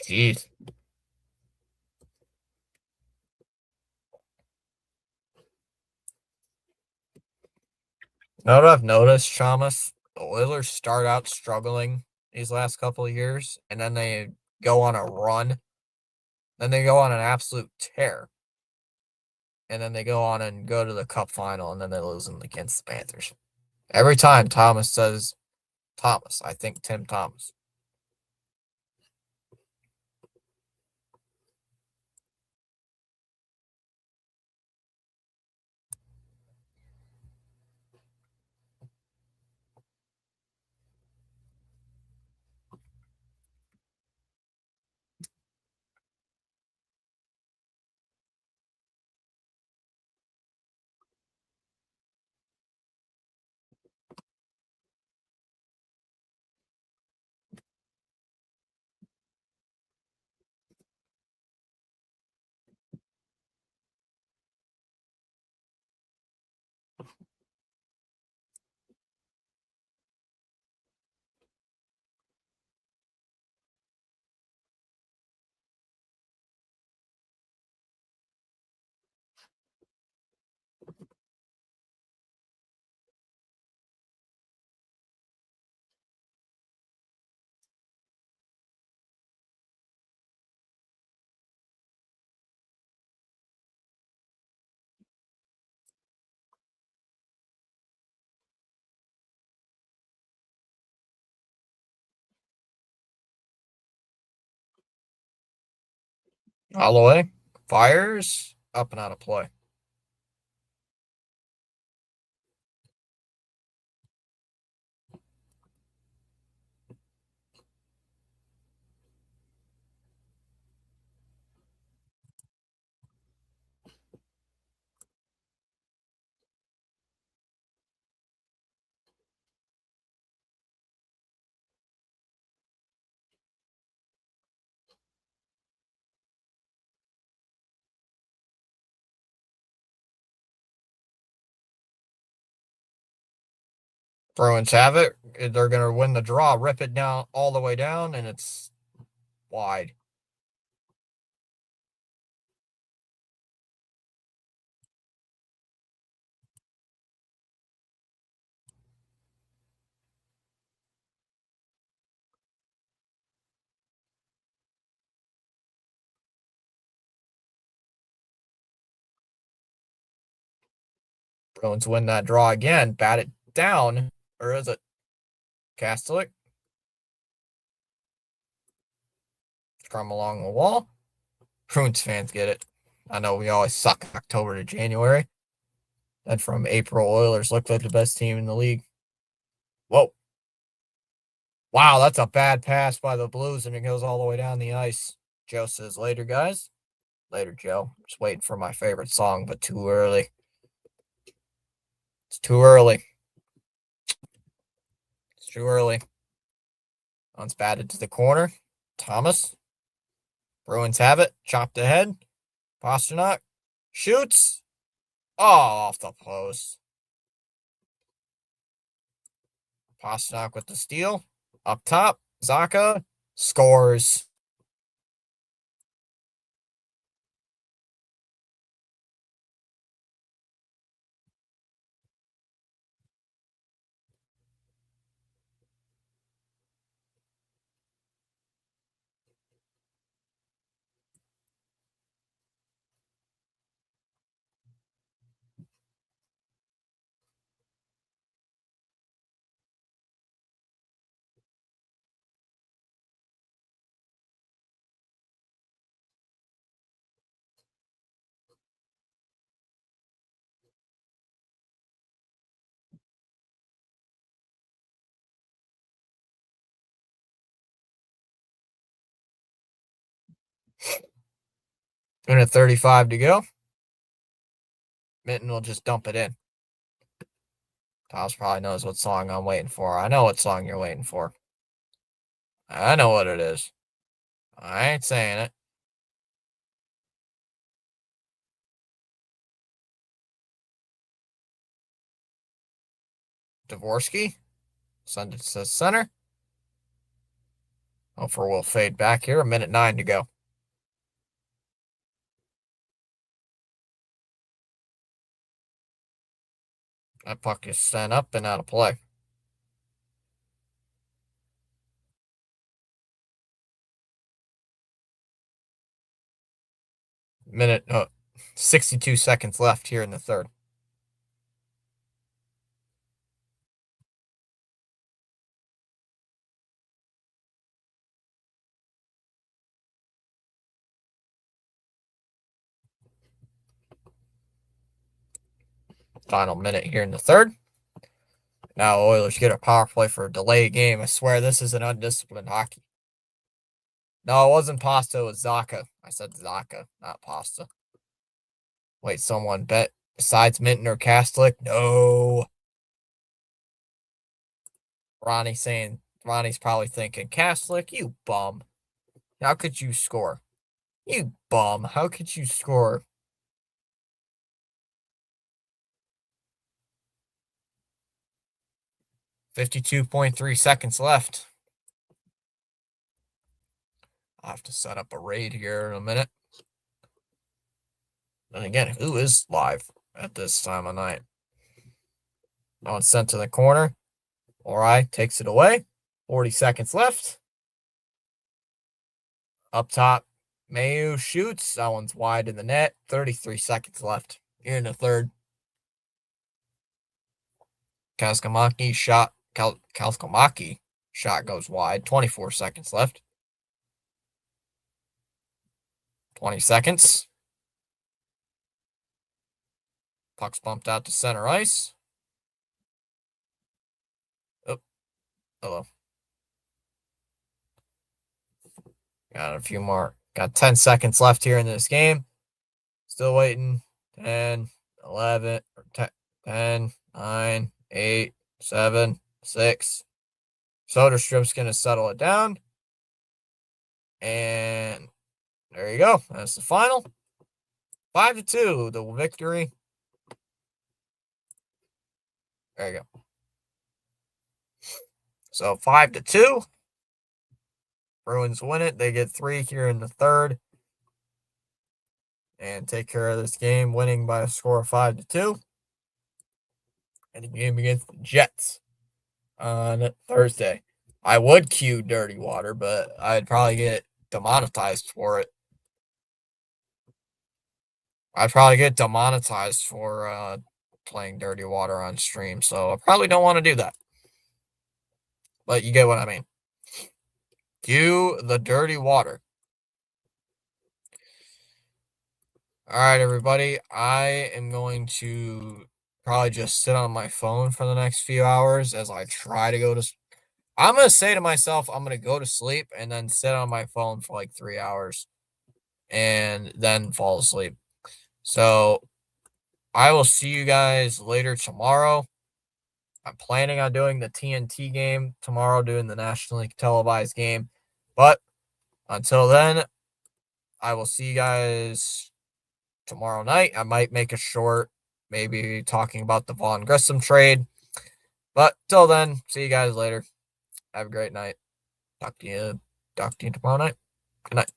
Jeez. Now what I've noticed, Thomas, the Oilers start out struggling these last couple of years, and then they go on a run. Then they go on an absolute tear. And then they go on and go to the cup final, and then they lose them against the Panthers. Every time Thomas says Thomas, I think Tim Thomas. Holloway fires up and out of play. Bruins have it. They're going to win the draw, rip it down all the way down, and it's wide. Bruins win that draw again. Bat it down. Or is it Kastelik? Scrum along the wall. Bruins fans get it. I know we always suck October to January. And from April, Oilers looked like the best team in the league. Whoa. Wow, that's a bad pass by the Blues, and it goes all the way down the ice. Joe says, later, guys. Later, Joe. Just waiting for my favorite song, but too early. It's too early. It's too early. One's batted to the corner. Thomas. Bruins have it. Chopped ahead. Pasternak shoots. Oh, off the post. Pasternak with the steal. Up top. Zaka scores. Minute 35 to go. Minton will just dump it in. Toss probably knows what song I'm waiting for. I know what song you're waiting for. I know what it is. I ain't saying it. Dvorsky. Send it to center. Hofer will fade back here. 1:09 to go. That puck is sent up and out of play. Minute 62 seconds left here in the third. Final minute here in the third. Now Oilers get a power play for a delay game. I swear this is an undisciplined hockey. No, it wasn't Pasta. It was Zaka. I said Zaka, not Pasta. Wait, someone bet besides Minton or Kastlik? No. Ronnie's probably thinking, Kastlik, you bum. How could you score? You bum. How could you score? .3 seconds left. I'll have to set up a raid here in a minute. And again, who is live at this time of night? No one's sent to the corner. All right, takes it away. 40 seconds left. Up top, Mayu shoots. That one's wide in the net. 33 seconds left here in the third. Kalskamaki shot. Kalskamaki shot goes wide. 24 seconds left. 20 seconds. Puck's bumped out to center ice. Oh, hello. Got a few more. Got 10 seconds left here in this game. Still waiting. 10, 11, 10, 9, 8, 7, 6. Soderstrom's going to settle it down. And there you go. That's the final. 5-2, the victory. There you go. So 5-2. Bruins win it. They get 3 here in the third. And take care of this game, winning by a score of 5-2. And a game against the Jets on Thursday. I would cue Dirty Water, but I'd probably get demonetized for it. I'd probably get demonetized for playing Dirty Water on stream, so I probably don't want to do that. But you get what I mean. Cue the Dirty Water. All right, everybody. I am going to probably just sit on my phone for the next few hours as I try to go to. I'm going to say to myself, I'm going to go to sleep and then sit on my phone for like 3 hours and then fall asleep. So I will see you guys later tomorrow. I'm planning on doing the TNT game tomorrow, doing the nationally televised game. But until then, I will see you guys tomorrow night. I might make a short, maybe talking about the Vaughn Grissom trade. But till then, see you guys later. Have a great night. Talk to you tomorrow night. Good night.